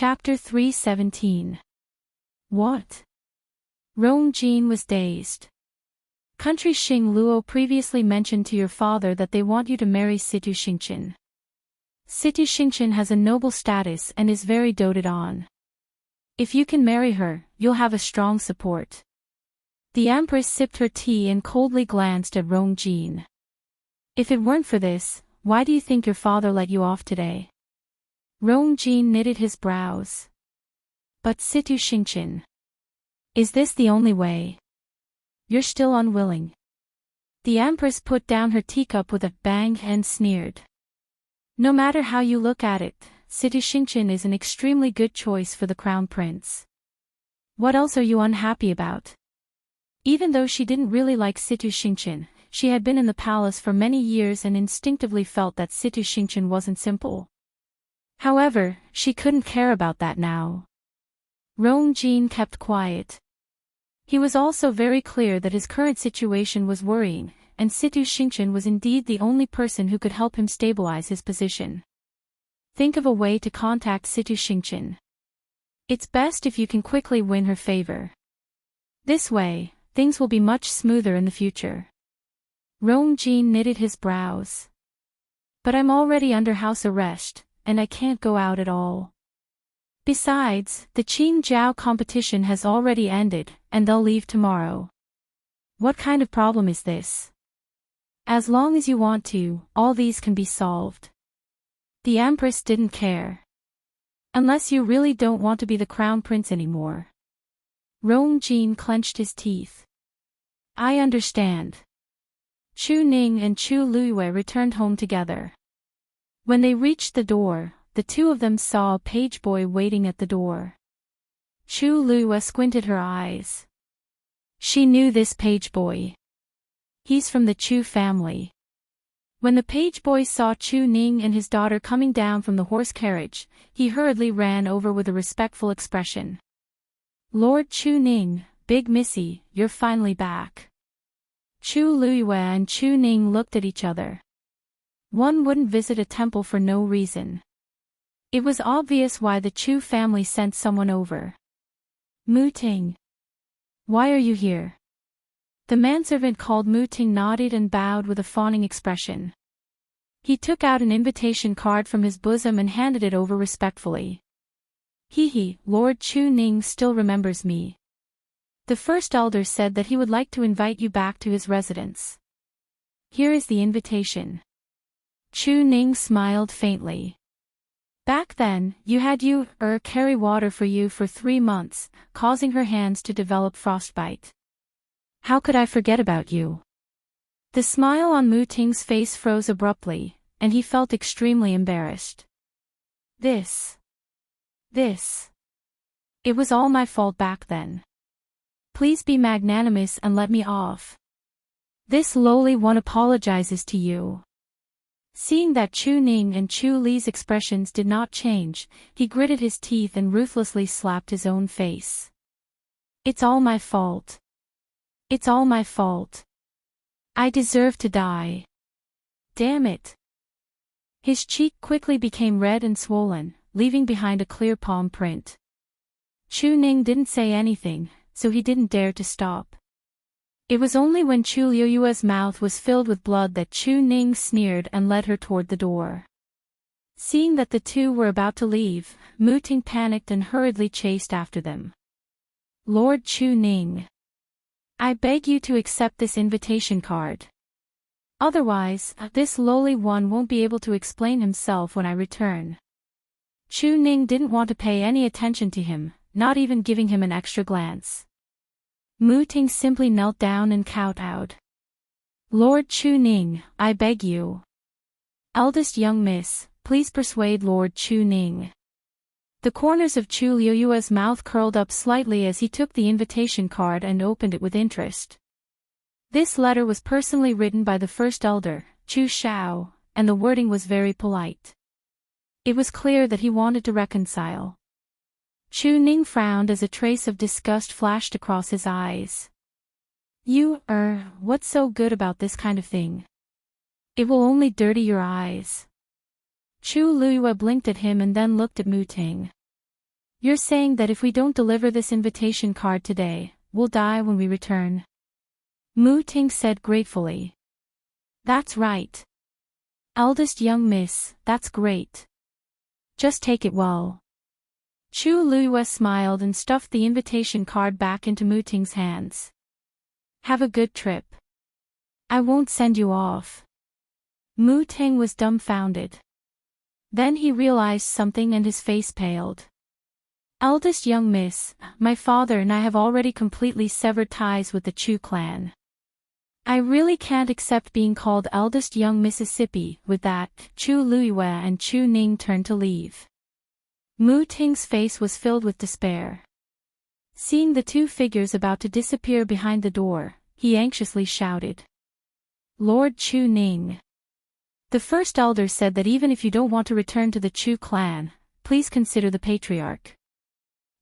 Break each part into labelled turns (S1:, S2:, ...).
S1: Chapter 317. What? Rong Jin was dazed. Country Xing Luo previously mentioned to your father that they want you to marry Situ Xingqian. Situ Xingqian has a noble status and is very doted on. If you can marry her, you'll have a strong support. The Empress sipped her tea and coldly glanced at Rong Jin. If it weren't for this, why do you think your father let you off today? Rong Jin knitted his brows. But Situ Xingqian. Is this the only way? You're still unwilling. The Empress put down her teacup with a bang and sneered. No matter how you look at it, Situ Xingqian is an extremely good choice for the crown prince. What else are you unhappy about? Even though she didn't really like Situ Xingqian, she had been in the palace for many years and instinctively felt that Situ Xingqian wasn't simple. However, she couldn't care about that now. Rong Jin kept quiet. He was also very clear that his current situation was worrying, and Situ Xingqian was indeed the only person who could help him stabilize his position. Think of a way to contact Situ Xingqian. It's best if you can quickly win her favor. This way, things will be much smoother in the future. Rong Jin knitted his brows. But I'm already under house arrest, and I can't go out at all. Besides, the Qing Jiao competition has already ended, and they'll leave tomorrow. What kind of problem is this? As long as you want to, all these can be solved. The Empress didn't care. Unless you really don't want to be the crown prince anymore. Rong Jin clenched his teeth. I understand. Chu Ning and Chu Luiyue returned home together. When they reached the door, the two of them saw a page boy waiting at the door. Chu Luiyue squinted her eyes. She knew this page boy. He's from the Chu family. When the page boy saw Chu Ning and his daughter coming down from the horse carriage, he hurriedly ran over with a respectful expression. Lord Chu Ning, Big Missy, you're finally back. Chu Luiyue and Chu Ning looked at each other. One wouldn't visit a temple for no reason. It was obvious why the Chu family sent someone over. Mu Ting. Why are you here? The manservant called Mu Ting nodded and bowed with a fawning expression. He took out an invitation card from his bosom and handed it over respectfully. Lord Chu Ning still remembers me. The first elder said that he would like to invite you back to his residence. Here is the invitation. Chu Ning smiled faintly. Back then, you had carry water for you for 3 months, causing her hands to develop frostbite. How could I forget about you? The smile on Mu Ting's face froze abruptly, and he felt extremely embarrassed. This. It was all my fault back then. Please be magnanimous and let me off. This lowly one apologizes to you. Seeing that Chu Ning and Chu Li's expressions did not change, he gritted his teeth and ruthlessly slapped his own face. It's all my fault. It's all my fault. I deserve to die. Damn it. His cheek quickly became red and swollen, leaving behind a clear palm print. Chu Ning didn't say anything, so he didn't dare to stop. It was only when Chu Liuyue's mouth was filled with blood that Chu Ning sneered and led her toward the door. Seeing that the two were about to leave, Mu Ting panicked and hurriedly chased after them. Lord Chu Ning. I beg you to accept this invitation card. Otherwise, this lowly one won't be able to explain himself when I return. Chu Ning didn't want to pay any attention to him, not even giving him an extra glance. Mu Ting simply knelt down and kowtowed. Lord Chu Ning, I beg you. Eldest young miss, please persuade Lord Chu Ning. The corners of Chu Liuyue's mouth curled up slightly as he took the invitation card and opened it with interest. This letter was personally written by the first elder, Chu Shao, and the wording was very polite. It was clear that he wanted to reconcile. Chu Ning frowned as a trace of disgust flashed across his eyes. What's so good about this kind of thing? It will only dirty your eyes. Chu Luiyue blinked at him and then looked at Mu Ting. You're saying that if we don't deliver this invitation card today, we'll die when we return? Mu Ting said gratefully. That's right. Eldest young miss, that's great. Just take it well. Chu Luiyue smiled and stuffed the invitation card back into Mu Ting's hands. Have a good trip. I won't send you off. Mu Ting was dumbfounded. Then he realized something and his face paled. Eldest young miss, my father and I have already completely severed ties with the Chu clan. I really can't accept being called eldest young Mississippi. With that, Chu Luiyue and Chu Ning turned to leave. Mu Ting's face was filled with despair. Seeing the two figures about to disappear behind the door, he anxiously shouted. Lord Chu Ning. The first elder said that even if you don't want to return to the Chu clan, please consider the patriarch.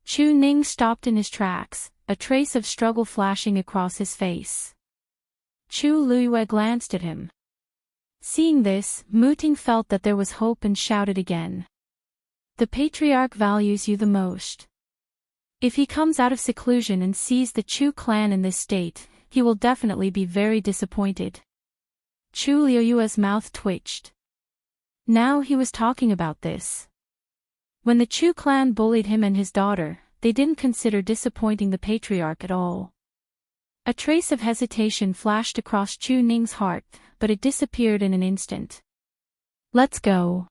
S1: Chu Ning stopped in his tracks, a trace of struggle flashing across his face. Chu Luiyue glanced at him. Seeing this, Mu Ting felt that there was hope and shouted again. The patriarch values you the most. If he comes out of seclusion and sees the Chu clan in this state, he will definitely be very disappointed. Chu Luiyue's mouth twitched. Now he was talking about this. When the Chu clan bullied him and his daughter, they didn't consider disappointing the patriarch at all. A trace of hesitation flashed across Chu Ning's heart, but it disappeared in an instant. Let's go.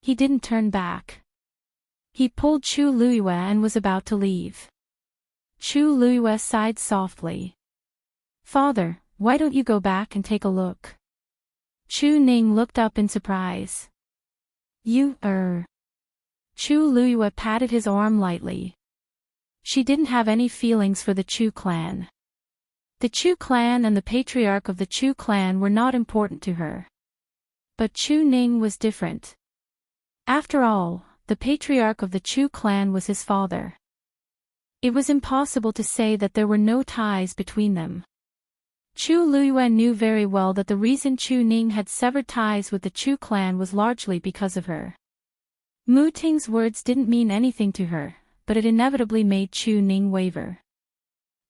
S1: He didn't turn back. He pulled Chu Luiyue and was about to leave. Chu Luiyue sighed softly. Father, why don't you go back and take a look? Chu Ning looked up in surprise. You, Chu Luiyue patted his arm lightly. She didn't have any feelings for the Chu clan. The Chu clan and the patriarch of the Chu clan were not important to her. But Chu Ning was different. After all, the patriarch of the Chu clan was his father. It was impossible to say that there were no ties between them. Chu Luiyue knew very well that the reason Chu Ning had severed ties with the Chu clan was largely because of her. Mu Ting's words didn't mean anything to her, but it inevitably made Chu Ning waver.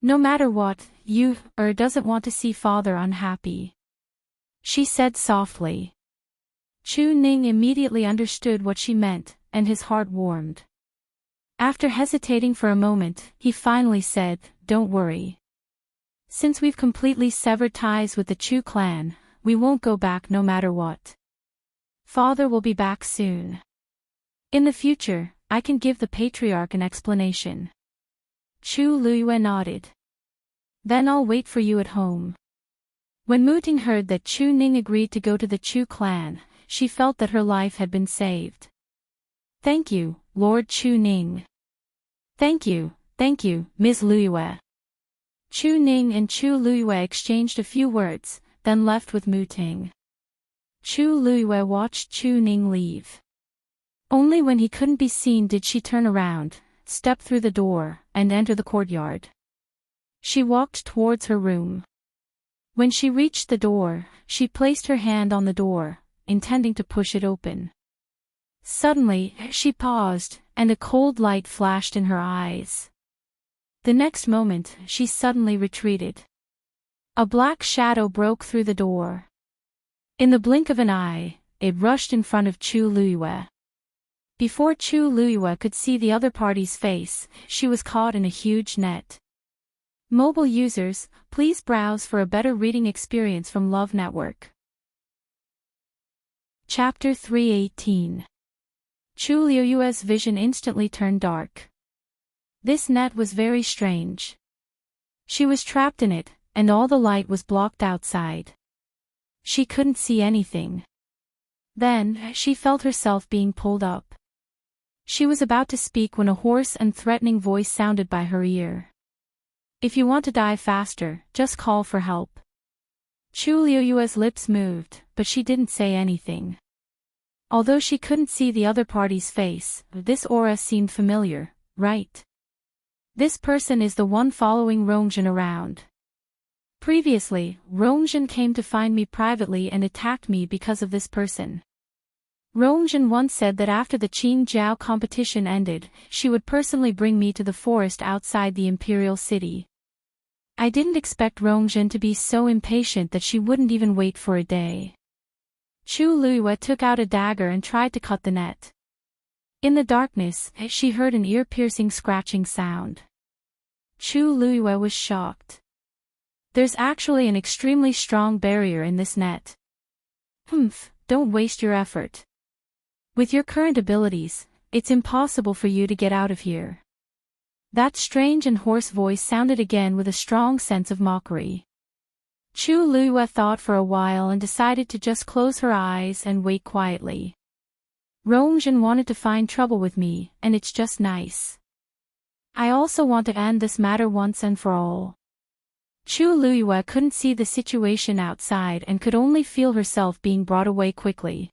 S1: No matter what, you, doesn't want to see father unhappy. She said softly. Chu Ning immediately understood what she meant, and his heart warmed. After hesitating for a moment, he finally said, Don't worry. Since we've completely severed ties with the Chu clan, we won't go back no matter what. Father will be back soon. In the future, I can give the patriarch an explanation. Chu Luiyue nodded. Then I'll wait for you at home. When Mu Ting heard that Chu Ning agreed to go to the Chu clan, she felt that her life had been saved. Thank you, Lord Chu Ning. Thank you, Ms. Luiyue. Chu Ning and Chu Luiyue exchanged a few words, then left with Mu Ting. Chu Luiyue watched Chu Ning leave. Only when he couldn't be seen did she turn around, step through the door, and enter the courtyard. She walked towards her room. When she reached the door, she placed her hand on the door, intending to push it open. Suddenly, she paused, and a cold light flashed in her eyes. The next moment, she suddenly retreated. A black shadow broke through the door. In the blink of an eye, it rushed in front of Chu Luiyue. Before Chu Luiyue could see the other party's face, she was caught in a huge net. Mobile users, please browse for a better reading experience from Love Network. Chapter 318. Chu Luiyue's vision instantly turned dark. This net was very strange. She was trapped in it, and all the light was blocked outside. She couldn't see anything. Then, she felt herself being pulled up. She was about to speak when a hoarse and threatening voice sounded by her ear. If you want to die faster, just call for help. Chu Luiyue's lips moved, but she didn't say anything. Although she couldn't see the other party's face, this aura seemed familiar, right? This person is the one following Rongjin around. Previously, Rongjin came to find me privately and attacked me because of this person. Rongjin once said that after the Qing Jiao competition ended, she would personally bring me to the forest outside the imperial city. I didn't expect Rongjin to be so impatient that she wouldn't even wait for a day. Chu Luiyue took out a dagger and tried to cut the net. In the darkness, she heard an ear-piercing scratching sound. Chu Luiyue was shocked. There's actually an extremely strong barrier in this net. Don't waste your effort. With your current abilities, it's impossible for you to get out of here. That strange and hoarse voice sounded again with a strong sense of mockery. Chu Luiyue thought for a while and decided to just close her eyes and wait quietly. Rongjin wanted to find trouble with me, and it's just nice. I also want to end this matter once and for all. Chu Luiyue couldn't see the situation outside and could only feel herself being brought away quickly.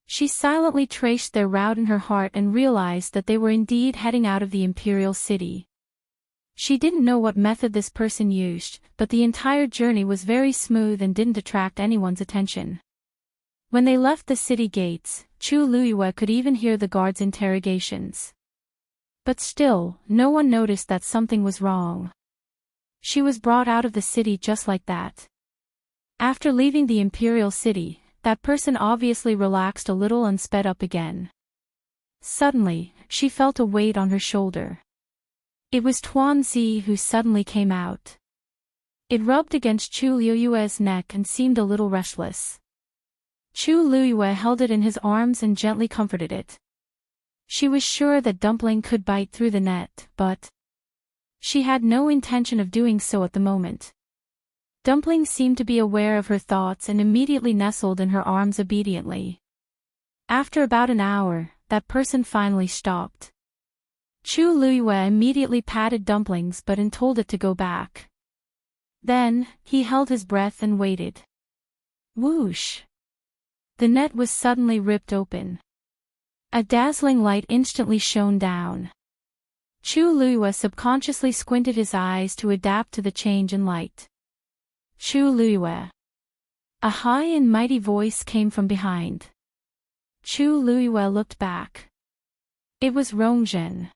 S1: She silently traced their route in her heart and realized that they were indeed heading out of the imperial city. She didn't know what method this person used, but the entire journey was very smooth and didn't attract anyone's attention. When they left the city gates, Chu Luiyue could even hear the guards' interrogations. But still, no one noticed that something was wrong. She was brought out of the city just like that. After leaving the imperial city, that person obviously relaxed a little and sped up again. Suddenly, she felt a weight on her shoulder. It was Tuanzi who suddenly came out. It rubbed against Chu Luiyue's neck and seemed a little restless. Chu Luiyue held it in his arms and gently comforted it. She was sure that Dumpling could bite through the net, but she had no intention of doing so at the moment. Dumpling seemed to be aware of her thoughts and immediately nestled in her arms obediently. After about an hour, that person finally stopped. Chu Luiyue immediately patted Dumpling's butt and told it to go back. Then, he held his breath and waited. Whoosh! The net was suddenly ripped open. A dazzling light instantly shone down. Chu Luiyue subconsciously squinted his eyes to adapt to the change in light. Chu Luiyue. A high and mighty voice came from behind. Chu Luiyue looked back. It was Rongjin.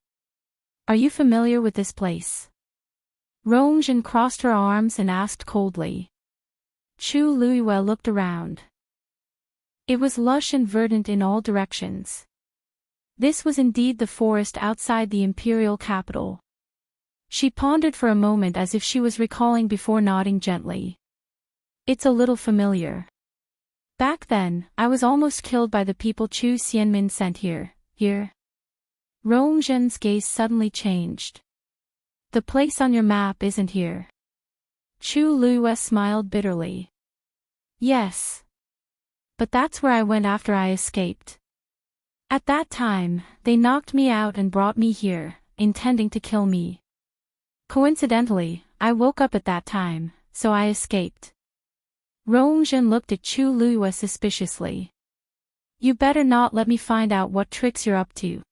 S1: Are you familiar with this place? Rongjin crossed her arms and asked coldly. Chu Luiyue looked around. It was lush and verdant in all directions. This was indeed the forest outside the imperial capital. She pondered for a moment as if she was recalling before nodding gently. It's a little familiar. Back then, I was almost killed by the people Chu Xianmin sent here. Rongjin's gaze suddenly changed. The place on your map isn't here. Chu Luiyue smiled bitterly. Yes. But that's where I went after I escaped. At that time, they knocked me out and brought me here, intending to kill me. Coincidentally, I woke up at that time, so I escaped. Rongjin looked at Chu Luiyue suspiciously. You better not let me find out what tricks you're up to.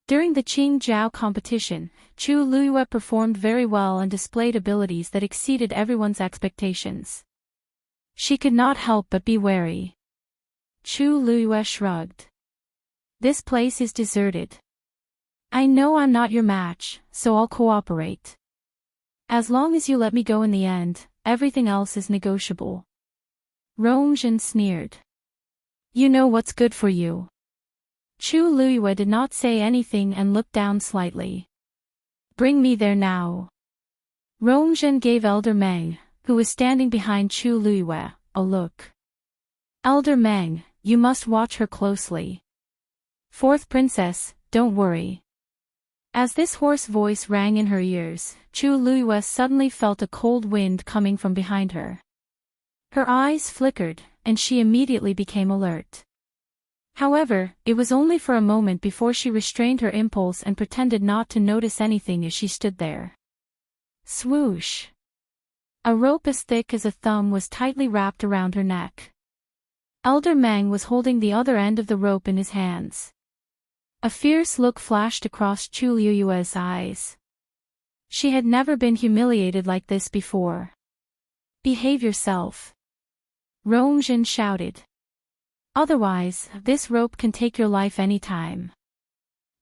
S1: During the Qing Jiao competition, Chu Luiyue performed very well and displayed abilities that exceeded everyone's expectations. She could not help but be wary. Chu Luiyue shrugged. This place is deserted. I know I'm not your match, so I'll cooperate. As long as you let me go in the end, everything else is negotiable. Rongjin sneered. You know what's good for you. Chu Luiyue did not say anything and looked down slightly. Bring me there now. Rongjin gave Elder Meng, who was standing behind Chu Luiyue, a look. Elder Meng, you must watch her closely. Fourth princess, don't worry. As this hoarse voice rang in her ears, Chu Luiyue suddenly felt a cold wind coming from behind her. Her eyes flickered, and she immediately became alert. However, it was only for a moment before she restrained her impulse and pretended not to notice anything as she stood there. Swoosh! A rope as thick as a thumb was tightly wrapped around her neck. Elder Meng was holding the other end of the rope in his hands. A fierce look flashed across Chu Luiyue's eyes. She had never been humiliated like this before. Behave yourself. Rongjin shouted. Otherwise, this rope can take your life anytime.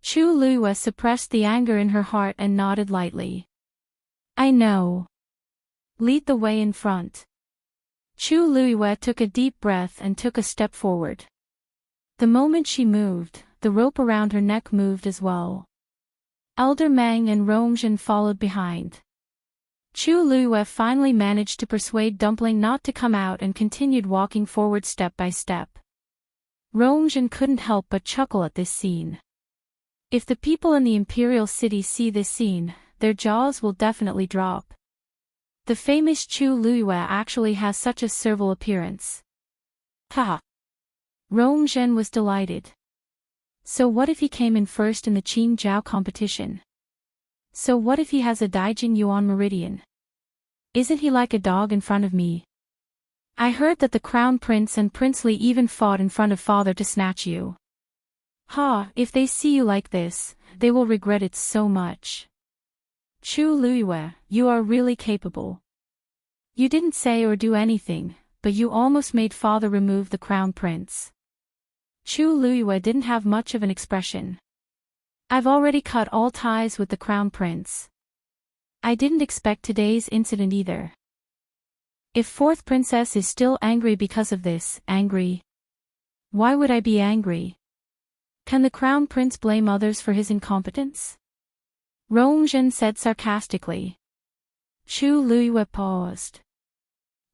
S1: Chu Luiyue suppressed the anger in her heart and nodded lightly. I know. Lead the way in front. Chu Luiyue took a deep breath and took a step forward. The moment she moved, the rope around her neck moved as well. Elder Meng and Rongzhen followed behind. Chu Luiyue finally managed to persuade Dumpling not to come out and continued walking forward step by step. Rongzhen couldn't help but chuckle at this scene. If the people in the imperial city see this scene, their jaws will definitely drop. The famous Chu Luiyue actually has such a servile appearance. Ha! Rongzhen was delighted. So what if he came in first in the Qin Jiao competition? So what if he has a Daijin Yuan meridian? Isn't he like a dog in front of me? I heard that the crown prince and princely even fought in front of father to snatch you. Ha, if they see you like this, they will regret it so much. Chu Luiyue, you are really capable. You didn't say or do anything, but you almost made father remove the crown prince. Chu Luiyue didn't have much of an expression. I've already cut all ties with the crown prince. I didn't expect today's incident either. If fourth princess is still angry because of this, angry? Why would I be angry? Can the crown prince blame others for his incompetence? Rongzhen said sarcastically. Chu Luiyue paused.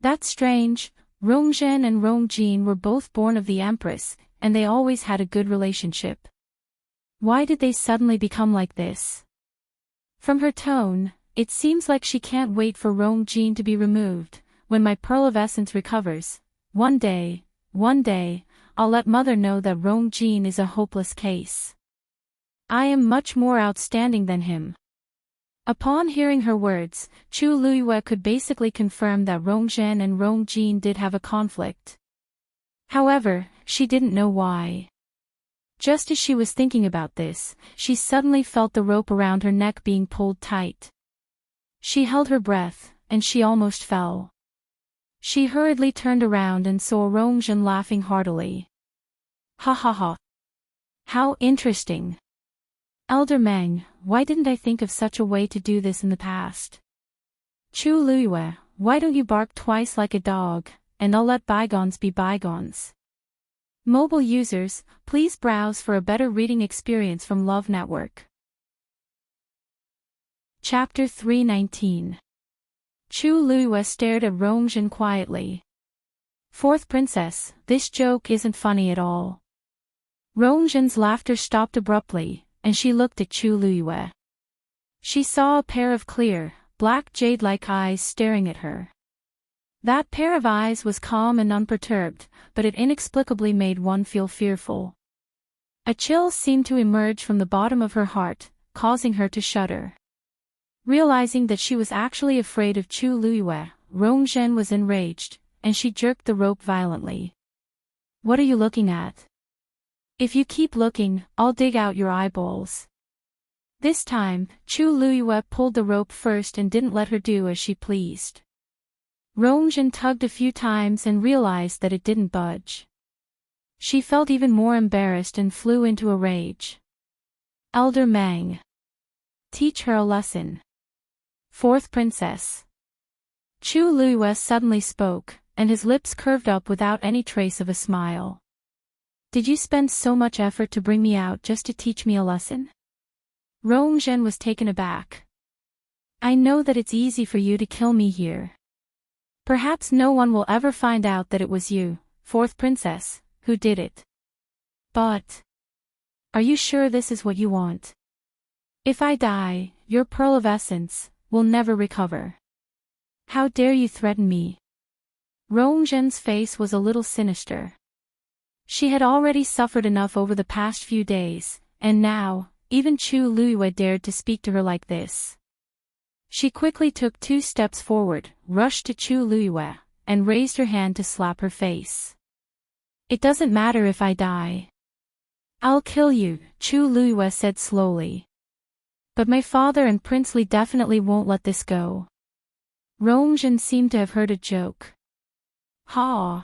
S1: That's strange. Rongzhen and Rongjin were both born of the empress, and they always had a good relationship. Why did they suddenly become like this? From her tone, it seems like she can't wait for Rongjin to be removed. When my pearl of essence recovers, one day, I'll let mother know that Rongjin is a hopeless case. I am much more outstanding than him. Upon hearing her words, Chu Luiyue could basically confirm that Rongzhen and Rongjin did have a conflict. However, she didn't know why. Just as she was thinking about this, she suddenly felt the rope around her neck being pulled tight. She held her breath, and she almost fell. She hurriedly turned around and saw Rongzhen laughing heartily. Ha ha ha. How interesting. Elder Meng, why didn't I think of such a way to do this in the past? Chu Luiyue, why don't you bark twice like a dog, and I'll let bygones be bygones. Mobile users, please browse for a better reading experience from Love Network. Chapter 319. Chu Luiyue stared at Rongzhen quietly. Fourth princess, this joke isn't funny at all. Rongzhen's laughter stopped abruptly, and she looked at Chu Luiyue. She saw a pair of clear, black jade-like eyes staring at her. That pair of eyes was calm and unperturbed, but it inexplicably made one feel fearful. A chill seemed to emerge from the bottom of her heart, causing her to shudder. Realizing that she was actually afraid of Chu Luiyue, Rongzhen was enraged, and she jerked the rope violently. What are you looking at? If you keep looking, I'll dig out your eyeballs. This time, Chu Luiyue pulled the rope first and didn't let her do as she pleased. Rongzhen tugged a few times and realized that it didn't budge. She felt even more embarrassed and flew into a rage. Elder Meng. Teach her a lesson. Fourth princess. Chu Luiyue suddenly spoke, and his lips curved up without any trace of a smile. Did you spend so much effort to bring me out just to teach me a lesson? Rongzhen was taken aback. I know that it's easy for you to kill me here. Perhaps no one will ever find out that it was you, fourth princess, who did it. But are you sure this is what you want? If I die, your pearl of essence will never recover. How dare you threaten me? Rongzhen's face was a little sinister. She had already suffered enough over the past few days, and now, even Chu Luiyue dared to speak to her like this. She quickly took 2 steps forward, rushed to Chu Luiyue, and raised her hand to slap her face. It doesn't matter if I die. I'll kill you, Chu Luiyue said slowly. But my father and Princely definitely won't let this go. Rongzhen seemed to have heard a joke. Ha!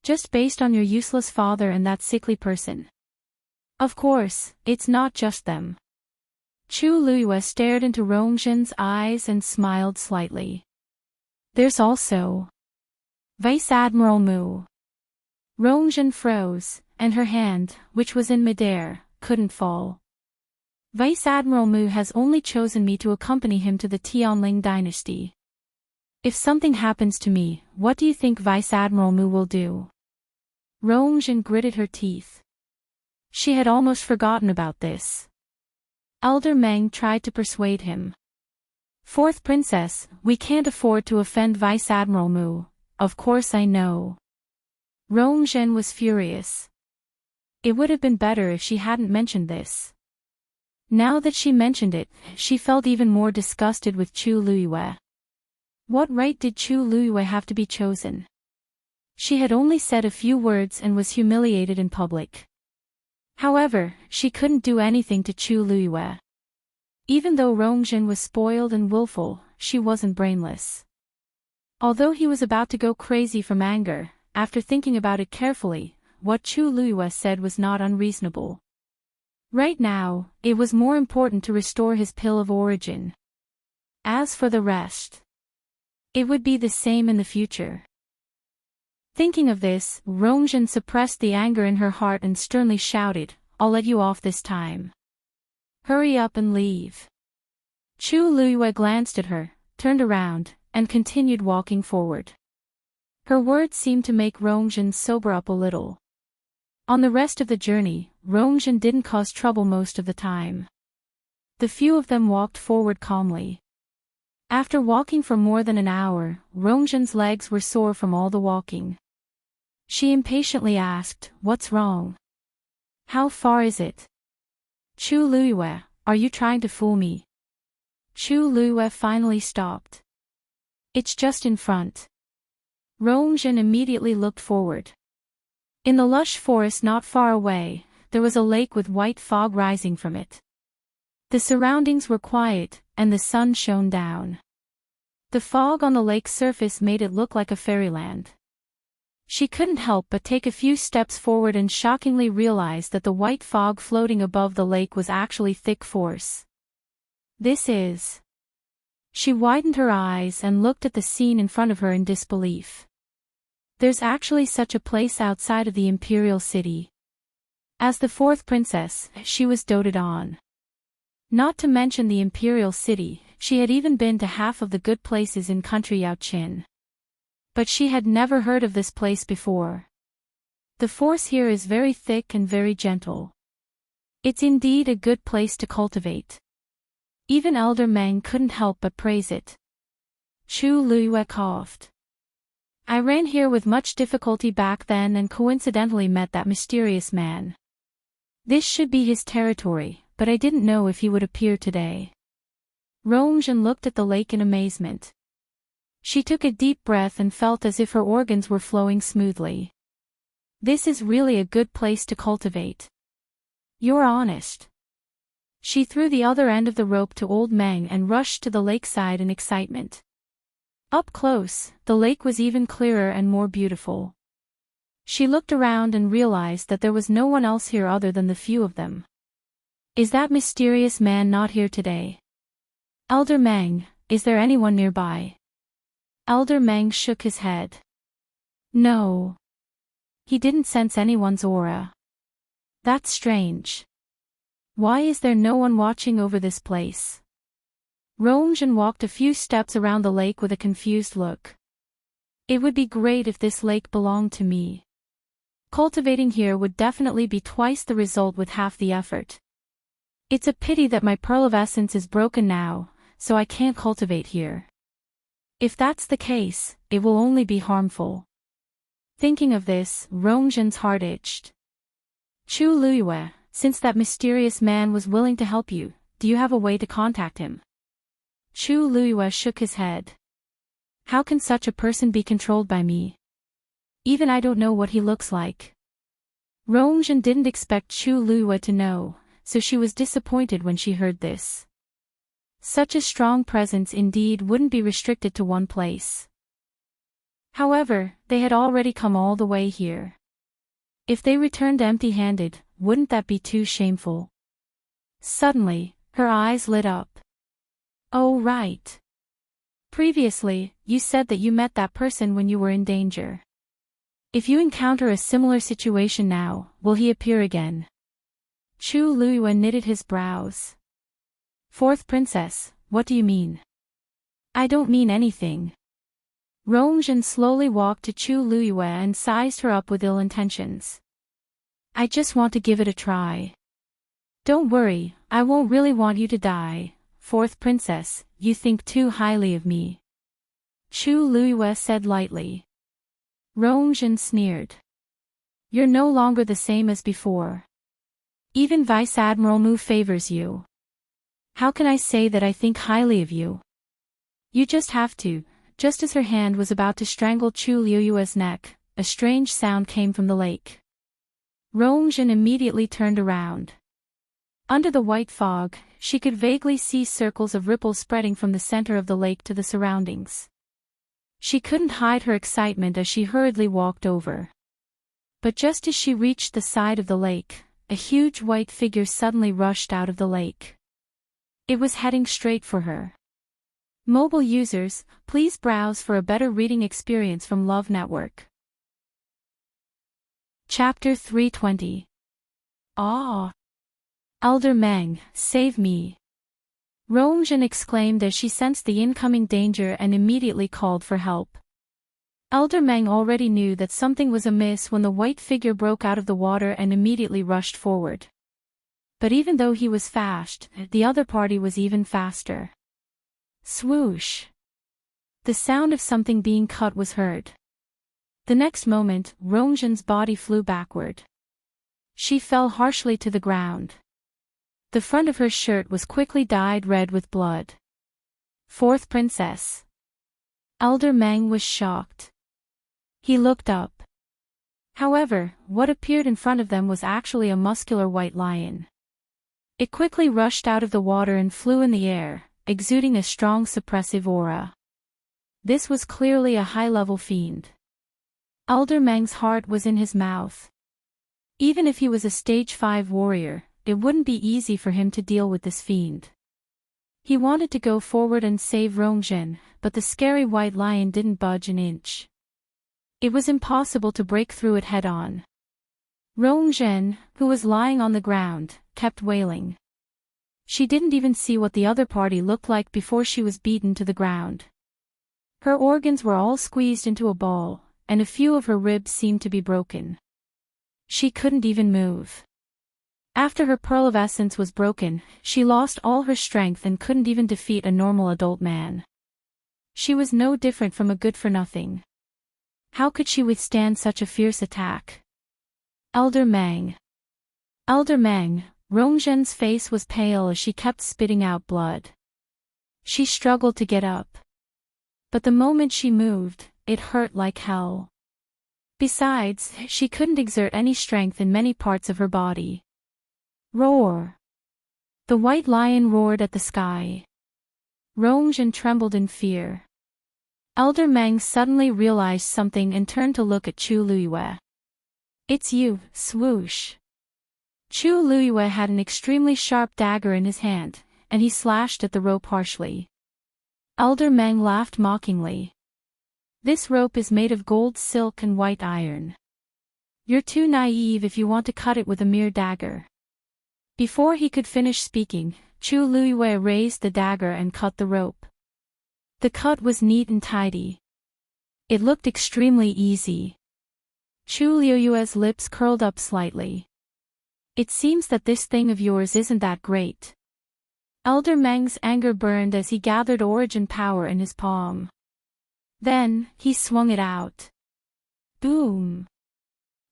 S1: Just based on your useless father and that sickly person. Of course, it's not just them. Chu Luiyue stared into Rongzhen's eyes and smiled slightly. There's also Vice Admiral Mu. Rongzhen froze, and her hand, which was in midair, couldn't fall. Vice Admiral Mu has only chosen me to accompany him to the Tianling dynasty. If something happens to me, what do you think Vice Admiral Mu will do? Rongzhen gritted her teeth. She had almost forgotten about this. Elder Meng tried to persuade him. Fourth Princess, we can't afford to offend Vice Admiral Mu. Of course I know. Rongzhen was furious. It would have been better if she hadn't mentioned this. Now that she mentioned it, she felt even more disgusted with Chu Luiyue. What right did Chu Luiyue have to be chosen? She had only said a few words and was humiliated in public. However, she couldn't do anything to Chu Luiyue. Even though Rongzhen was spoiled and willful, she wasn't brainless. Although he was about to go crazy from anger, after thinking about it carefully, what Chu Luiyue said was not unreasonable. Right now, it was more important to restore his pill of origin. As for the rest, it would be the same in the future. Thinking of this, Rongzhen suppressed the anger in her heart and sternly shouted, I'll let you off this time. Hurry up and leave. Chu Luiyue glanced at her, turned around, and continued walking forward. Her words seemed to make Rongzhen sober up a little. On the rest of the journey, Rongzhen didn't cause trouble most of the time. The few of them walked forward calmly. After walking for more than an hour, Rongzhen's legs were sore from all the walking. She impatiently asked, What's wrong? How far is it? Chu Luiyue, are you trying to fool me? Chu Luiyue finally stopped. It's just in front. Rongzhen immediately looked forward. In the lush forest not far away, there was a lake with white fog rising from it. The surroundings were quiet, and the sun shone down. The fog on the lake's surface made it look like a fairyland. She couldn't help but take a few steps forward and shockingly realize that the white fog floating above the lake was actually thick force. This is... She widened her eyes and looked at the scene in front of her in disbelief. There's actually such a place outside of the imperial city. As the fourth princess, she was doted on. Not to mention the imperial city, she had even been to half of the good places in country Yaoqin. But she had never heard of this place before. The force here is very thick and very gentle. It's indeed a good place to cultivate. Even Elder Meng couldn't help but praise it. Chu Luiyue coughed. I ran here with much difficulty back then and coincidentally met that mysterious man. This should be his territory, but I didn't know if he would appear today. Rongzhen looked at the lake in amazement. She took a deep breath and felt as if her organs were flowing smoothly. This is really a good place to cultivate. You're honest. She threw the other end of the rope to old Meng and rushed to the lakeside in excitement. Up close, the lake was even clearer and more beautiful. She looked around and realized that there was no one else here other than the few of them. Is that mysterious man not here today? Elder Meng, is there anyone nearby? Elder Meng shook his head. No. He didn't sense anyone's aura. That's strange. Why is there no one watching over this place? Rongzhen walked a few steps around the lake with a confused look. It would be great if this lake belonged to me. Cultivating here would definitely be twice the result with half the effort. It's a pity that my pearl of essence is broken now, so I can't cultivate here. If that's the case, it will only be harmful. Thinking of this, Rongzhen's heart itched. Chu Luiyue, since that mysterious man was willing to help you, do you have a way to contact him? Chu Luiyue shook his head. How can such a person be controlled by me? Even I don't know what he looks like. Rongzhen didn't expect Chu Luiyue to know, so she was disappointed when she heard this. Such a strong presence indeed wouldn't be restricted to one place. However, they had already come all the way here. If they returned empty-handed, wouldn't that be too shameful? Suddenly, her eyes lit up. Oh right. Previously, you said that you met that person when you were in danger. If you encounter a similar situation now, will he appear again? Chu Luiyue knitted his brows. Fourth princess, what do you mean? I don't mean anything. Rongjin slowly walked to Chu Luiyue and sized her up with ill intentions. I just want to give it a try. Don't worry, I won't really want you to die. Fourth princess, you think too highly of me. Chu Luiyue said lightly. Rongjin sneered. You're no longer the same as before. Even Vice Admiral Mu favors you. How can I say that I think highly of you? You just have to. Just as her hand was about to strangle Chu Luiyue's neck, a strange sound came from the lake. Rongjin immediately turned around. Under the white fog, she could vaguely see circles of ripples spreading from the center of the lake to the surroundings. She couldn't hide her excitement as she hurriedly walked over. But just as she reached the side of the lake, a huge white figure suddenly rushed out of the lake. It was heading straight for her. Mobile users, please browse for a better reading experience from Love Network. Chapter 320. Ah! Elder Meng, save me! Rongjin exclaimed as she sensed the incoming danger and immediately called for help. Elder Meng already knew that something was amiss when the white figure broke out of the water and immediately rushed forward. But even though he was fast, the other party was even faster. Swoosh! The sound of something being cut was heard. The next moment, Rongjin's body flew backward. She fell harshly to the ground. The front of her shirt was quickly dyed red with blood. Fourth princess. Elder Meng was shocked. He looked up. However, what appeared in front of them was actually a muscular white lion. It quickly rushed out of the water and flew in the air, exuding a strong suppressive aura. This was clearly a high-level fiend. Elder Meng's heart was in his mouth. Even if he was a stage 5 warrior, it wouldn't be easy for him to deal with this fiend. He wanted to go forward and save Rongjin, but the scary white lion didn't budge an inch. It was impossible to break through it head-on. Rongjin, who was lying on the ground, kept wailing. She didn't even see what the other party looked like before she was beaten to the ground. Her organs were all squeezed into a ball, and a few of her ribs seemed to be broken. She couldn't even move. After her pearl of essence was broken, she lost all her strength and couldn't even defeat a normal adult man. She was no different from a good-for-nothing. How could she withstand such a fierce attack? Elder Meng. Elder Meng, Rongjin's face was pale as she kept spitting out blood. She struggled to get up. But the moment she moved, it hurt like hell. Besides, she couldn't exert any strength in many parts of her body. Roar! The white lion roared at the sky. Rongjin trembled in fear. Elder Meng suddenly realized something and turned to look at Chu Luiyue. It's you, swoosh. Chu Luiyue had an extremely sharp dagger in his hand, and he slashed at the rope harshly. Elder Meng laughed mockingly. This rope is made of gold, silk and white iron. You're too naive if you want to cut it with a mere dagger. Before he could finish speaking, Chu Luiyue raised the dagger and cut the rope. The cut was neat and tidy. It looked extremely easy. Chu Luiyue's lips curled up slightly. It seems that this thing of yours isn't that great. Elder Meng's anger burned as he gathered origin power in his palm. Then, he swung it out. Boom!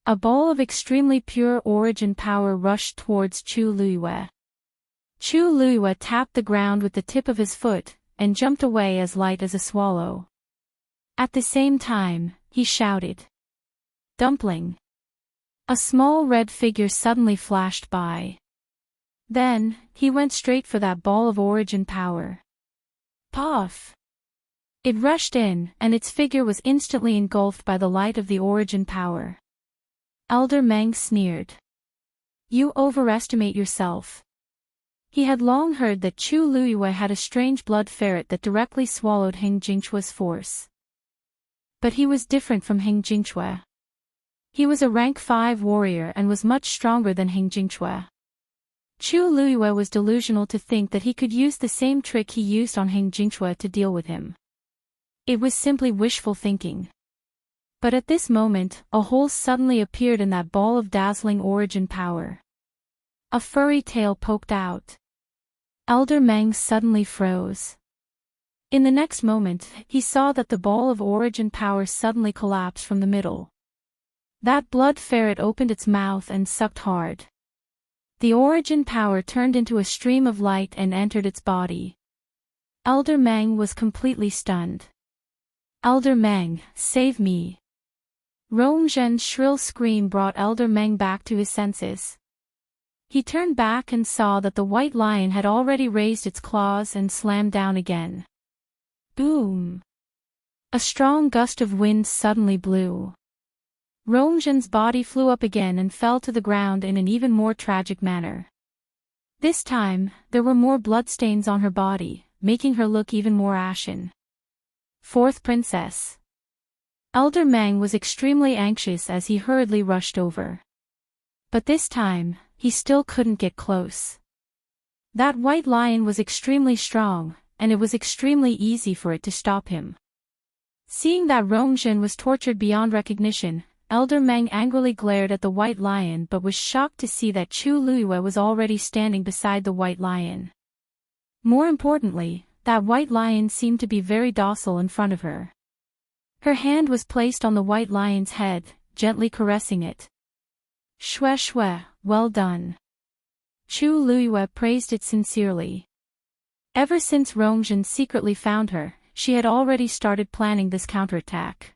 S1: A ball of extremely pure origin power rushed towards Chu Luiyue. Chu Luiyue tapped the ground with the tip of his foot, and jumped away as light as a swallow. At the same time, he shouted. Dumpling! A small red figure suddenly flashed by. Then, he went straight for that ball of origin power. Puff! It rushed in, and its figure was instantly engulfed by the light of the origin power. Elder Meng sneered. You overestimate yourself. He had long heard that Chu Luiyue had a strange blood ferret that directly swallowed Hing Jingchua's force. But he was different from Hing Jingchua. He was a rank 5 warrior and was much stronger than Hing Jingchua. Chu Luiyue was delusional to think that he could use the same trick he used on Hing Jingchua to deal with him. It was simply wishful thinking. But at this moment, a hole suddenly appeared in that ball of dazzling origin power. A furry tail poked out. Elder Meng suddenly froze. In the next moment, he saw that the ball of origin power suddenly collapsed from the middle. That blood ferret opened its mouth and sucked hard. The origin power turned into a stream of light and entered its body. Elder Meng was completely stunned. Elder Meng, save me. Rong Zhen's shrill scream brought Elder Meng back to his senses. He turned back and saw that the white lion had already raised its claws and slammed down again. Boom! A strong gust of wind suddenly blew. Rong Zhen's body flew up again and fell to the ground in an even more tragic manner. This time, there were more bloodstains on her body, making her look even more ashen. Fourth Princess. Elder Meng was extremely anxious as he hurriedly rushed over. But this time, he still couldn't get close. That white lion was extremely strong, and it was extremely easy for it to stop him. Seeing that Rong Zhen was tortured beyond recognition, Elder Meng angrily glared at the white lion but was shocked to see that Chu Luiyue was already standing beside the white lion. More importantly, that white lion seemed to be very docile in front of her. Her hand was placed on the white lion's head, gently caressing it. Shue shue, well done. Chu Luiyue praised it sincerely. Ever since Rong Zhen secretly found her, she had already started planning this counterattack.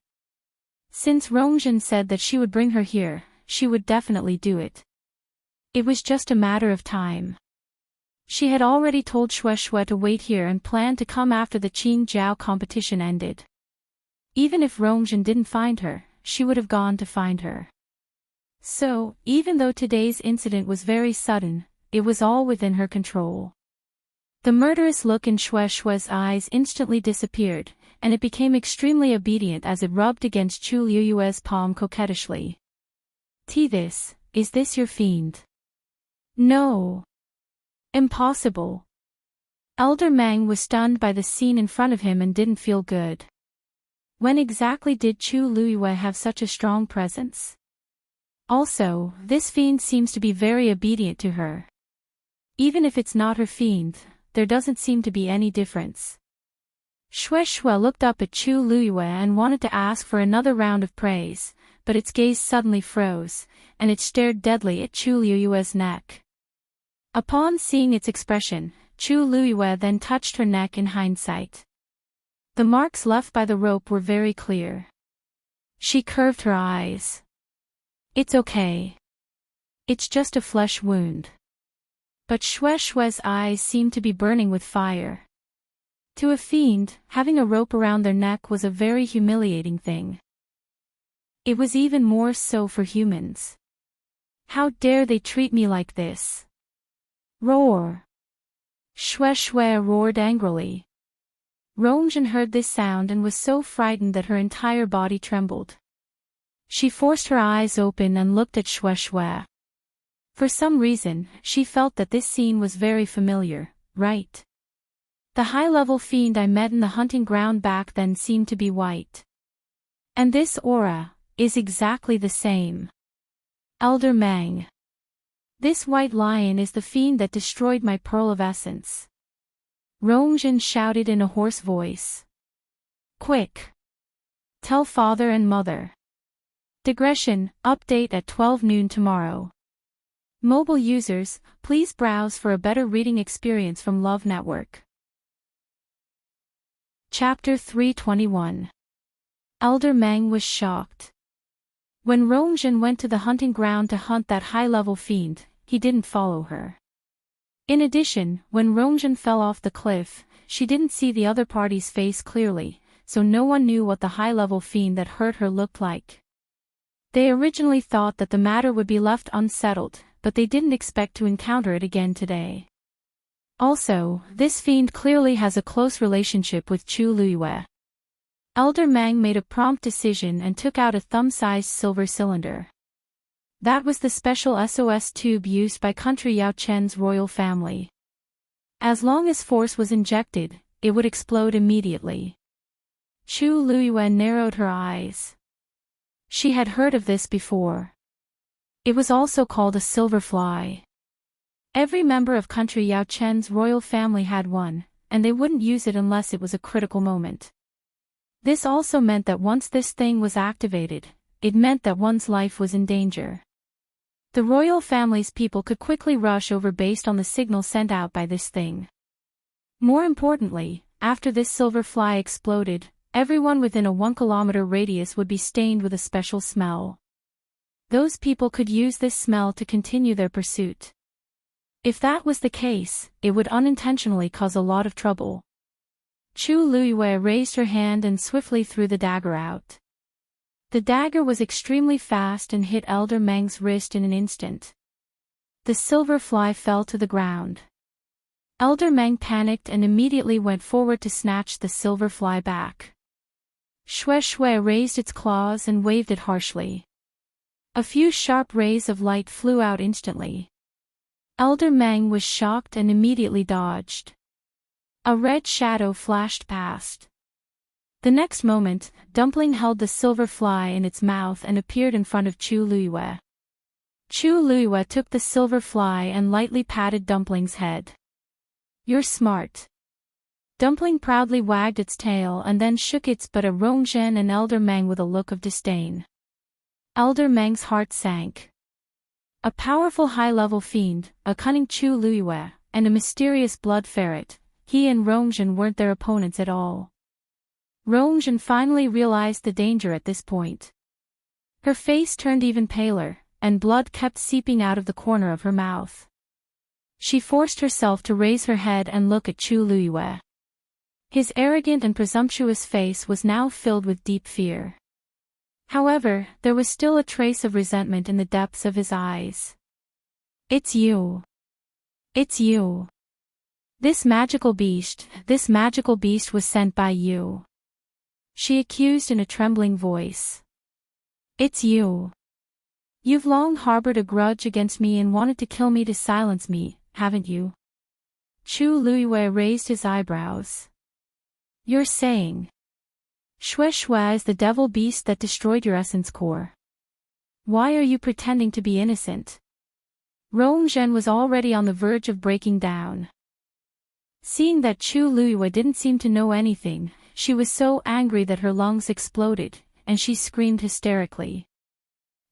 S1: Since Rong Zhen said that she would bring her here, she would definitely do it. It was just a matter of time. She had already told Shue Shue to wait here and planned to come after the Qing Jiao competition ended. Even if Rong Zhen didn't find her, she would have gone to find her. So, even though today's incident was very sudden, it was all within her control. The murderous look in Shue Shue's eyes instantly disappeared, and it became extremely obedient as it rubbed against Chu Luiyue's palm coquettishly. Is this your fiend? No. Impossible. Elder Meng was stunned by the scene in front of him and didn't feel good. When exactly did Chu Luiyue have such a strong presence? Also, this fiend seems to be very obedient to her. Even if it's not her fiend, there doesn't seem to be any difference. Shue Shue looked up at Chu Luiyue and wanted to ask for another round of praise, but its gaze suddenly froze, and it stared deadly at Chu Luiyue's neck. Upon seeing its expression, Chu Luiyue then touched her neck in hindsight. The marks left by the rope were very clear. She curved her eyes. It's okay. It's just a flesh wound. But Shue Shue's eyes seemed to be burning with fire. To a fiend, having a rope around their neck was a very humiliating thing. It was even more so for humans. How dare they treat me like this? Roar! Shue Shue roared angrily. Rong Zhen heard this sound and was so frightened that her entire body trembled. She forced her eyes open and looked at Shue Shue. For some reason, she felt that this scene was very familiar, right? The high-level fiend I met in the hunting ground back then seemed to be white. And this aura is exactly the same. Elder Meng. This white lion is the fiend that destroyed my pearl of essence. Rong Zhen shouted in a hoarse voice. Quick! Tell father and mother. Digression, update at 12 noon tomorrow. Mobile users, please browse for a better reading experience from Love Network. Chapter 321. Elder Meng was shocked. When Rong Zhen went to the hunting ground to hunt that high-level fiend, he didn't follow her. In addition, when Rong Zhen fell off the cliff, she didn't see the other party's face clearly, so no one knew what the high-level fiend that hurt her looked like. They originally thought that the matter would be left unsettled, but they didn't expect to encounter it again today. Also, this fiend clearly has a close relationship with Chu Luiyue. Elder Meng made a prompt decision and took out a thumb-sized silver cylinder. That was the special SOS tube used by country Yao Chen's royal family. As long as force was injected, it would explode immediately. Chu Luiyue narrowed her eyes. She had heard of this before. It was also called a silver fly. Every member of country Yao Chen's royal family had one, and they wouldn't use it unless it was a critical moment. This also meant that once this thing was activated, it meant that one's life was in danger. The royal family's people could quickly rush over based on the signal sent out by this thing. More importantly, after this silver fly exploded, everyone within a 1-kilometer radius would be stained with a special smell. Those people could use this smell to continue their pursuit. If that was the case, it would unintentionally cause a lot of trouble. Chu Luiyue raised her hand and swiftly threw the dagger out. The dagger was extremely fast and hit Elder Meng's wrist in an instant. The silver fly fell to the ground. Elder Meng panicked and immediately went forward to snatch the silver fly back. Shui Shui raised its claws and waved it harshly. A few sharp rays of light flew out instantly. Elder Meng was shocked and immediately dodged. A red shadow flashed past. The next moment, Dumpling held the silver fly in its mouth and appeared in front of Chu Luiyue. Chu Luiyue took the silver fly and lightly patted Dumpling's head. "You're smart." Dumpling proudly wagged its tail and then shook its butt at Rongzhen and Elder Meng with a look of disdain. Elder Meng's heart sank. A powerful high-level fiend, a cunning Chu Luiyue, and a mysterious blood ferret, he and Rongzhen weren't their opponents at all. Rongzhen finally realized the danger at this point. Her face turned even paler, and blood kept seeping out of the corner of her mouth. She forced herself to raise her head and look at Chu Luiyue. His arrogant and presumptuous face was now filled with deep fear. However, there was still a trace of resentment in the depths of his eyes. "It's you. It's you. This magical beast was sent by you," she accused in a trembling voice. "It's you. You've long harbored a grudge against me and wanted to kill me to silence me, haven't you?" Chu Luiyue raised his eyebrows. "You're saying Shui Shui is the devil beast that destroyed your essence core. Why are you pretending to be innocent?" Rongzhen was already on the verge of breaking down. Seeing that Chu Luiyue didn't seem to know anything, she was so angry that her lungs exploded, and she screamed hysterically.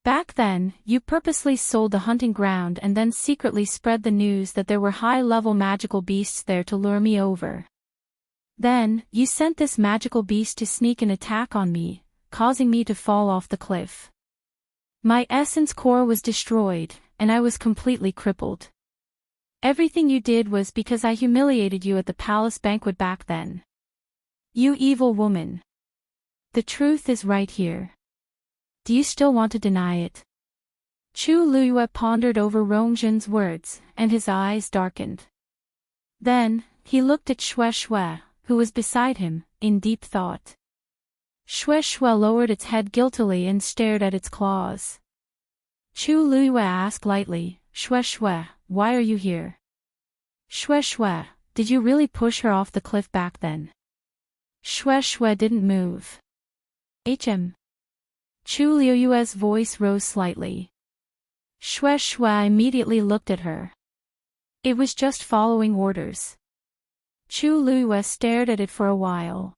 S1: "Back then, you purposely sold the hunting ground and then secretly spread the news that there were high-level magical beasts there to lure me over. Then, you sent this magical beast to sneak an attack on me, causing me to fall off the cliff. My essence core was destroyed, and I was completely crippled. Everything you did was because I humiliated you at the palace banquet back then. You evil woman. The truth is right here. Do you still want to deny it?" Chu Luiyue pondered over Rongzhen's words, and his eyes darkened. Then, he looked at Shui Shui, who was beside him, in deep thought. Shui Shui lowered its head guiltily and stared at its claws. Chu Luiyue asked lightly, "Shui Shui, why are you here?" "Shui Shui, did you really push her off the cliff back then?" Shui Shui didn't move. "HM." Chu Luiyue's voice rose slightly. Shui Shui immediately looked at her. It was just following orders. Chu Luiyue stared at it for a while.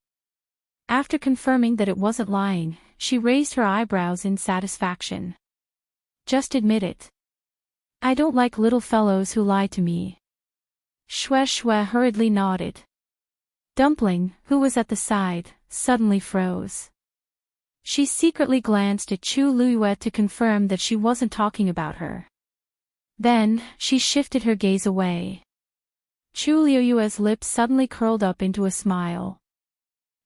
S1: After confirming that it wasn't lying, she raised her eyebrows in satisfaction. "Just admit it. I don't like little fellows who lie to me." Shui Shui hurriedly nodded. Dumpling, who was at the side, suddenly froze. She secretly glanced at Chu Luiyue to confirm that she wasn't talking about her. Then, she shifted her gaze away. Chu Luiyue's lips suddenly curled up into a smile.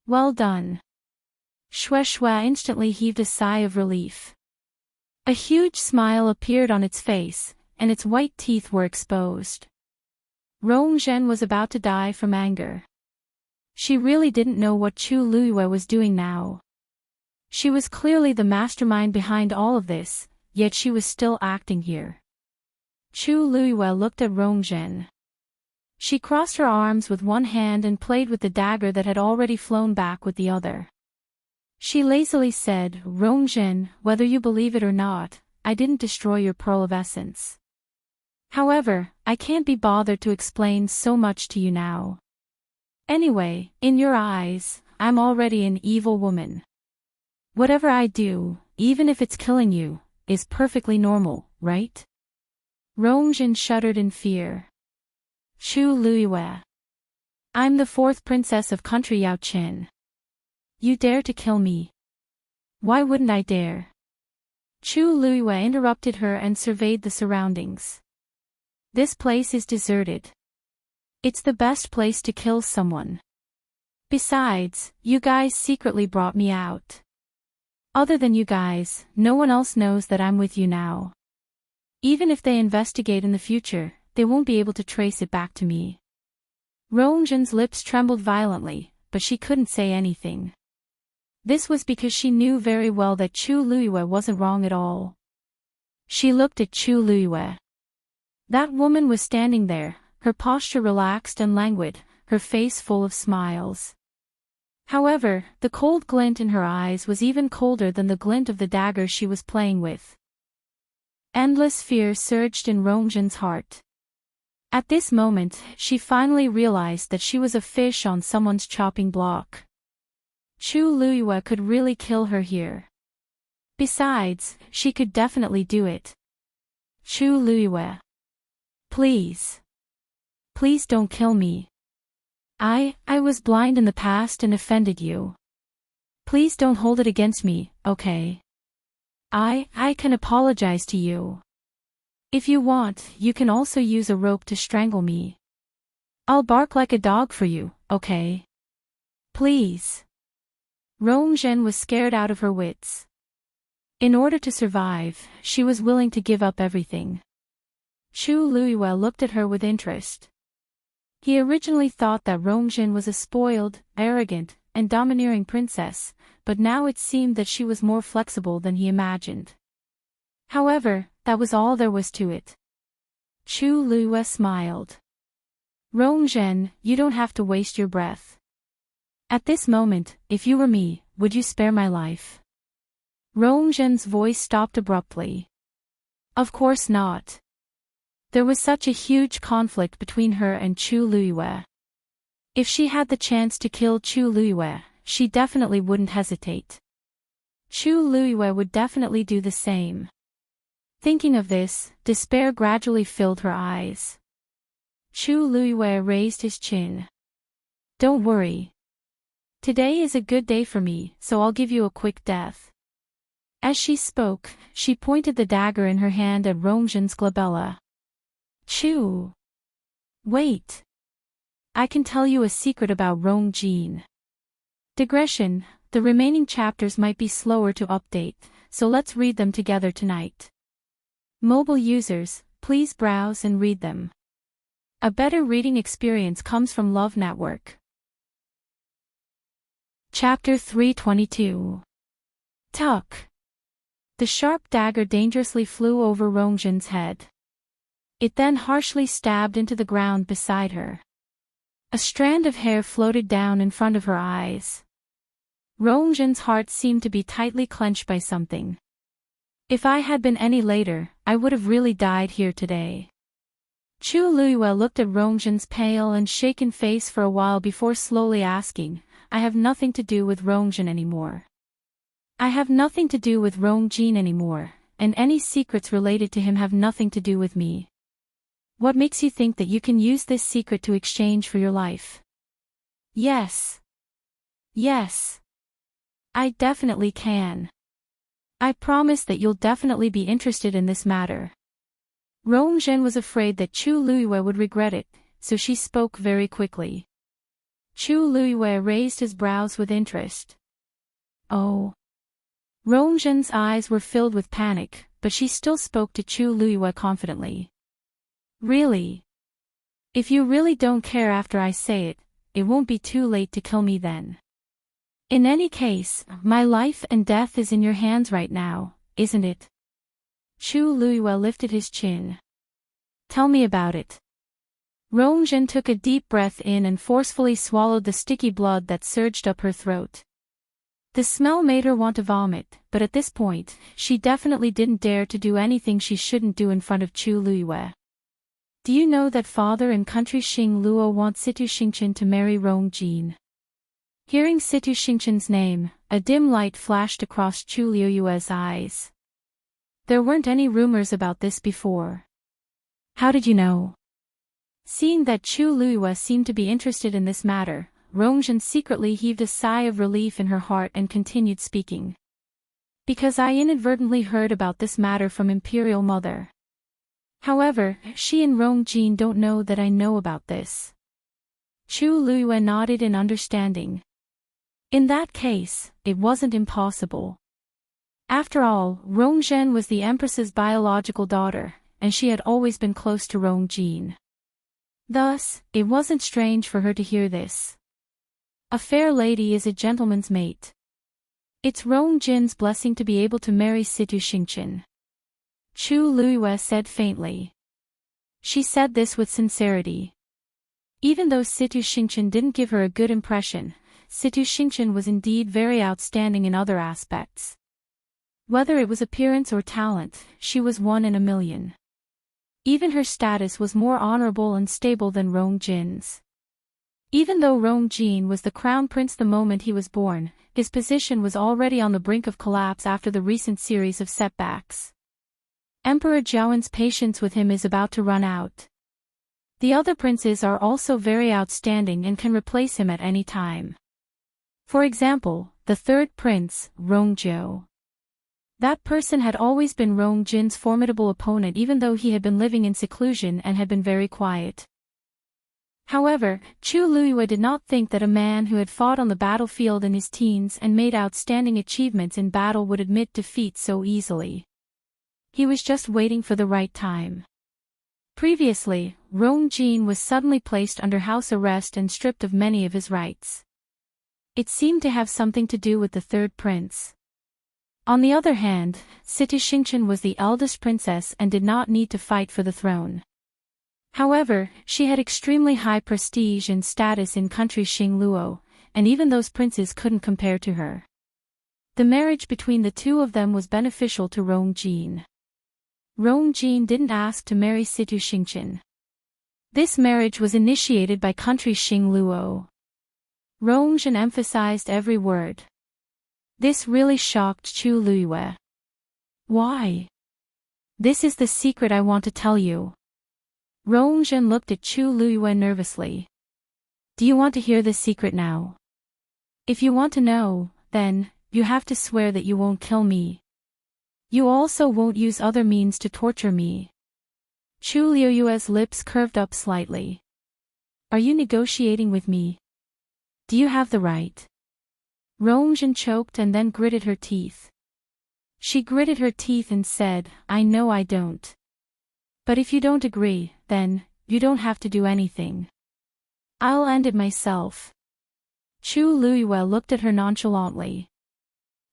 S1: Well done. Shue Shue instantly heaved a sigh of relief. A huge smile appeared on its face, and its white teeth were exposed. Rongzhen was about to die from anger. She really didn't know what Chu Luiyue was doing now. She was clearly the mastermind behind all of this, yet she was still acting here. Chu Luiyue looked at Rongzhen. She crossed her arms with one hand and played with the dagger that had already flown back with the other. She lazily said, Rongzhen, whether you believe it or not, I didn't destroy your pearl of essence. However, I can't be bothered to explain so much to you now. Anyway, in your eyes, I'm already an evil woman. Whatever I do, even if it's killing you, is perfectly normal, right? Rongzhen shuddered in fear. Chu Luiyue. I'm the fourth princess of country Yaoqin. You dare to kill me? Why wouldn't I dare? Chu Luiyue interrupted her and surveyed the surroundings. This place is deserted. It's the best place to kill someone. Besides, you guys secretly brought me out. Other than you guys, no one else knows that I'm with you now. Even if they investigate in the future, they won't be able to trace it back to me. Rongzhen's lips trembled violently, but she couldn't say anything. This was because she knew very well that Chu Luiyue wasn't wrong at all. She looked at Chu Luiyue. That woman was standing there, her posture relaxed and languid, her face full of smiles. However, the cold glint in her eyes was even colder than the glint of the dagger she was playing with. Endless fear surged in Rongzhen's heart. At this moment, she finally realized that she was a fish on someone's chopping block. Chu Luiyue could really kill her here. Besides, she could definitely do it. Chu Luiyue. Please. Please don't kill me. I was blind in the past and offended you. Please don't hold it against me, okay? I can apologize to you. If you want, you can also use a rope to strangle me. I'll bark like a dog for you, okay? Please. Rongzhen was scared out of her wits. In order to survive, she was willing to give up everything. Chu Luiyue looked at her with interest. He originally thought that Rongzhen was a spoiled, arrogant, and domineering princess, but now it seemed that she was more flexible than he imagined. However, that was all there was to it. Chu Luiyue smiled. Rongzhen, you don't have to waste your breath. At this moment, if you were me, would you spare my life? Rongzhen's voice stopped abruptly. Of course not. There was such a huge conflict between her and Chu Luiyue. If she had the chance to kill Chu Luiyue, she definitely wouldn't hesitate. Chu Luiyue would definitely do the same. Thinking of this, despair gradually filled her eyes. Chu Luiyue raised his chin. Don't worry. Today is a good day for me, so I'll give you a quick death. As she spoke, she pointed the dagger in her hand at Rongzhen's glabella. Chu. Wait. I can tell you a secret about Rongzhen. Digression, the remaining chapters might be slower to update, so let's read them together tonight. Mobile users, please browse and read them. A better reading experience comes from Love Network. Chapter 322. Tuck. The sharp dagger dangerously flew over Rongzhen's head. It then harshly stabbed into the ground beside her. A strand of hair floated down in front of her eyes. Rongzhen's heart seemed to be tightly clenched by something. If I had been any later, I would have really died here today. Chu Luiyue looked at Rongzhen's pale and shaken face for a while before slowly asking, I have nothing to do with Rongzhen anymore. I have nothing to do with Rongzhen anymore, and any secrets related to him have nothing to do with me. What makes you think that you can use this secret to exchange for your life? Yes. Yes. I definitely can. I promise that you'll definitely be interested in this matter. Rongzhen was afraid that Chu Luiyue would regret it, so she spoke very quickly. Chu Luiyue raised his brows with interest. Oh. Rongzhen's eyes were filled with panic, but she still spoke to Chu Luiyue confidently. Really? If you really don't care after I say it, it won't be too late to kill me then. In any case, my life and death is in your hands right now, isn't it? Chu Luiyue lifted his chin. Tell me about it. Rongzhen took a deep breath in and forcefully swallowed the sticky blood that surged up her throat. The smell made her want to vomit, but at this point, she definitely didn't dare to do anything she shouldn't do in front of Chu Luiyue. Do you know that father and country Xing Luo want Situ Xingchen to marry Rongjin? Hearing Situ Xingchen's name, a dim light flashed across Chu Luiyue's eyes. There weren't any rumors about this before. How did you know? Seeing that Chu Luiyue seemed to be interested in this matter, Rongzhen secretly heaved a sigh of relief in her heart and continued speaking. Because I inadvertently heard about this matter from Imperial Mother. However, she and Rongjin don't know that I know about this. Chu Luiyue nodded in understanding. In that case, it wasn't impossible. After all, Rongzhen was the Empress's biological daughter, and she had always been close to Rongjin. Thus, it wasn't strange for her to hear this. A fair lady is a gentleman's mate. It's Rongjin's blessing to be able to marry Situ Xingchen. Chu Luiyue said faintly. She said this with sincerity. Even though Situ Xingchen didn't give her a good impression, Situ Xingchen was indeed very outstanding in other aspects. Whether it was appearance or talent, she was one in a million. Even her status was more honorable and stable than Rongjin's. Even though Rongjin was the crown prince the moment he was born, his position was already on the brink of collapse after the recent series of setbacks. Emperor Jiaowen's patience with him is about to run out. The other princes are also very outstanding and can replace him at any time. For example, the third prince, Rongzhou. That person had always been Rongjin's formidable opponent even though he had been living in seclusion and had been very quiet. However, Chu Luiyue did not think that a man who had fought on the battlefield in his teens and made outstanding achievements in battle would admit defeat so easily. He was just waiting for the right time. Previously, Rongjin was suddenly placed under house arrest and stripped of many of his rights. It seemed to have something to do with the third prince. On the other hand, Situ Xingchen was the eldest princess and did not need to fight for the throne. However, she had extremely high prestige and status in country Xing Luo, and even those princes couldn't compare to her. The marriage between the two of them was beneficial to Rongjin. Rongjin didn't ask to marry Situ Xingchen. This marriage was initiated by country Xing Luo. Rongzhen emphasized every word. This really shocked Chu Luiyue. Why? This is the secret I want to tell you. Rongzhen looked at Chu Luiyue nervously. Do you want to hear the secret now? If you want to know, then, you have to swear that you won't kill me. You also won't use other means to torture me. Chu Luiyue's lips curved up slightly. Are you negotiating with me? Do you have the right? Rongzhen choked and then gritted her teeth. She gritted her teeth and said, I know I don't. But if you don't agree, then, you don't have to do anything. I'll end it myself. Chu Luiyue looked at her nonchalantly.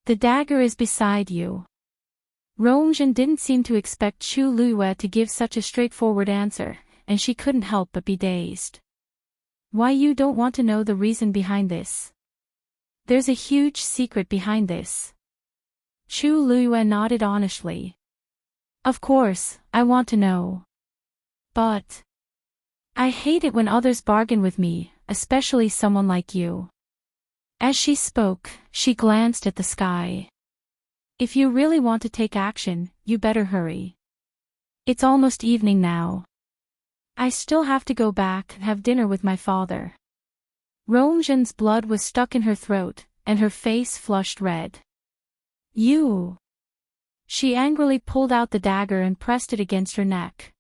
S1: The dagger is beside you. Rongzhen didn't seem to expect Chu Luiyue to give such a straightforward answer, and she couldn't help but be dazed. Why you don't want to know the reason behind this? There's a huge secret behind this. Chu Luiyue nodded honestly. Of course, I want to know. But I hate it when others bargain with me, especially someone like you. As she spoke, she glanced at the sky. If you really want to take action, you better hurry. It's almost evening now. I still have to go back and have dinner with my father. Rongzhen's blood was stuck in her throat, and her face flushed red. You! She angrily pulled out the dagger and pressed it against her neck.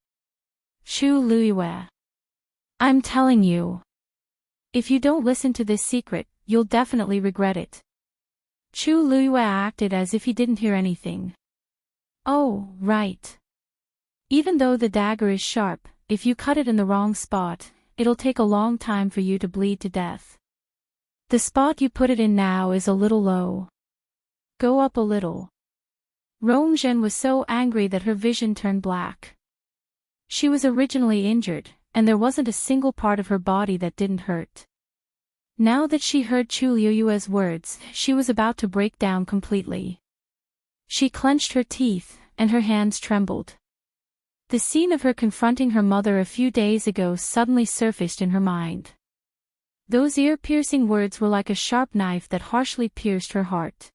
S1: Chu Luiyue. I'm telling you. If you don't listen to this secret, you'll definitely regret it. Chu Luiyue acted as if he didn't hear anything. Oh, right. Even though the dagger is sharp, if you cut it in the wrong spot, it'll take a long time for you to bleed to death. The spot you put it in now is a little low. Go up a little. Rongzhen was so angry that her vision turned black. She was originally injured, and there wasn't a single part of her body that didn't hurt. Now that she heard Chu Luiyue's words, she was about to break down completely. She clenched her teeth, and her hands trembled. The scene of her confronting her mother a few days ago suddenly surfaced in her mind. Those ear-piercing words were like a sharp knife that harshly pierced her heart.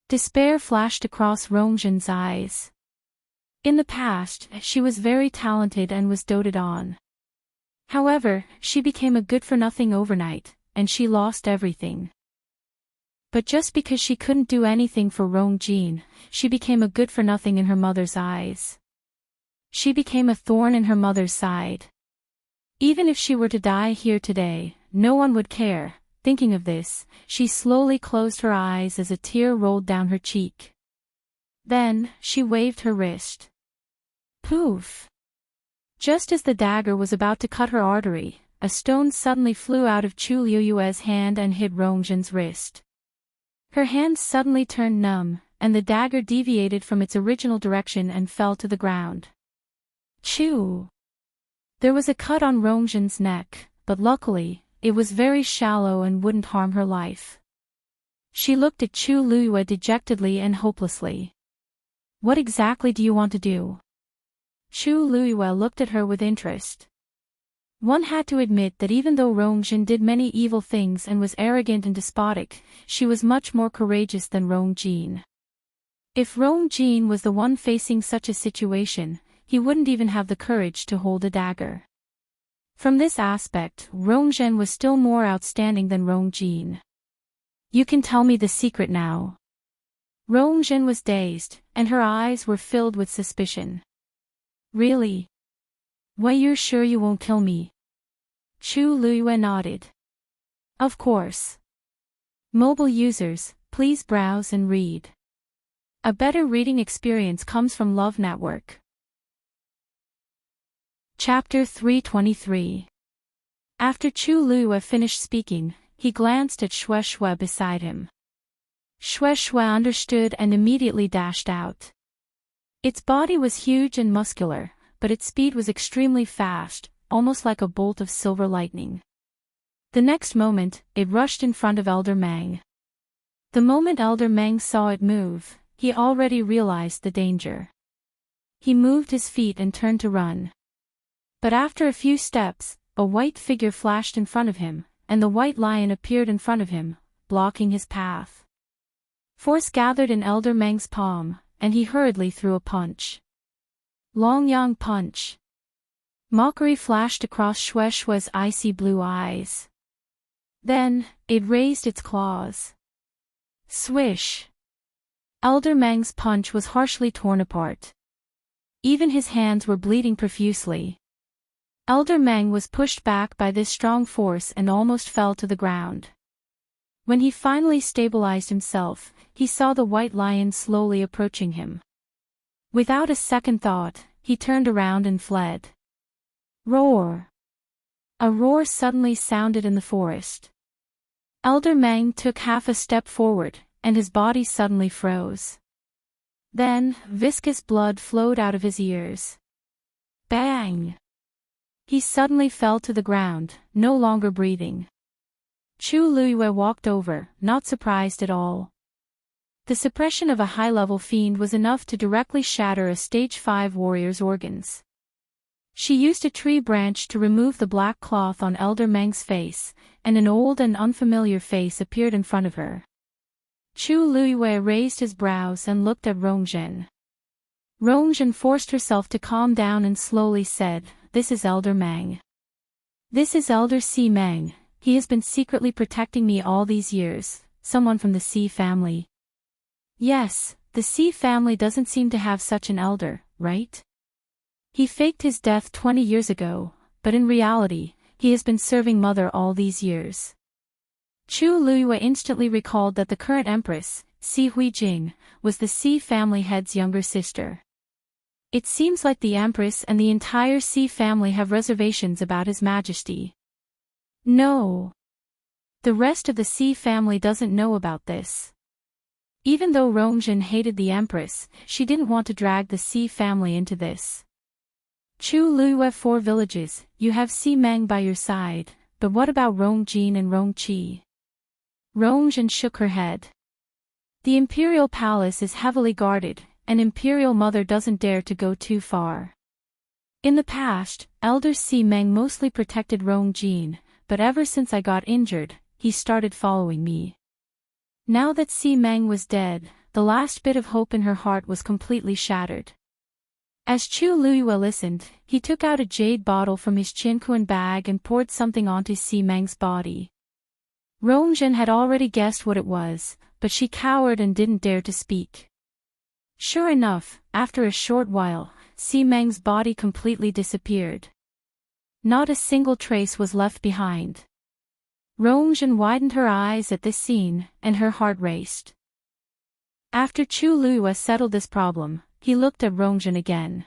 S1: Despair flashed across Rongzhen's eyes. In the past, she was very talented and was doted on. However, she became a good-for-nothing overnight, and she lost everything. But just because she couldn't do anything for Rongjin, she became a good-for-nothing in her mother's eyes. She became a thorn in her mother's side. Even if she were to die here today, no one would care. Thinking of this, she slowly closed her eyes as a tear rolled down her cheek. Then, she waved her wrist. Poof! Just as the dagger was about to cut her artery, a stone suddenly flew out of Chu Luiyue's hand and hit Rongzhen's wrist. Her hand suddenly turned numb, and the dagger deviated from its original direction and fell to the ground. Chew! There was a cut on Rongzhen's neck, but luckily, it was very shallow and wouldn't harm her life. She looked at Chu Luiyue dejectedly and hopelessly. What exactly do you want to do? Chu Luiyue looked at her with interest. One had to admit that even though Rongzhen did many evil things and was arrogant and despotic, she was much more courageous than Rongjin. If Rongjin was the one facing such a situation, he wouldn't even have the courage to hold a dagger. From this aspect, Rongzhen was still more outstanding than Rongjin. You can tell me the secret now. Rongzhen was dazed, and her eyes were filled with suspicion. Really? Why, you're sure you won't kill me? Chu Luiyue nodded. Of course. Mobile users, please browse and read. A better reading experience comes from Love Network. Chapter 323. After Chu Luiyue finished speaking, he glanced at Xue Xue beside him. Xue Xue understood and immediately dashed out. Its body was huge and muscular, but its speed was extremely fast, almost like a bolt of silver lightning. The next moment, it rushed in front of Elder Mang. The moment Elder Mang saw it move, he already realized the danger. He moved his feet and turned to run. But after a few steps, a white figure flashed in front of him, and the white lion appeared in front of him, blocking his path. Force gathered in Elder Mang's palm, and he hurriedly threw a punch. Long Yang punch. Mockery flashed across Xue Xue's icy blue eyes. Then, it raised its claws. Swish! Elder Mang's punch was harshly torn apart. Even his hands were bleeding profusely. Elder Mang was pushed back by this strong force and almost fell to the ground. When he finally stabilized himself, he saw the white lion slowly approaching him. Without a second thought, he turned around and fled. Roar! A roar suddenly sounded in the forest. Elder Mang took half a step forward, and his body suddenly froze. Then, viscous blood flowed out of his ears. Bang! He suddenly fell to the ground, no longer breathing. Chu Luiyue walked over, not surprised at all. The suppression of a high-level fiend was enough to directly shatter a stage 5 warrior's organs. She used a tree branch to remove the black cloth on Elder Mang's face, and an old and unfamiliar face appeared in front of her. Chu Luiyue raised his brows and looked at Rongzhen. Rongzhen forced herself to calm down and slowly said, "This is Elder Mang. This is Elder Si Meng. He has been secretly protecting me all these years, someone from the Si family." Yes, the Si family doesn't seem to have such an elder, right? He faked his death 20 years ago, but in reality, he has been serving mother all these years. Chu Luiyue instantly recalled that the current empress, Si Huijing, was the Si family head's younger sister. It seems like the empress and the entire Si family have reservations about His Majesty. No. The rest of the Si family doesn't know about this. Even though Rongjin hated the empress, she didn't want to drag the Si family into this. Chu Luiyue 4 villages, you have Si Meng by your side, but what about Rongjin and Rongqi? Rongjin shook her head. The imperial palace is heavily guarded, and imperial mother doesn't dare to go too far. In the past, elder Si Meng mostly protected Rongjin, but ever since I got injured, he started following me. Now that Si Meng was dead, the last bit of hope in her heart was completely shattered. As Chu Luiyue listened, he took out a jade bottle from his Qinquan bag and poured something onto Si Meng's body. Rongjin had already guessed what it was, but she cowered and didn't dare to speak. Sure enough, after a short while, Si Meng's body completely disappeared. Not a single trace was left behind. Rongjin widened her eyes at this scene, and her heart raced. After Chu Luiyue settled this problem, he looked at Rongjin again.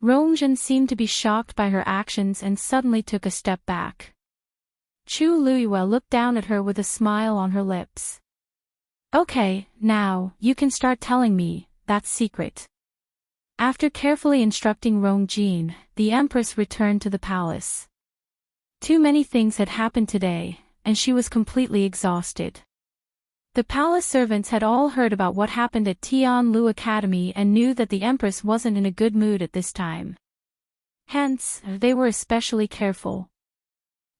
S1: Rongjin seemed to be shocked by her actions and suddenly took a step back. Chu Luiyue looked down at her with a smile on her lips. Okay, now, you can start telling me that secret. After carefully instructing Rongjin, the empress returned to the palace. Too many things had happened today, and she was completely exhausted. The palace servants had all heard about what happened at Tianlu Academy and knew that the empress wasn't in a good mood at this time. Hence, they were especially careful.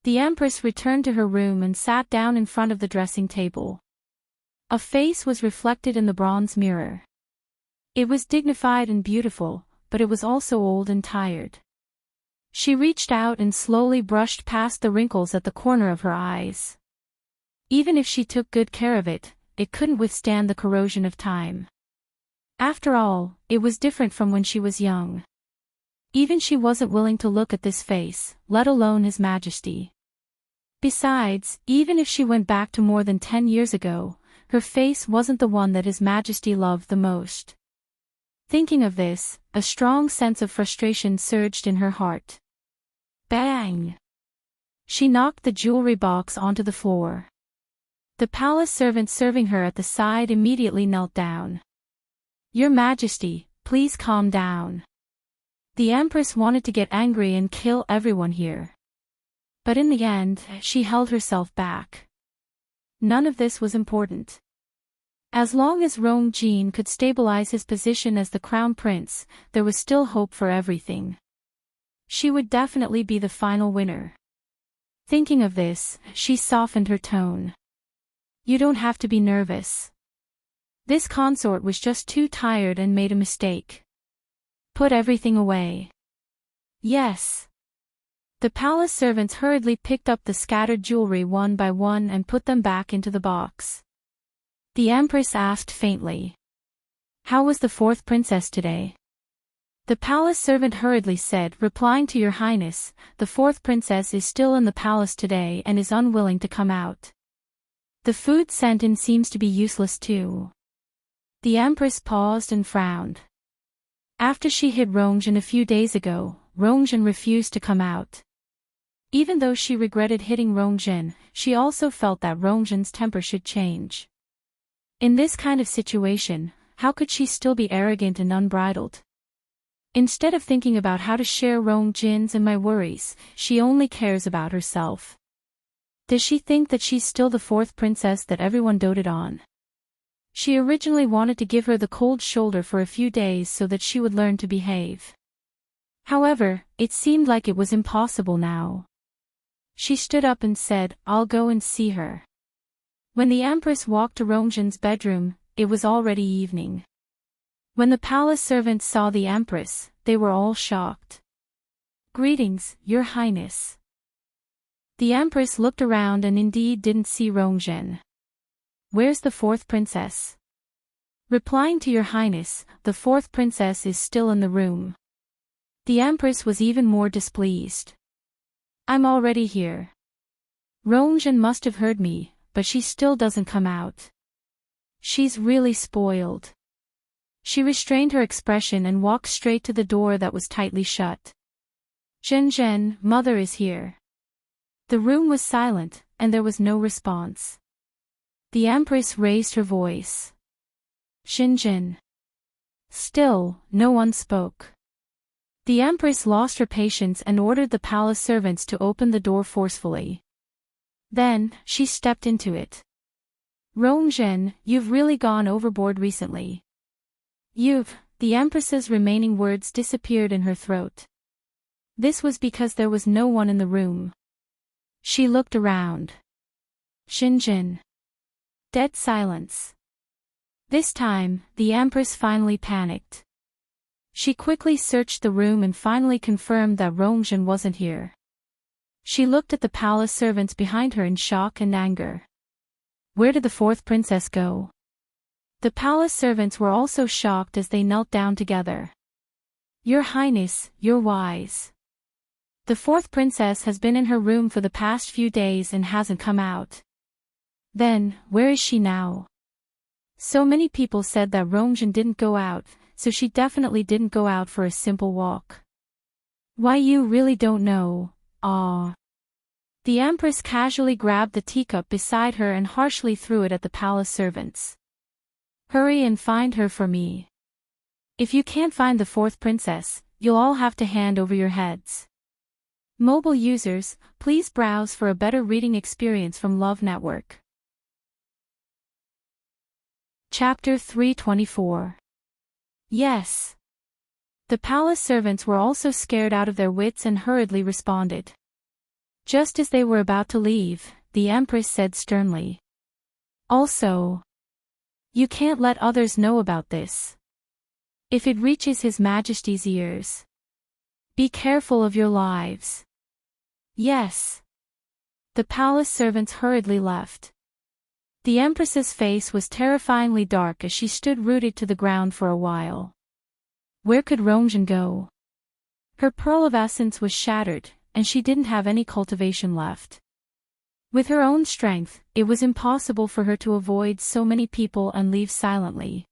S1: The empress returned to her room and sat down in front of the dressing table. A face was reflected in the bronze mirror. It was dignified and beautiful, but it was also old and tired. She reached out and slowly brushed past the wrinkles at the corner of her eyes. Even if she took good care of it, it couldn't withstand the corrosion of time. After all, it was different from when she was young. Even she wasn't willing to look at this face, let alone His Majesty. Besides, even if she went back to more than 10 years ago, her face wasn't the one that His Majesty loved the most. Thinking of this, a strong sense of frustration surged in her heart. Bang! She knocked the jewelry box onto the floor. The palace servant serving her at the side immediately knelt down. Your Majesty, please calm down. The empress wanted to get angry and kill everyone here. But in the end, she held herself back. None of this was important. As long as Rongjin could stabilize his position as the crown prince, there was still hope for everything. She would definitely be the final winner. Thinking of this, she softened her tone. You don't have to be nervous. This consort was just too tired and made a mistake. Put everything away. Yes. The palace servants hurriedly picked up the scattered jewelry one by one and put them back into the box. The empress asked faintly. How was the fourth princess today? The palace servant hurriedly said, replying to Your Highness, the fourth princess is still in the palace today and is unwilling to come out. The food sent in seems to be useless too. The empress paused and frowned. After she hid Rongjin a few days ago, Rongjin refused to come out. Even though she regretted hitting Rongjin, she also felt that Rongjin's temper should change. In this kind of situation, how could she still be arrogant and unbridled? Instead of thinking about how to share Rongjin's and my worries, she only cares about herself. Does she think that she's still the fourth princess that everyone doted on? She originally wanted to give her the cold shoulder for a few days so that she would learn to behave. However, it seemed like it was impossible now. She stood up and said, I'll go and see her. When the empress walked to Rongjin's bedroom, it was already evening. When the palace servants saw the empress, they were all shocked. Greetings, Your Highness. The empress looked around and indeed didn't see Rongjin. Where's the fourth princess? Replying to Your Highness, the fourth princess is still in the room. The empress was even more displeased. I'm already here. Rongjin must have heard me, but she still doesn't come out. She's really spoiled. She restrained her expression and walked straight to the door that was tightly shut. Zhen, mother is here. The room was silent, and there was no response. The Empress raised her voice. Xinjin. Still, no one spoke. The Empress lost her patience and ordered the palace servants to open the door forcefully. Then, she stepped into it. Rongjin, you've really gone overboard recently. The Empress's remaining words disappeared in her throat. This was because there was no one in the room. She looked around. Xinjin. Dead silence. This time, the Empress finally panicked. She quickly searched the room and finally confirmed that Rongjin wasn't here. She looked at the palace servants behind her in shock and anger. Where did the fourth princess go? The palace servants were also shocked as they knelt down together. Your Highness, you're wise. The fourth princess has been in her room for the past few days and hasn't come out. Then, where is she now? So many people said that Rongjin didn't go out, so she definitely didn't go out for a simple walk. Why, you really don't know? Ah. The Empress casually grabbed the teacup beside her and harshly threw it at the palace servants. Hurry and find her for me. If you can't find the fourth princess, you'll all have to hand over your heads. Mobile users, please browse for a better reading experience from Love Network. Chapter 324. Yes. The palace servants were also scared out of their wits and hurriedly responded. Just as they were about to leave, the Empress said sternly. Also, you can't let others know about this. If it reaches His Majesty's ears, be careful of your lives. Yes. The palace servants hurriedly left. The Empress's face was terrifyingly dark as she stood rooted to the ground for a while. Where could Rongjin go? Her pearl of essence was shattered, and she didn't have any cultivation left. With her own strength, it was impossible for her to avoid so many people and leave silently.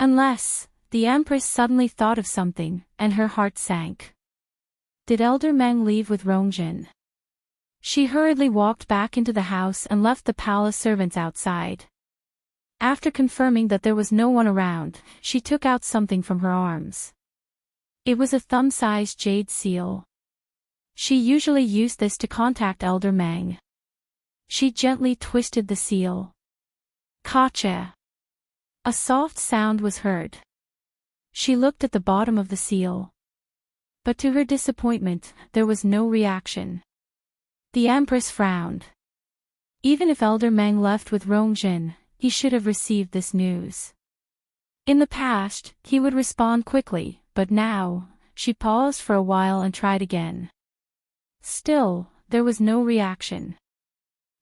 S1: Unless, the Empress suddenly thought of something, and her heart sank. Did Elder Meng leave with Rongjin? She hurriedly walked back into the house and left the palace servants outside. After confirming that there was no one around, she took out something from her arms. It was a thumb-sized jade seal. She usually used this to contact Elder Meng. She gently twisted the seal. Kacha. A soft sound was heard. She looked at the bottom of the seal. But to her disappointment, there was no reaction. The Empress frowned. Even if Elder Meng left with Rongjin, he should have received this news. In the past, he would respond quickly, but now, she paused for a while and tried again. Still, there was no reaction.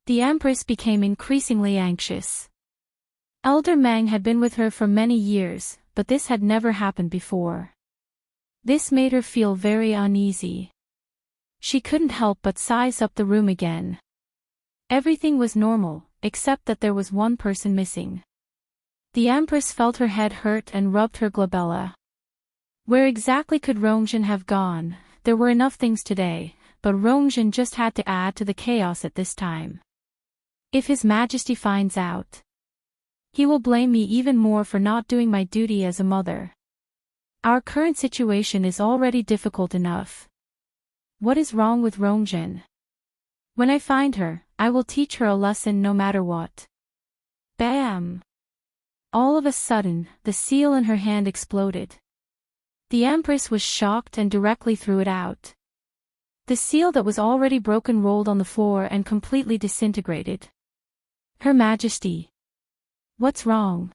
S1: The Empress became increasingly anxious. Elder Meng had been with her for many years, but this had never happened before. This made her feel very uneasy. She couldn't help but size up the room again. Everything was normal, except that there was one person missing. The Empress felt her head hurt and rubbed her glabella. Where exactly could Rongjin have gone? There were enough things today, but Rongjin just had to add to the chaos at this time. If His Majesty finds out, he will blame me even more for not doing my duty as a mother. Our current situation is already difficult enough. What is wrong with Rongjin? When I find her, I will teach her a lesson no matter what. Bam! All of a sudden, the seal in her hand exploded. The Empress was shocked and directly threw it out. The seal that was already broken rolled on the floor and completely disintegrated. Her Majesty. What's wrong?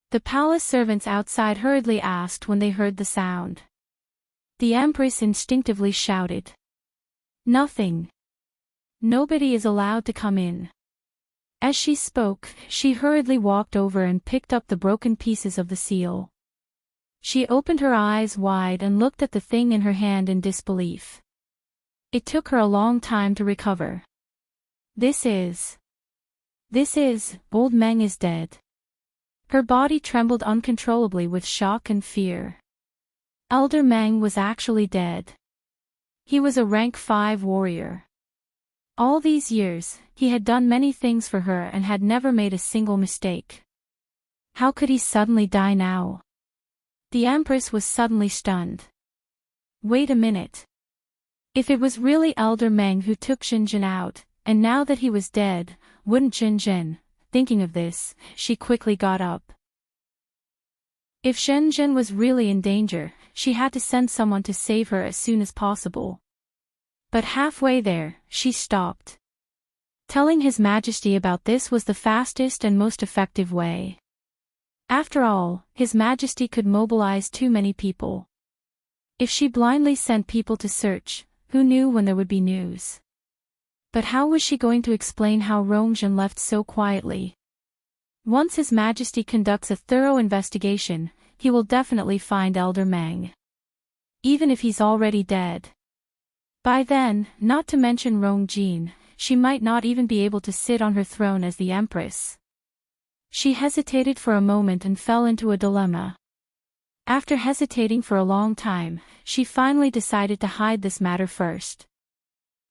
S1: The palace servants outside hurriedly asked when they heard the sound. The Empress instinctively shouted. Nothing. Nobody is allowed to come in. As she spoke, she hurriedly walked over and picked up the broken pieces of the seal. She opened her eyes wide and looked at the thing in her hand in disbelief. It took her a long time to recover. This is, old Meng is dead. Her body trembled uncontrollably with shock and fear. Elder Meng was actually dead. He was a rank 5 warrior. All these years, he had done many things for her and had never made a single mistake. How could he suddenly die now? The Empress was suddenly stunned. Wait a minute. If it was really Elder Meng who took Zhenzhen out, and now that he was dead, wouldn't Zhenzhen? Thinking of this, she quickly got up. If Zhenzhen was really in danger, she had to send someone to save her as soon as possible. But halfway there, she stopped. Telling His Majesty about this was the fastest and most effective way. After all, His Majesty could mobilize too many people. If she blindly sent people to search, who knew when there would be news? But how was she going to explain how Rongzhen left so quietly? Once His Majesty conducts a thorough investigation, he will definitely find Elder Meng. Even if he's already dead. By then, not to mention Rongjin, she might not even be able to sit on her throne as the Empress. She hesitated for a moment and fell into a dilemma. After hesitating for a long time, she finally decided to hide this matter first.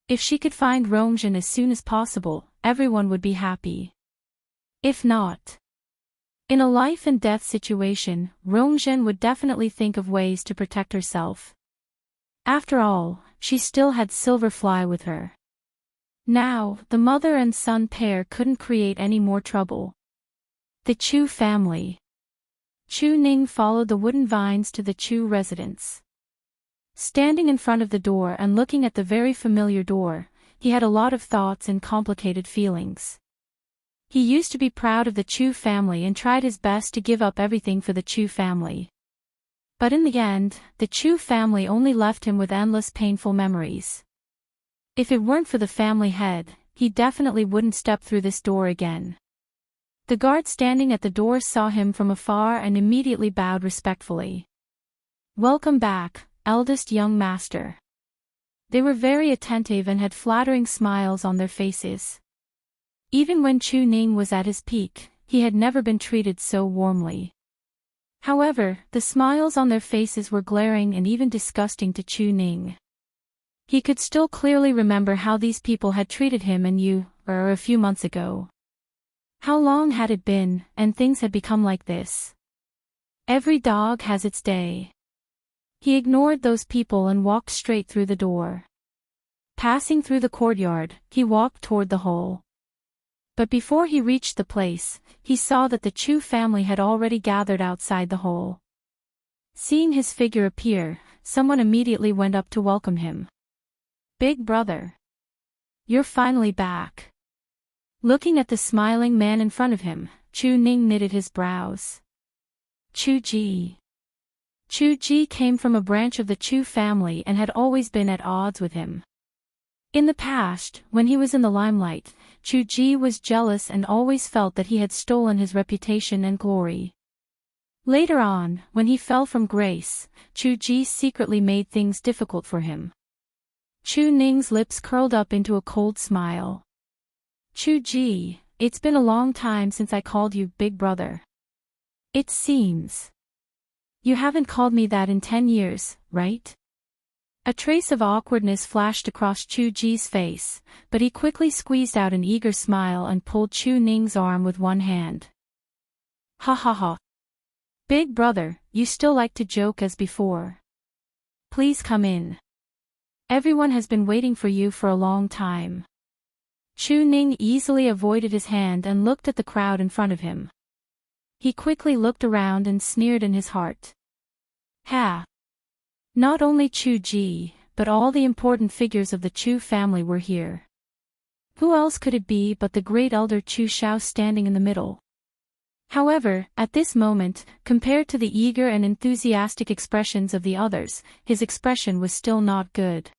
S1: If she could find Rongzhen as soon as possible, everyone would be happy. If not, in a life-and-death situation, Rongzhen would definitely think of ways to protect herself. After all, she still had Silverfly with her. Now, the mother and son pair couldn't create any more trouble. The Chu family. Chu Ning followed the wooden vines to the Chu residence. Standing in front of the door and looking at the very familiar door, he had a lot of thoughts and complicated feelings. He used to be proud of the Chu family and tried his best to give up everything for the Chu family. But in the end, the Chu family only left him with endless painful memories. If it weren't for the family head, he definitely wouldn't step through this door again. The guard standing at the door saw him from afar and immediately bowed respectfully. "Welcome back, eldest young master." They were very attentive and had flattering smiles on their faces. Even when Chu Ning was at his peak, he had never been treated so warmly. However, the smiles on their faces were glaring and even disgusting to Chu Ning. He could still clearly remember how these people had treated him a few months ago. How long had it been, and things had become like this? Every dog has its day. He ignored those people and walked straight through the door. Passing through the courtyard, he walked toward the hall. But before he reached the place, he saw that the Chu family had already gathered outside the hall. Seeing his figure appear, someone immediately went up to welcome him. "Big brother. You're finally back." Looking at the smiling man in front of him, Chu Ning knitted his brows. Chu Ji. Chu Ji came from a branch of the Chu family and had always been at odds with him. In the past, when he was in the limelight, Chu Ji was jealous and always felt that he had stolen his reputation and glory. Later on, when he fell from grace, Chu Ji secretly made things difficult for him. Chu Ning's lips curled up into a cold smile. "Chu Ji, it's been a long time since I called you big brother. It seems. You haven't called me that in 10 years, right?" A trace of awkwardness flashed across Chu Ji's face, but he quickly squeezed out an eager smile and pulled Chu Ning's arm with one hand. "Ha ha ha. Big brother, you still like to joke as before. Please come in. Everyone has been waiting for you for a long time." Chu Ning easily avoided his hand and looked at the crowd in front of him. He quickly looked around and sneered in his heart. Ha! Not only Chu Ji, but all the important figures of the Chu family were here. Who else could it be but the great elder Chu Shao standing in the middle? However, at this moment, compared to the eager and enthusiastic expressions of the others, his expression was still not good.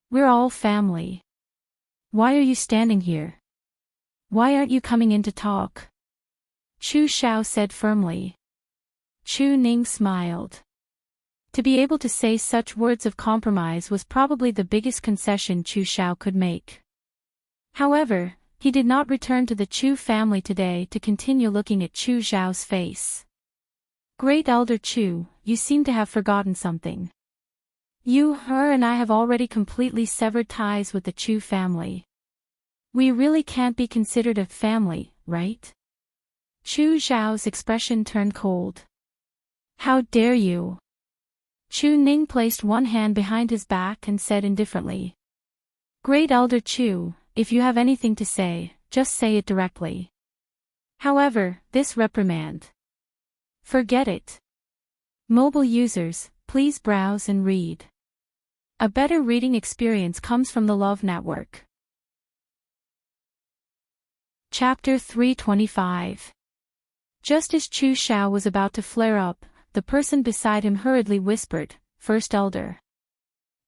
S1: "We're all family. Why are you standing here? Why aren't you coming in to talk?" Chu Shao said firmly. Chu Ning smiled. To be able to say such words of compromise was probably the biggest concession Chu Shao could make. However, he did not return to the Chu family today to continue looking at Chu Zhao's face. Great Elder Chu, you seem to have forgotten something. Her and I have already completely severed ties with the Chu family. We really can't be considered a family, right? Chu Zhao's expression turned cold. How dare you? Chu Ning placed one hand behind his back and said indifferently. Great Elder Chu, if you have anything to say, just say it directly. However, this reprimand. Forget it. Mobile users, please browse and read. A better reading experience comes from the Love Network. Chapter 325. Just as Chu Shao was about to flare up, the person beside him hurriedly whispered, First Elder.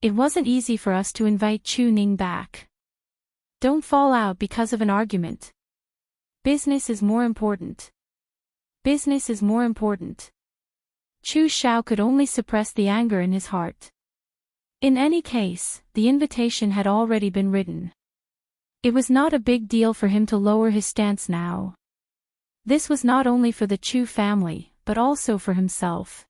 S1: It wasn't easy for us to invite Chu Ning back. Don't fall out because of an argument. Business is more important. Business is more important. Chu Shao could only suppress the anger in his heart. In any case, the invitation had already been written. It was not a big deal for him to lower his stance now. This was not only for the Chu family, but also for himself.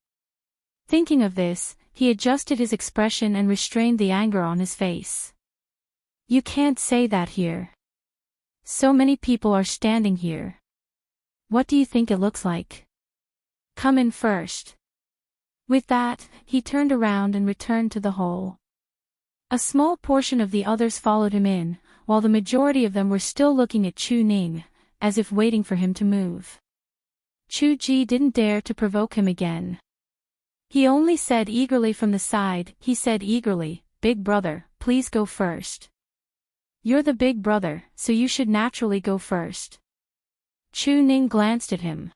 S1: Thinking of this, he adjusted his expression and restrained the anger on his face. You can't say that here. So many people are standing here. What do you think it looks like? Come in first. With that, he turned around and returned to the hall. A small portion of the others followed him in, while the majority of them were still looking at Chu Ning, as if waiting for him to move. Chu Ji didn't dare to provoke him again. He only said eagerly from the side, Big brother, please go first. You're the big brother, so you should naturally go first. Chu Ning glanced at him.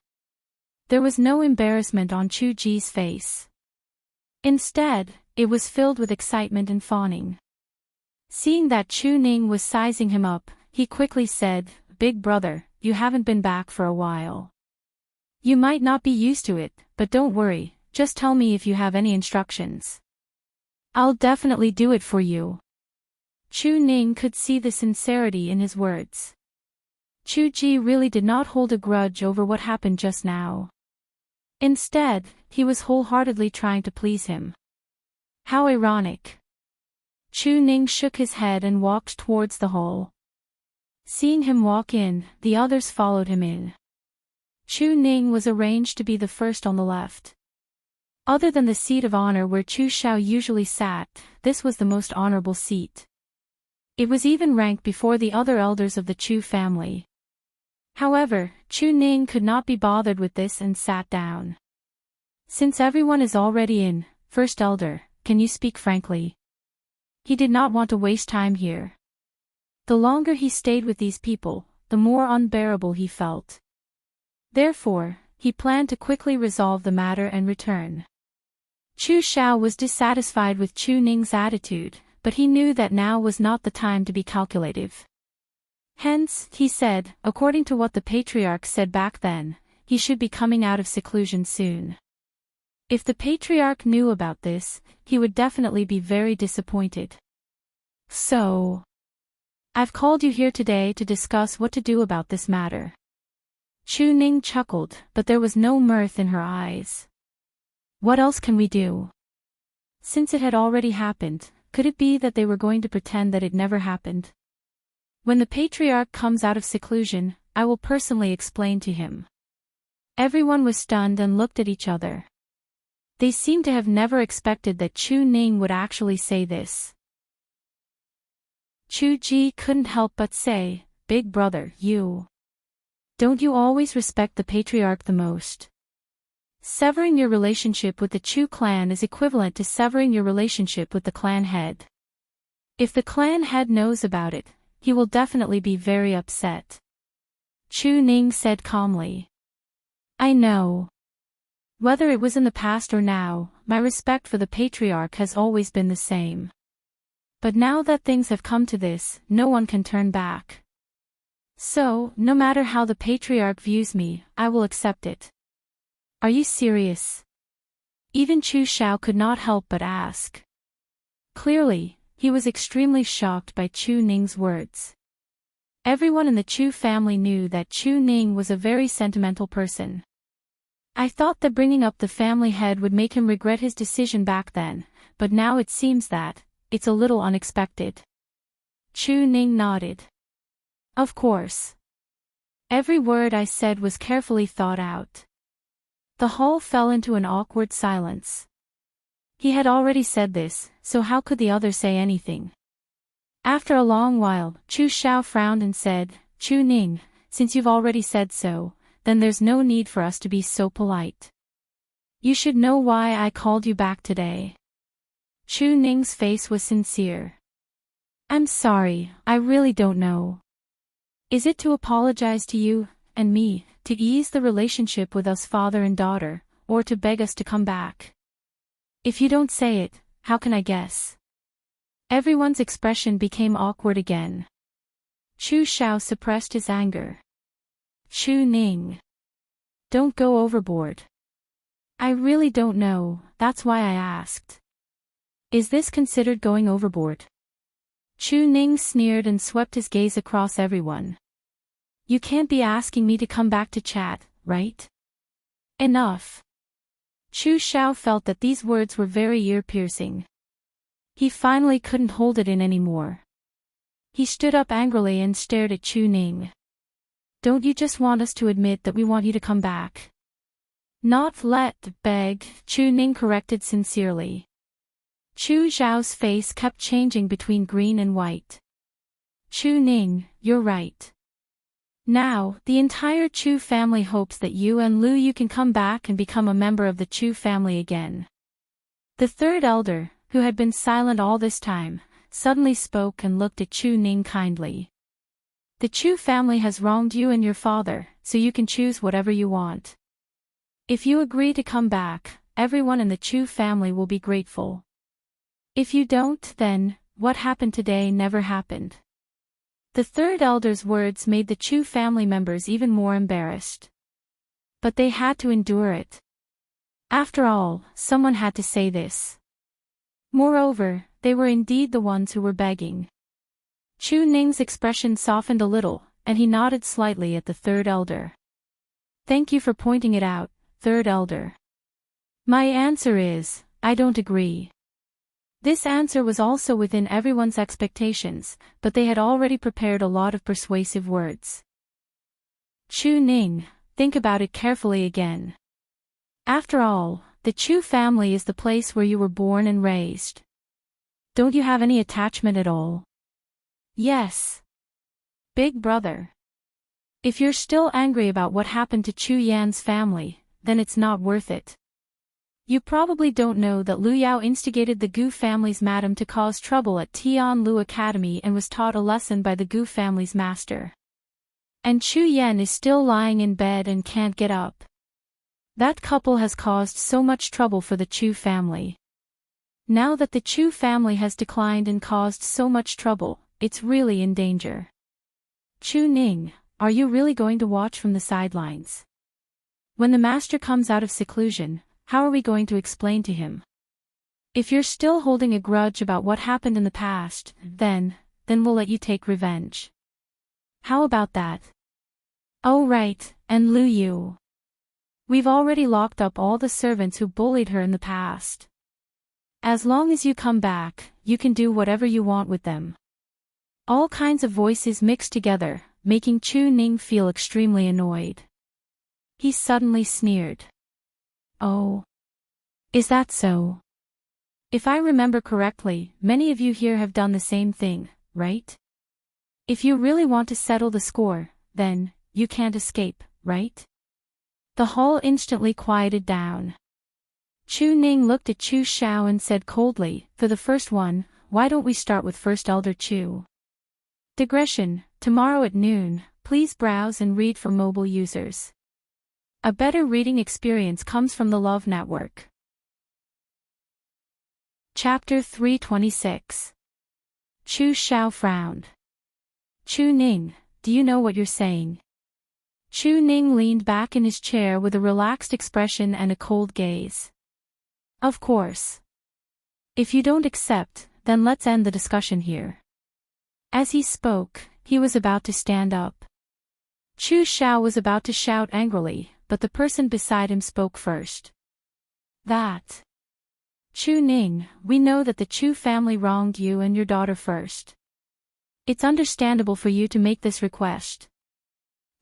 S1: There was no embarrassment on Chu Ji's face. Instead, it was filled with excitement and fawning. Seeing that Chu Ning was sizing him up, he quickly said, Big brother, you haven't been back for a while. You might not be used to it, but don't worry, just tell me if you have any instructions. I'll definitely do it for you. Chu Ning could see the sincerity in his words. Chu Ji really did not hold a grudge over what happened just now. Instead, he was wholeheartedly trying to please him. How ironic. Chu Ning shook his head and walked towards the hall. Seeing him walk in, the others followed him in. Chu Ning was arranged to be the first on the left. Other than the seat of honor where Chu Shao usually sat, this was the most honorable seat. It was even ranked before the other elders of the Chu family. However, Chu Ning could not be bothered with this and sat down. Since everyone is already in, First Elder, can you speak frankly? He did not want to waste time here. The longer he stayed with these people, the more unbearable he felt. Therefore, he planned to quickly resolve the matter and return. Chu Shao was dissatisfied with Chu Ning's attitude, but he knew that now was not the time to be calculative. Hence, he said, according to what the patriarch said back then, he should be coming out of seclusion soon. If the patriarch knew about this, he would definitely be very disappointed. So, I've called you here today to discuss what to do about this matter. Chu Ning chuckled, but there was no mirth in her eyes. What else can we do? Since it had already happened, could it be that they were going to pretend that it never happened? When the patriarch comes out of seclusion, I will personally explain to him. Everyone was stunned and looked at each other. They seemed to have never expected that Chu Ning would actually say this. Chu Ji couldn't help but say, Big brother, don't you always respect the patriarch the most? Severing your relationship with the Chu clan is equivalent to severing your relationship with the clan head. If the clan head knows about it, he will definitely be very upset. Chu Ning said calmly. I know. Whether it was in the past or now, my respect for the patriarch has always been the same. But now that things have come to this, no one can turn back. So, no matter how the patriarch views me, I will accept it. Are you serious? Even Chu Xiao could not help but ask. Clearly, he was extremely shocked by Chu Ning's words. Everyone in the Chu family knew that Chu Ning was a very sentimental person. I thought that bringing up the family head would make him regret his decision back then, but now it seems that it's a little unexpected. Chu Ning nodded. Of course. Every word I said was carefully thought out. The hall fell into an awkward silence. He had already said this, so how could the other say anything? After a long while, Chu Xiao frowned and said, Chu Ning, since you've already said so, then there's no need for us to be so polite. You should know why I called you back today. Chu Ning's face was sincere. I'm sorry, I really don't know. Is it to apologize to you and me, to ease the relationship with us father and daughter, or to beg us to come back? If you don't say it, how can I guess? Everyone's expression became awkward again. Chu Xiao suppressed his anger. Chu Ning. Don't go overboard. I really don't know, that's why I asked. Is this considered going overboard? Chu Ning sneered and swept his gaze across everyone. You can't be asking me to come back to chat, right? Enough. Chu Xiao felt that these words were very ear-piercing. He finally couldn't hold it in anymore. He stood up angrily and stared at Chu Ning. Don't you just want us to admit that we want you to come back? Not beg, Chu Ning corrected sincerely. Chu Xiao's face kept changing between green and white. Chu Ning, you're right. Now, the entire Chu family hopes that you and Lu Yu can come back and become a member of the Chu family again. The third elder, who had been silent all this time, suddenly spoke and looked at Chu Ning kindly. The Chu family has wronged you and your father, so you can choose whatever you want. If you agree to come back, everyone in the Chu family will be grateful. If you don't, then, what happened today never happened. The third elder's words made the Chu family members even more embarrassed. But they had to endure it. After all, someone had to say this. Moreover, they were indeed the ones who were begging. Chu Ning's expression softened a little, and he nodded slightly at the third elder. Thank you for pointing it out, third elder. My answer is, I don't agree. This answer was also within everyone's expectations, but they had already prepared a lot of persuasive words. Chu Ning, think about it carefully again. After all, the Chu family is the place where you were born and raised. Don't you have any attachment at all? Yes. Big brother. If you're still angry about what happened to Chu Yan's family, then it's not worth it. You probably don't know that Lu Yao instigated the Gu family's madam to cause trouble at Tianlu Academy and was taught a lesson by the Gu family's master. And Chu Yan is still lying in bed and can't get up. That couple has caused so much trouble for the Chu family. Now that the Chu family has declined and caused so much trouble, it's really in danger. Chu Ning, are you really going to watch from the sidelines? When the master comes out of seclusion, how are we going to explain to him? If you're still holding a grudge about what happened in the past, then we'll let you take revenge. How about that? Oh right, and Lu Yu. We've already locked up all the servants who bullied her in the past. As long as you come back, you can do whatever you want with them. All kinds of voices mixed together, making Chu Ning feel extremely annoyed. He suddenly sneered. Oh. Is that so? If I remember correctly, many of you here have done the same thing, right? If you really want to settle the score, then you can't escape, right? The hall instantly quieted down. Chu Ning looked at Chu Xiao and said coldly, for the first one, why don't we start with First Elder Chu? Digression, tomorrow at noon, please browse and read for mobile users. A better reading experience comes from the Love Network. Chapter 326. Chu Xiao frowned. Chu Ning, do you know what you're saying? Chu Ning leaned back in his chair with a relaxed expression and a cold gaze. Of course. If you don't accept, then let's end the discussion here. As he spoke, he was about to stand up. Chu Xiao was about to shout angrily, but the person beside him spoke first. That. Chu Ning, we know that the Chu family wronged you and your daughter first. It's understandable for you to make this request.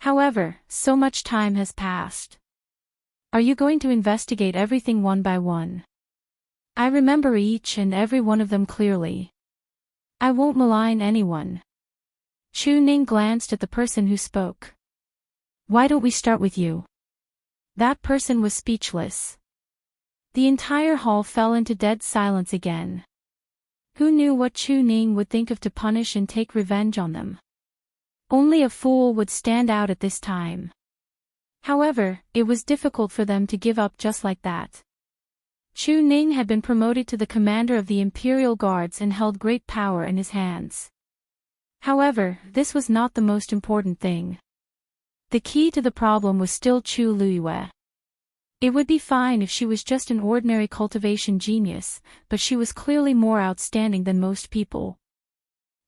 S1: However, so much time has passed. Are you going to investigate everything one by one? I remember each and every one of them clearly. I won't malign anyone. Chu Ning glanced at the person who spoke. Why don't we start with you? That person was speechless. The entire hall fell into dead silence again. Who knew what Chu Ning would think of to punish and take revenge on them? Only a fool would stand out at this time. However, it was difficult for them to give up just like that. Chu Ning had been promoted to the commander of the Imperial Guards and held great power in his hands. However, this was not the most important thing. The key to the problem was still Chu Luiyue. It would be fine if she was just an ordinary cultivation genius, but she was clearly more outstanding than most people.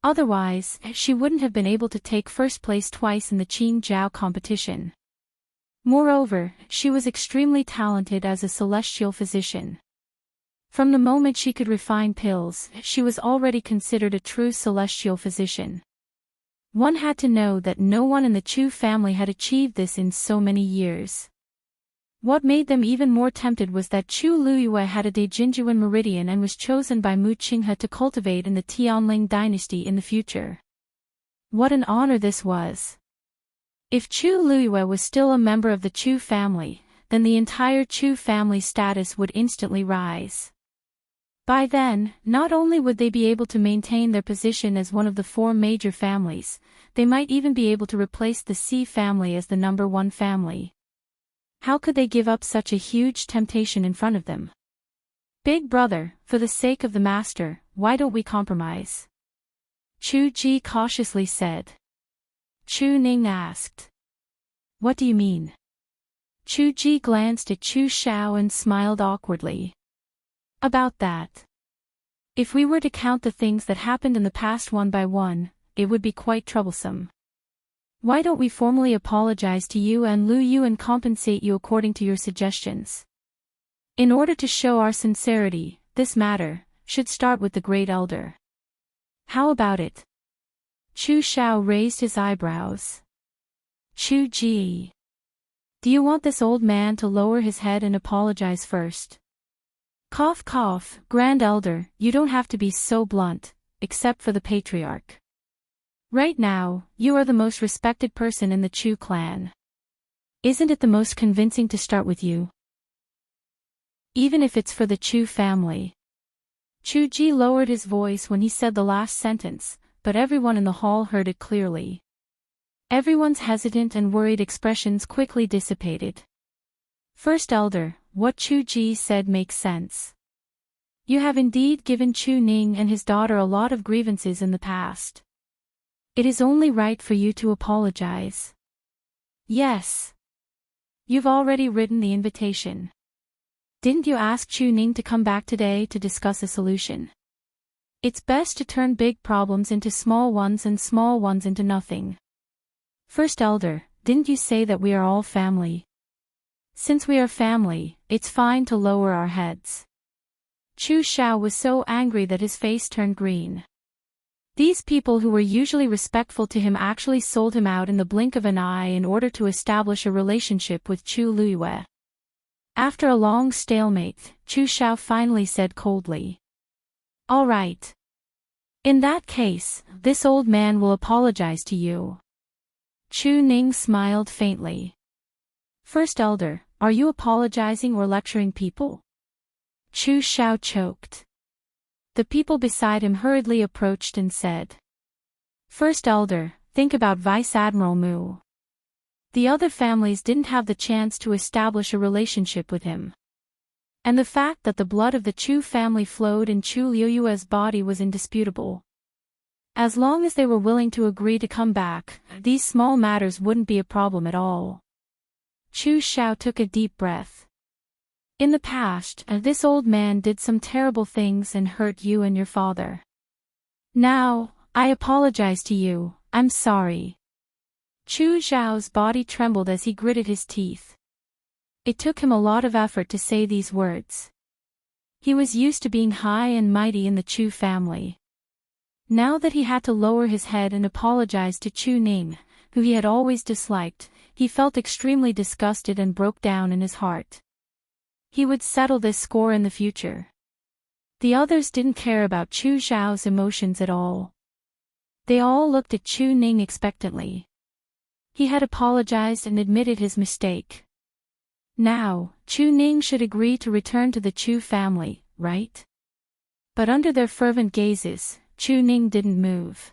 S1: Otherwise, she wouldn't have been able to take first place twice in the Qing Jiao competition. Moreover, she was extremely talented as a celestial physician. From the moment she could refine pills, she was already considered a true celestial physician. One had to know that no one in the Chu family had achieved this in so many years. What made them even more tempted was that Chu Luiyue had a Daijinjuan meridian and was chosen by Mu Qinghe to cultivate in the Tianling dynasty in the future. What an honor this was! If Chu Luiyue was still a member of the Chu family, then the entire Chu family's status would instantly rise. By then, not only would they be able to maintain their position as one of the 4 major families, they might even be able to replace the Si family as the number 1 family. How could they give up such a huge temptation in front of them? Big brother, for the sake of the master, why don't we compromise? Chu Ji cautiously said. Chu Ning asked. What do you mean? Chu Ji glanced at Chu Xiao and smiled awkwardly. About that. If we were to count the things that happened in the past one by one, it would be quite troublesome. Why don't we formally apologize to you and Lu Yu and compensate you according to your suggestions? In order to show our sincerity, this matter should start with the great elder. How about it? Chu Xiao raised his eyebrows. Chu Ji. Do you want this old man to lower his head and apologize first? Cough cough, Grand Elder, you don't have to be so blunt, except for the patriarch. Right now, you are the most respected person in the Chu clan. Isn't it the most convincing to start with you? Even if it's for the Chu family. Chu Ji lowered his voice when he said the last sentence, but everyone in the hall heard it clearly. Everyone's hesitant and worried expressions quickly dissipated. First Elder, what Chu Ji said makes sense. You have indeed given Chu Ning and his daughter a lot of grievances in the past. It is only right for you to apologize. Yes. You've already written the invitation. Didn't you ask Chu Ning to come back today to discuss a solution? It's best to turn big problems into small ones and small ones into nothing. First Elder, didn't you say that we are all family? Since we are family, it's fine to lower our heads. Chu Xiao was so angry that his face turned green. These people who were usually respectful to him actually sold him out in the blink of an eye in order to establish a relationship with Chu Luiyue. After a long stalemate, Chu Xiao finally said coldly. All right. In that case, this old man will apologize to you. Chu Ning smiled faintly. First Elder, are you apologizing or lecturing people? Chu Xiao choked. The people beside him hurriedly approached and said. First Elder, think about Vice Admiral Mu. The other families didn't have the chance to establish a relationship with him. And the fact that the blood of the Chu family flowed in Chu Liuyue's body was indisputable. As long as they were willing to agree to come back, these small matters wouldn't be a problem at all. Chu Xiao took a deep breath. In the past, this old man did some terrible things and hurt you and your father. Now, I apologize to you, I'm sorry. Chu Xiao's body trembled as he gritted his teeth. It took him a lot of effort to say these words. He was used to being high and mighty in the Chu family. Now that he had to lower his head and apologize to Chu Ning, who he had always disliked, he felt extremely disgusted and broke down in his heart. He would settle this score in the future. The others didn't care about Chu Xiao's emotions at all. They all looked at Chu Ning expectantly. He had apologized and admitted his mistake. Now, Chu Ning should agree to return to the Chu family, right? But under their fervent gazes, Chu Ning didn't move.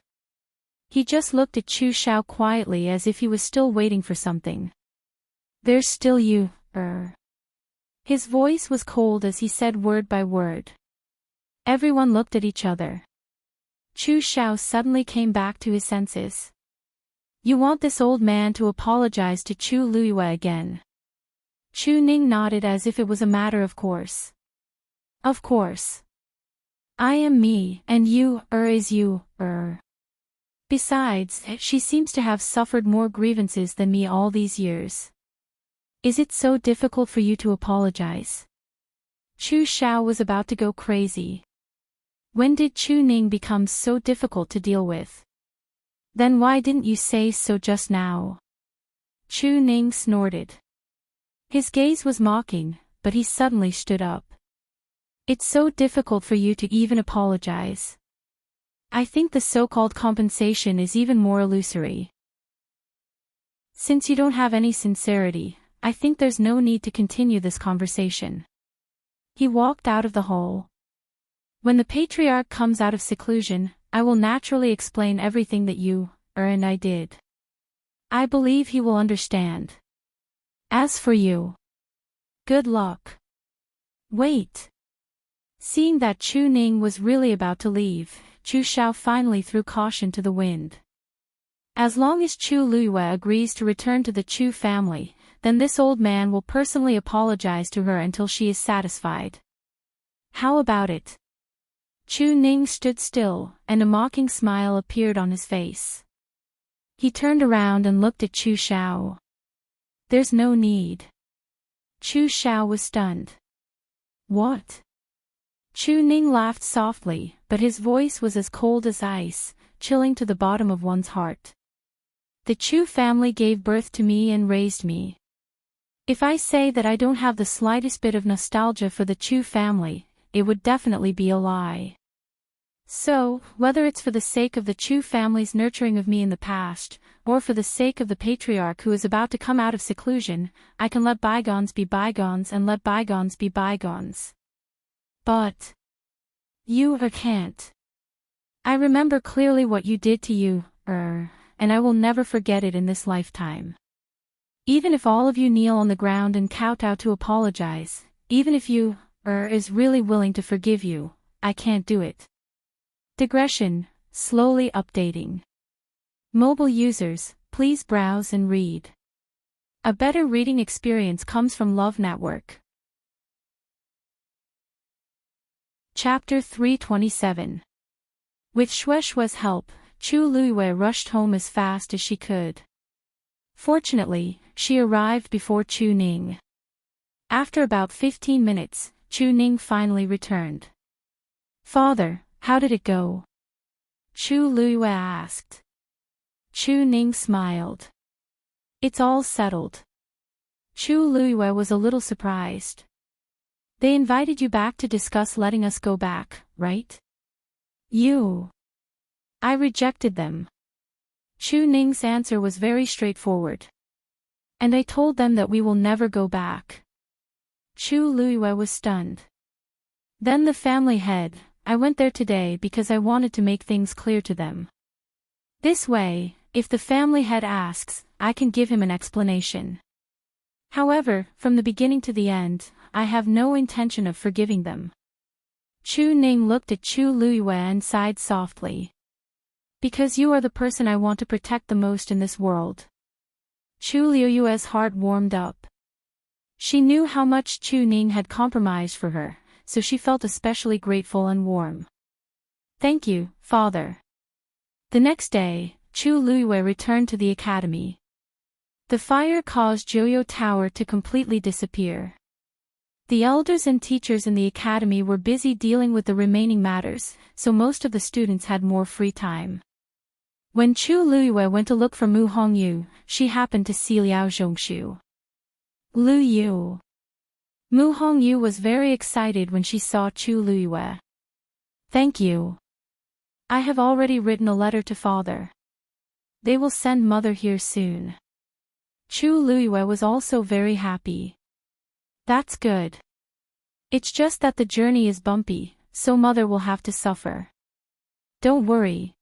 S1: He just looked at Chu Xiao quietly as if he was still waiting for something. There's still you, His voice was cold as he said word by word. Everyone looked at each other. Chu Xiao suddenly came back to his senses. You want this old man to apologize to Chu Luiyue again? Chu Ning nodded as if it was a matter of course. Of course. I am me, and you, is you, Besides, she seems to have suffered more grievances than me all these years. Is it so difficult for you to apologize? Chu Xiao was about to go crazy. When did Chu Ning become so difficult to deal with? Then why didn't you say so just now? Chu Ning snorted. His gaze was mocking, but he suddenly stood up. It's so difficult for you to even apologize. I think the so-called compensation is even more illusory. Since you don't have any sincerity, I think there's no need to continue this conversation. He walked out of the hall. When the patriarch comes out of seclusion, I will naturally explain everything that you, and I did. I believe he will understand. As for you, good luck. Wait. Seeing that Chu Ning was really about to leave, Chu Xiao finally threw caution to the wind. As long as Chu Luiyue agrees to return to the Chu family, then this old man will personally apologize to her until she is satisfied. How about it? Chu Ning stood still, and a mocking smile appeared on his face. He turned around and looked at Chu Xiao. There's no need. Chu Xiao was stunned. What? Chu Ning laughed softly, but his voice was as cold as ice, chilling to the bottom of one's heart. The Chu family gave birth to me and raised me. If I say that I don't have the slightest bit of nostalgia for the Chu family, it would definitely be a lie. So, whether it's for the sake of the Chu family's nurturing of me in the past, or for the sake of the patriarch who is about to come out of seclusion, I can let bygones be bygones and let bygones be bygones. But you can't. I remember clearly what you did to you, and I will never forget it in this lifetime. Even if all of you kneel on the ground and kowtow to apologize, even if you, is really willing to forgive you, I can't do it. Digression, slowly updating. Mobile users, please browse and read. A better reading experience comes from Love Network. Chapter 327. With Shueishue's help, Chu Luiyue rushed home as fast as she could. Fortunately, she arrived before Chu Ning. After about 15 minutes, Chu Ning finally returned. Father, how did it go? Chu Luiyue asked. Chu Ning smiled. It's all settled. Chu Luiyue was a little surprised. They invited you back to discuss letting us go back, right? I rejected them. Chu Ning's answer was very straightforward. And I told them that we will never go back. Chu Luiyue was stunned. Then the family head, I went there today because I wanted to make things clear to them. This way, if the family head asks, I can give him an explanation. However, from the beginning to the end, I have no intention of forgiving them. Chu Ning looked at Chu Luiyue and sighed softly. Because you are the person I want to protect the most in this world. Chu Luiyue's heart warmed up. She knew how much Chu Ning had compromised for her, so she felt especially grateful and warm. Thank you, Father. The next day, Chu Luiwei returned to the academy. The fire caused Joyo Tower to completely disappear. The elders and teachers in the academy were busy dealing with the remaining matters, so most of the students had more free time. When Chu Luiwei went to look for Mu Hongyu, she happened to see Liao Zhongshu. Lu Yu. Mu Hongyu was very excited when she saw Chu Luiwei. Thank you. I have already written a letter to Father. They will send Mother here soon. Chu Luiwei was also very happy. That's good. It's just that the journey is bumpy, so Mother will have to suffer. Don't worry.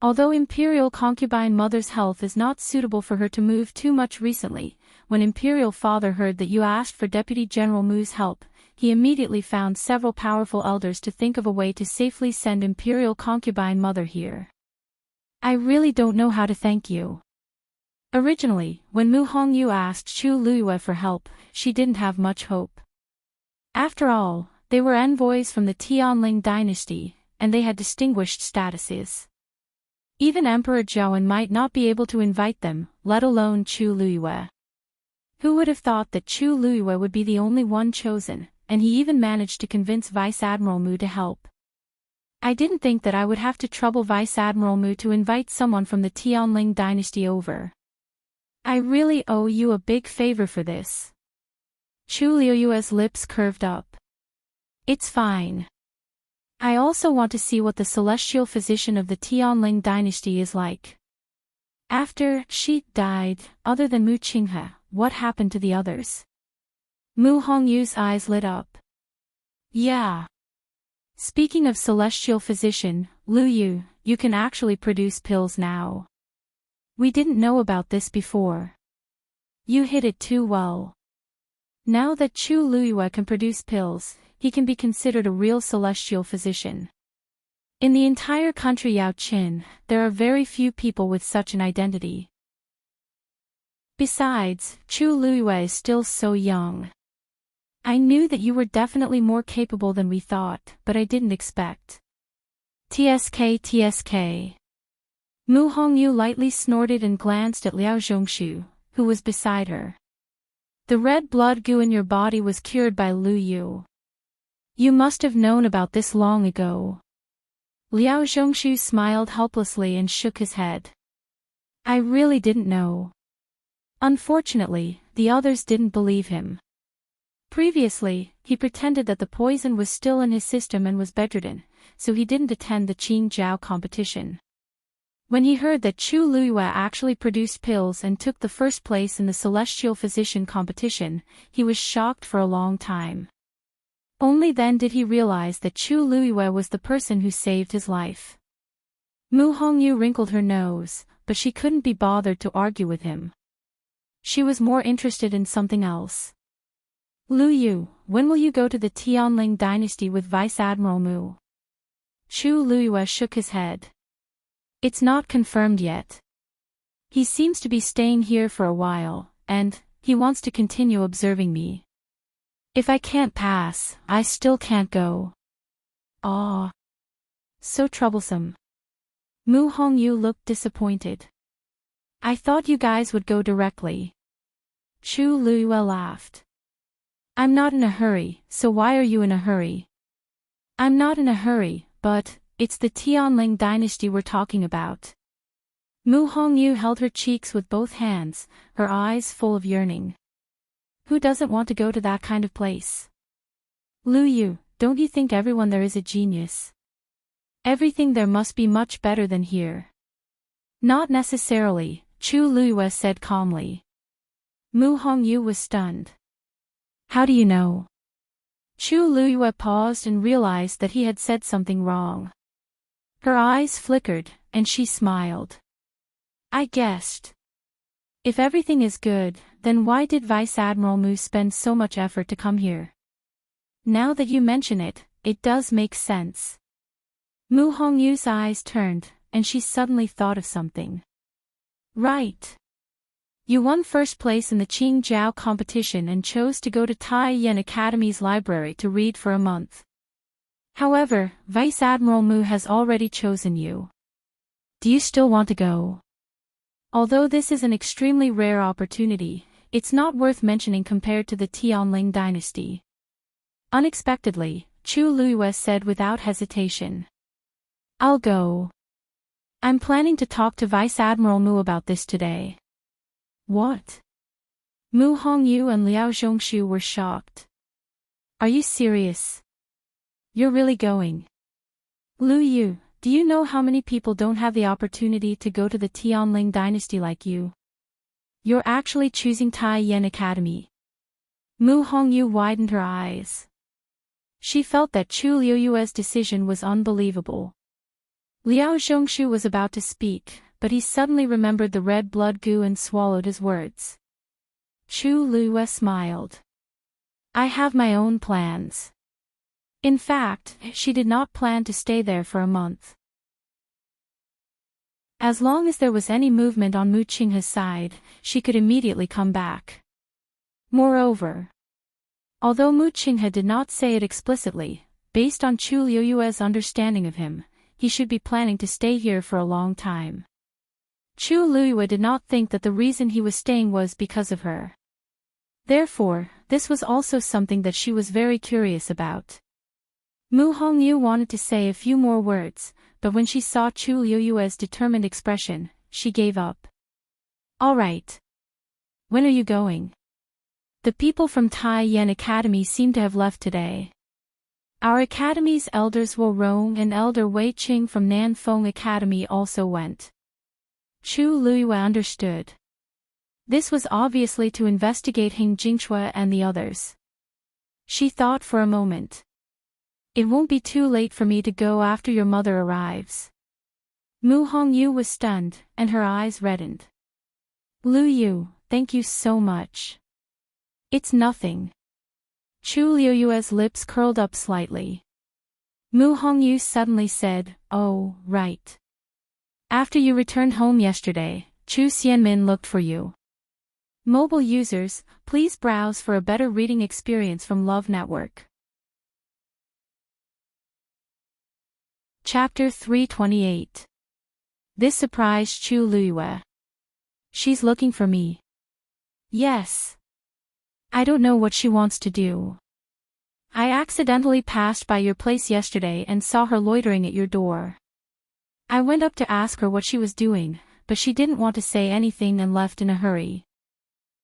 S1: Although Imperial Concubine Mother's health is not suitable for her to move too much recently, when Imperial Father heard that you asked for Deputy General Mu's help, he immediately found several powerful elders to think of a way to safely send Imperial Concubine Mother here. I really don't know how to thank you. Originally, when Mu Hongyu asked Chu Luiwei for help, she didn't have much hope. After all, they were envoys from the Tianling dynasty, and they had distinguished statuses. Even Emperor Zhaoan might not be able to invite them, let alone Chu Luiwei. Who would have thought that Chu Luiwei would be the only one chosen, and he even managed to convince Vice Admiral Mu to help. I didn't think that I would have to trouble Vice Admiral Mu to invite someone from the Tianling dynasty over. I really owe you a big favor for this. Chu Luiyue's lips curved up. It's fine. I also want to see what the celestial physician of the Tianling dynasty is like. After she died, other than Mu Qinghe, what happened to the others? Mu Hongyu's eyes lit up. Yeah. Speaking of celestial physician, Lu Yu, you can actually produce pills now. We didn't know about this before. You hit it too well. Now that Chu Luiwei can produce pills, he can be considered a real celestial physician. In the entire country Yaoqin, there are very few people with such an identity. Besides, Chu Luiwei is still so young. I knew that you were definitely more capable than we thought, but I didn't expect. TSK. Mu Hongyu lightly snorted and glanced at Liao Zhongshu, who was beside her. The red blood goo in your body was cured by Lu Yu. You must have known about this long ago. Liao Zhongshu smiled helplessly and shook his head. I really didn't know. Unfortunately, the others didn't believe him. Previously, he pretended that the poison was still in his system and was bedridden, so he didn't attend the Qingjiao competition. When he heard that Chu Luiwei actually produced pills and took the first place in the celestial physician competition, he was shocked for a long time. Only then did he realize that Chu Luiwei was the person who saved his life. Mu Hongyu wrinkled her nose, but she couldn't be bothered to argue with him. She was more interested in something else. Lu Yu, when will you go to the Tianling dynasty with Vice Admiral Mu? Chu Luiwei shook his head. It's not confirmed yet. He seems to be staying here for a while, and he wants to continue observing me. If I can't pass, I still can't go. Ah. So troublesome. Mu Hongyu looked disappointed. I thought you guys would go directly. Chu Luiwei laughed. I'm not in a hurry, so why are you in a hurry? I'm not in a hurry, but it's the Tianling dynasty we're talking about. Mu Hongyu held her cheeks with both hands, her eyes full of yearning. Who doesn't want to go to that kind of place? Lu Yu, don't you think everyone there is a genius? Everything there must be much better than here. Not necessarily, Chu Luiwei said calmly. Mu Hongyu was stunned. How do you know? Chu Luiwei paused and realized that he had said something wrong. Her eyes flickered, and she smiled. I guessed. If everything is good, then why did Vice Admiral Mu spend so much effort to come here? Now that you mention it, it does make sense. Mu Hongyu's eyes turned, and she suddenly thought of something. Right. You won first place in the Qingjiao competition and chose to go to Tai Yan Academy's library to read for a month. However, Vice Admiral Mu has already chosen you. Do you still want to go? Although this is an extremely rare opportunity, it's not worth mentioning compared to the Tianling dynasty. Unexpectedly, Chu Luiyue said without hesitation. I'll go. I'm planning to talk to Vice Admiral Mu about this today. What? Mu Hongyu and Liao Zhongshu were shocked. Are you serious? You're really going? Lu Yu, do you know how many people don't have the opportunity to go to the Tianling dynasty like you? You're actually choosing Tai Yan Academy. Mu Hongyu widened her eyes. She felt that Chu Liuyue's decision was unbelievable. Liao Zhongshu was about to speak, but he suddenly remembered the red blood goo and swallowed his words. Chu Liuyue smiled. I have my own plans. In fact, she did not plan to stay there for a month. As long as there was any movement on Mu Qinghe's side, she could immediately come back. Moreover, although Mu Qinghe did not say it explicitly, based on Chu Liuyue's understanding of him, he should be planning to stay here for a long time. Chu Liuyue did not think that the reason he was staying was because of her. Therefore, this was also something that she was very curious about. Mu Hongyu wanted to say a few more words, but when she saw Chu Liuyue's determined expression, she gave up. All right. When are you going? The people from Tai Yan Academy seem to have left today. Our academy's elders Wu Rong and Elder Wei Qing from Nanfeng Academy also went. Chu Liuyue understood. This was obviously to investigate Hing Jingxue and the others. She thought for a moment. It won't be too late for me to go after your mother arrives. Mu Hongyu was stunned, and her eyes reddened. Lu Yu, thank you so much. It's nothing. Chu Liuyue's lips curled up slightly. Mu Hongyu suddenly said, oh, right. After you returned home yesterday, Chu Xianmin looked for you. Mobile users, please browse for a better reading experience from Love Network. Chapter 328. This surprised Chu Liuyue. She's looking for me. Yes. I don't know what she wants to do. I accidentally passed by your place yesterday and saw her loitering at your door. I went up to ask her what she was doing, but she didn't want to say anything and left in a hurry.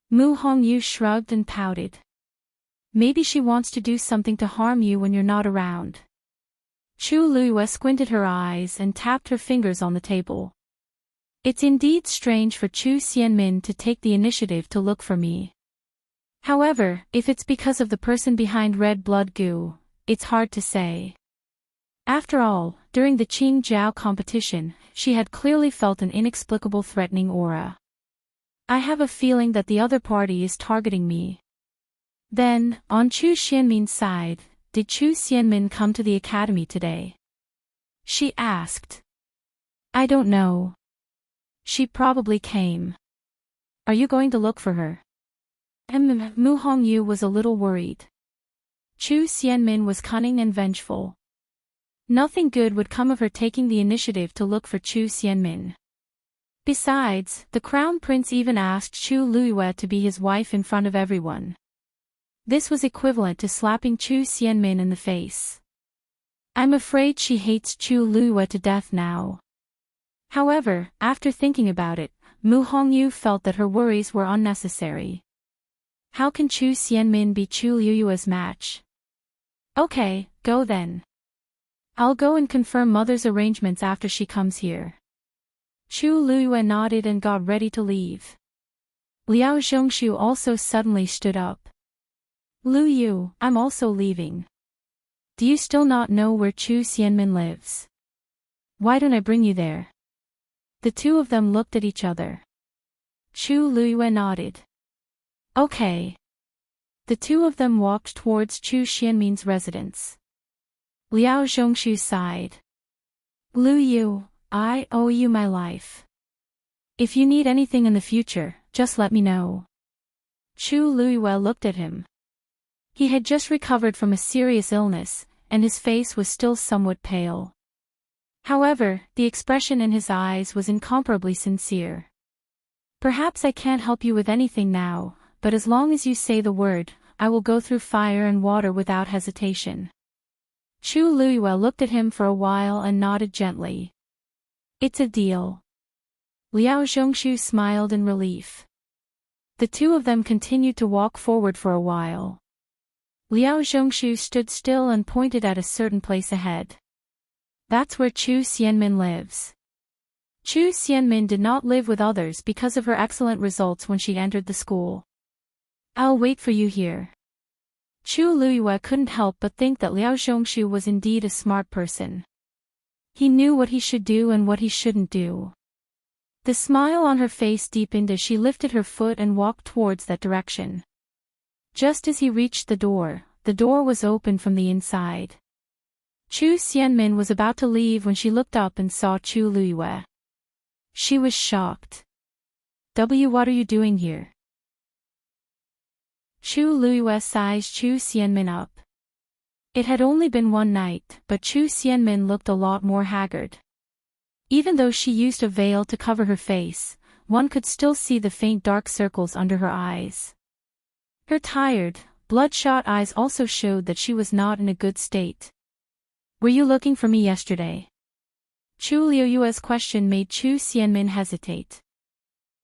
S1: Mu Hongyu shrugged and pouted. Maybe she wants to do something to harm you when you're not around. Chu Liuyue squinted her eyes and tapped her fingers on the table. It's indeed strange for Chu Xianmin to take the initiative to look for me. However, if it's because of the person behind red blood goo, it's hard to say. After all, during the Qingjiao competition, she had clearly felt an inexplicable threatening aura. I have a feeling that the other party is targeting me. Then, on Chu Xianmin's side, did Chu Xianmin come to the academy today? She asked. I don't know. She probably came. Are you going to look for her? Mu Hongyu was a little worried. Chu Xianmin was cunning and vengeful. Nothing good would come of her taking the initiative to look for Chu Xianmin. Besides, the crown prince even asked Chu Liuyue to be his wife in front of everyone. This was equivalent to slapping Chu Xianmin in the face. I'm afraid she hates Chu Liuyue to death now. However, after thinking about it, Mu Hongyu felt that her worries were unnecessary. How can Chu Xianmin be Chu Liuyue's match? Okay, go then. I'll go and confirm mother's arrangements after she comes here. Chu Liuyue nodded and got ready to leave. Liao Zhongshu also suddenly stood up. Lu Yu, I'm also leaving. Do you still not know where Chu Xianmin lives? Why don't I bring you there? The two of them looked at each other. Chu Liuyue nodded. Okay. The two of them walked towards Chu Xianmin's residence. Liao Zhongshu sighed. Lu Yu, I owe you my life. If you need anything in the future, just let me know. Chu Luiyue looked at him. He had just recovered from a serious illness, and his face was still somewhat pale. However, the expression in his eyes was incomparably sincere. Perhaps I can't help you with anything now, but as long as you say the word, I will go through fire and water without hesitation. Chu Luiyue looked at him for a while and nodded gently. It's a deal. Liao Zhongshu smiled in relief. The two of them continued to walk forward for a while. Liao Zhongshu stood still and pointed at a certain place ahead. That's where Chu Xianmin lives. Chu Xianmin did not live with others because of her excellent results when she entered the school. I'll wait for you here. Chu Luiyue couldn't help but think that Liao Zhongshu was indeed a smart person. He knew what he should do and what he shouldn't do. The smile on her face deepened as she lifted her foot and walked towards that direction. Just as he reached the door was open from the inside. Chu Xianmin was about to leave when she looked up and saw Chu Luiyue. She was shocked. What are you doing here? Chu Luiyue sized Chu Xianmin up. It had only been one night, but Chu Xianmin looked a lot more haggard. Even though she used a veil to cover her face, one could still see the faint dark circles under her eyes. Her tired, bloodshot eyes also showed that she was not in a good state. Were you looking for me yesterday? Chu Luiyue's question made Chu Xianmin hesitate.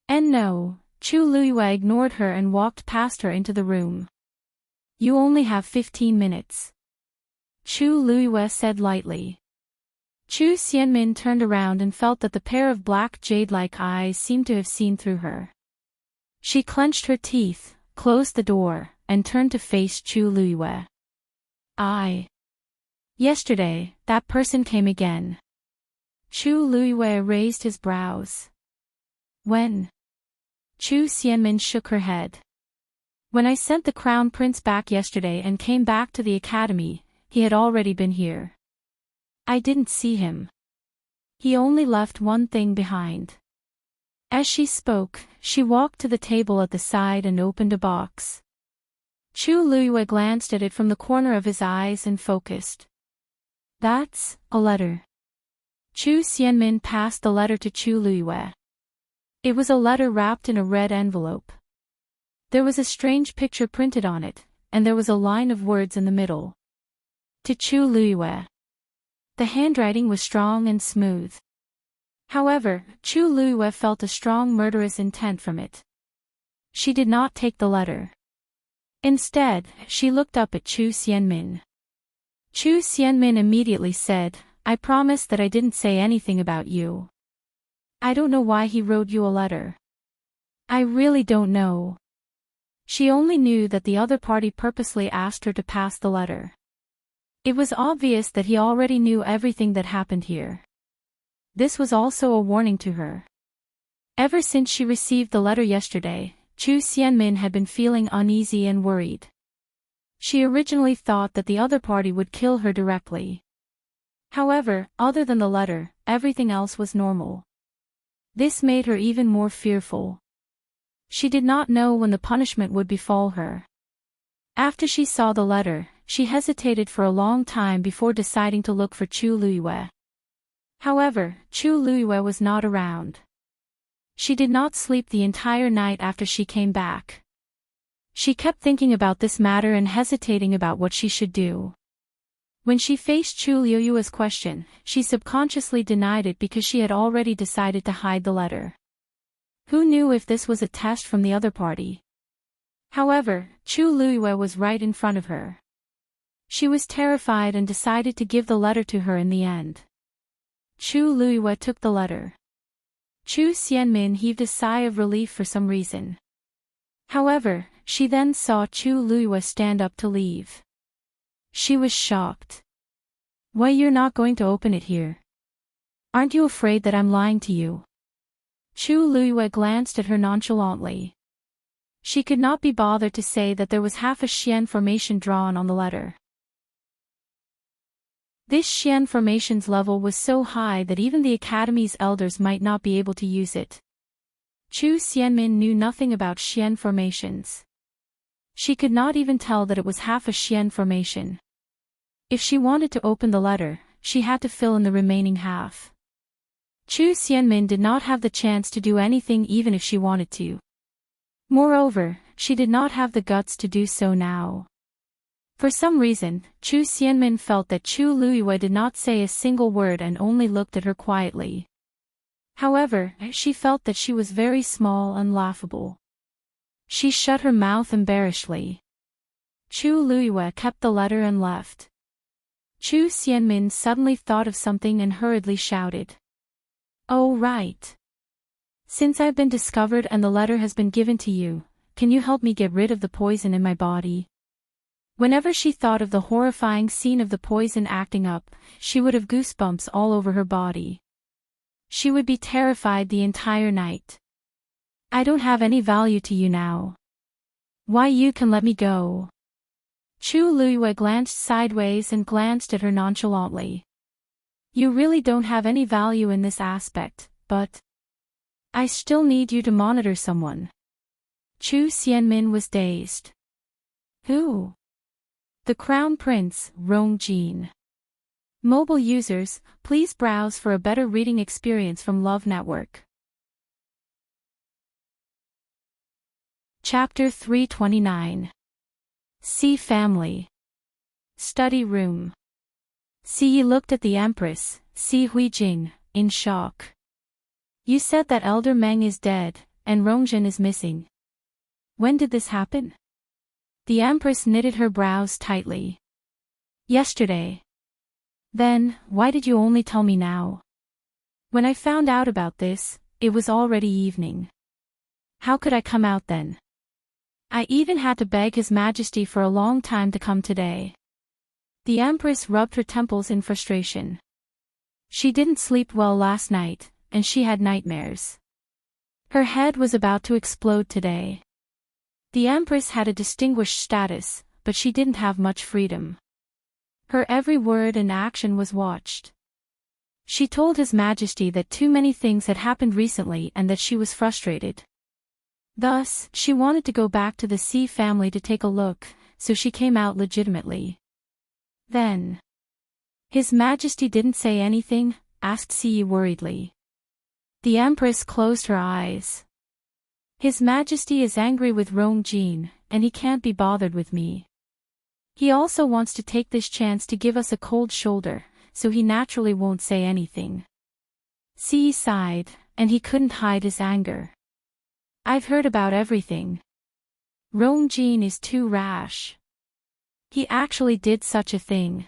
S1: And no, Chu Luiyue ignored her and walked past her into the room. You only have 15 minutes. Chu Luiyue said lightly. Chu Xianmin turned around and felt that the pair of black jade-like eyes seemed to have seen through her. She clenched her teeth, closed the door, and turned to face Chu Luiyue. Yesterday, that person came again. Chu Luiyue raised his brows. When? Chu Xianmin shook her head. When I sent the crown prince back yesterday and came back to the academy, he had already been here. I didn't see him. He only left one thing behind. As she spoke, she walked to the table at the side and opened a box. Chu Luiyue glanced at it from the corner of his eyes and focused. That's a letter. Chu Xianmin passed the letter to Chu Luiyue. It was a letter wrapped in a red envelope. There was a strange picture printed on it, and there was a line of words in the middle. To Chu Luiyue. The handwriting was strong and smooth. However, Chu Luiyue felt a strong murderous intent from it. She did not take the letter. Instead, she looked up at Chu Xianmin. Chu Xianmin immediately said, I promise that I didn't say anything about you. I don't know why he wrote you a letter. I really don't know. She only knew that the other party purposely asked her to pass the letter. It was obvious that he already knew everything that happened here. This was also a warning to her. Ever since she received the letter yesterday, Chu Xianmin had been feeling uneasy and worried. She originally thought that the other party would kill her directly. However, other than the letter, everything else was normal. This made her even more fearful. She did not know when the punishment would befall her. After she saw the letter, she hesitated for a long time before deciding to look for Chu Luiyue. However, Chu Luiyue was not around. She did not sleep the entire night after she came back. She kept thinking about this matter and hesitating about what she should do. When she faced Chu Luiyue's question, she subconsciously denied it because she had already decided to hide the letter. Who knew if this was a test from the other party? However, Chu Luiyue was right in front of her. She was terrified and decided to give the letter to her in the end. Chu Luiyue took the letter. Chu Xianmin heaved a sigh of relief for some reason. However, she then saw Chu Luiyue stand up to leave. She was shocked. Why, you're not going to open it here? Aren't you afraid that I'm lying to you? Chu Luiyue glanced at her nonchalantly. She could not be bothered to say that there was half a Xian formation drawn on the letter. This Xian formation's level was so high that even the Academy's elders might not be able to use it. Chu Xianmin knew nothing about Xian formations. She could not even tell that it was half a Xian formation. If she wanted to open the letter, she had to fill in the remaining half. Chu Xianmin did not have the chance to do anything even if she wanted to. Moreover, she did not have the guts to do so now. For some reason, Chu Xianmin felt that Chu Luiyue did not say a single word and only looked at her quietly. However, she felt that she was very small and laughable. She shut her mouth embarrassedly. Chu Luiyue kept the letter and left. Chu Xianmin suddenly thought of something and hurriedly shouted. "Oh right. Since I've been discovered and the letter has been given to you, can you help me get rid of the poison in my body?" Whenever she thought of the horrifying scene of the poison acting up, she would have goosebumps all over her body. She would be terrified the entire night. "I don't have any value to you now. Why you can let me go?" Chu Luiyue glanced sideways and glanced at her nonchalantly. "You really don't have any value in this aspect, but I still need you to monitor someone." Chu Xianmin was dazed. "Who?" "The Crown Prince, Rongjin." Mobile users, please browse for a better reading experience from Love Network. Chapter 329. Sea Family. Study Room. Siyi looked at the Empress, Si Huijing, in shock. "You said that Elder Meng is dead, and Rongjin is missing. When did this happen?" The Empress knitted her brows tightly. "Yesterday." "Then, why did you only tell me now?" "When I found out about this, it was already evening. How could I come out then? I even had to beg His Majesty for a long time to come today." The Empress rubbed her temples in frustration. She didn't sleep well last night, and she had nightmares. Her head was about to explode today. The Empress had a distinguished status, but she didn't have much freedom. Her every word and action was watched. She told His Majesty that too many things had happened recently and that she was frustrated. Thus, she wanted to go back to the Sea family to take a look, so she came out legitimately. "Then His Majesty didn't say anything?" asked Siyi worriedly. The Empress closed her eyes. "His Majesty is angry with Rongjin, and he can't be bothered with me. He also wants to take this chance to give us a cold shoulder, so he naturally won't say anything." Siyi sighed, and he couldn't hide his anger. "I've heard about everything. Rongjin is too rash. He actually did such a thing.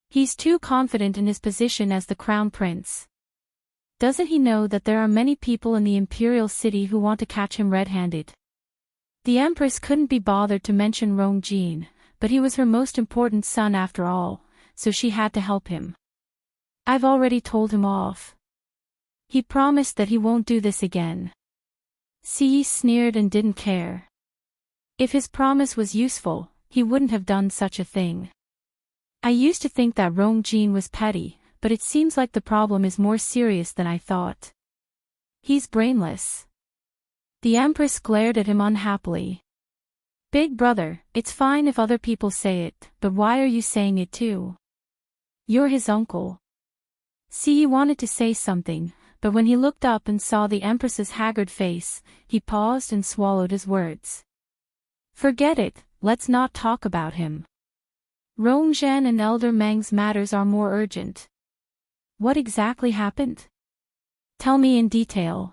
S1: He's too confident in his position as the Crown Prince. Doesn't he know that there are many people in the Imperial City who want to catch him red-handed?" The Empress couldn't be bothered to mention Rongjin, but he was her most important son after all, so she had to help him. "I've already told him off. He promised that he won't do this again." Siyi sneered and didn't care. If his promise was useful, he wouldn't have done such a thing. "I used to think that Rongjin was petty, but it seems like the problem is more serious than I thought. He's brainless." The Empress glared at him unhappily. "Big brother, it's fine if other people say it, but why are you saying it too? You're his uncle." Siyi wanted to say something, but when he looked up and saw the Empress's haggard face, he paused and swallowed his words. "Forget it, let's not talk about him. Rongjin and Elder Meng's matters are more urgent. What exactly happened? Tell me in detail."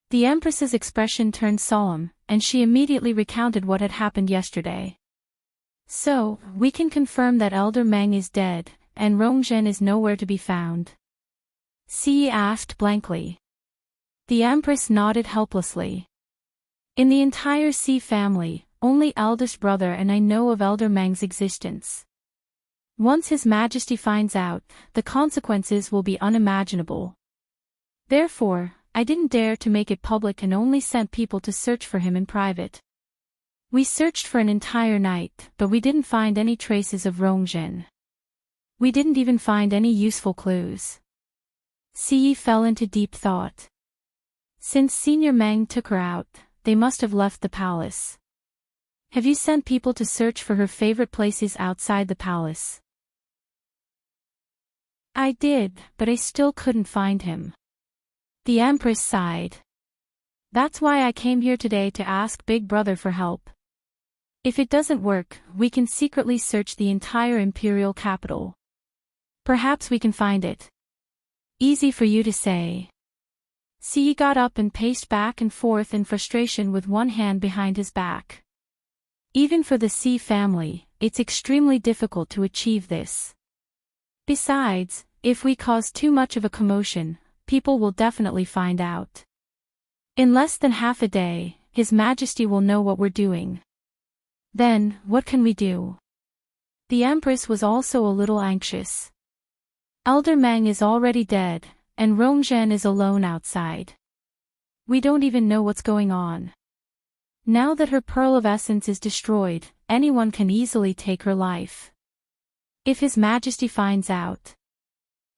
S1: The Empress's expression turned solemn, and she immediately recounted what had happened yesterday. "So, we can confirm that Elder Meng is dead, and Rongjin is nowhere to be found?" Siyi asked blankly. The Empress nodded helplessly. "In the entire Sea family, only eldest brother and I know of Elder Meng's existence. Once His Majesty finds out, the consequences will be unimaginable. Therefore, I didn't dare to make it public and only sent people to search for him in private. We searched for an entire night, but we didn't find any traces of Rongjin. We didn't even find any useful clues." Siyi fell into deep thought. Since Senior Meng took her out, they must have left the palace. Have you sent people to search for her favorite places outside the palace? I did, but I still couldn't find him. The Empress sighed. That's why I came here today to ask Big Brother for help. If it doesn't work, we can secretly search the entire imperial capital. Perhaps we can find it. Easy for you to say. Yi got up and paced back and forth in frustration with one hand behind his back. Even for the Xi family, it's extremely difficult to achieve this. Besides, if we cause too much of a commotion, people will definitely find out. In less than half a day, His Majesty will know what we're doing. Then, what can we do? The Empress was also a little anxious. Elder Meng is already dead, and Rongzhen is alone outside. We don't even know what's going on. Now that her Pearl of Essence is destroyed, anyone can easily take her life. If His Majesty finds out.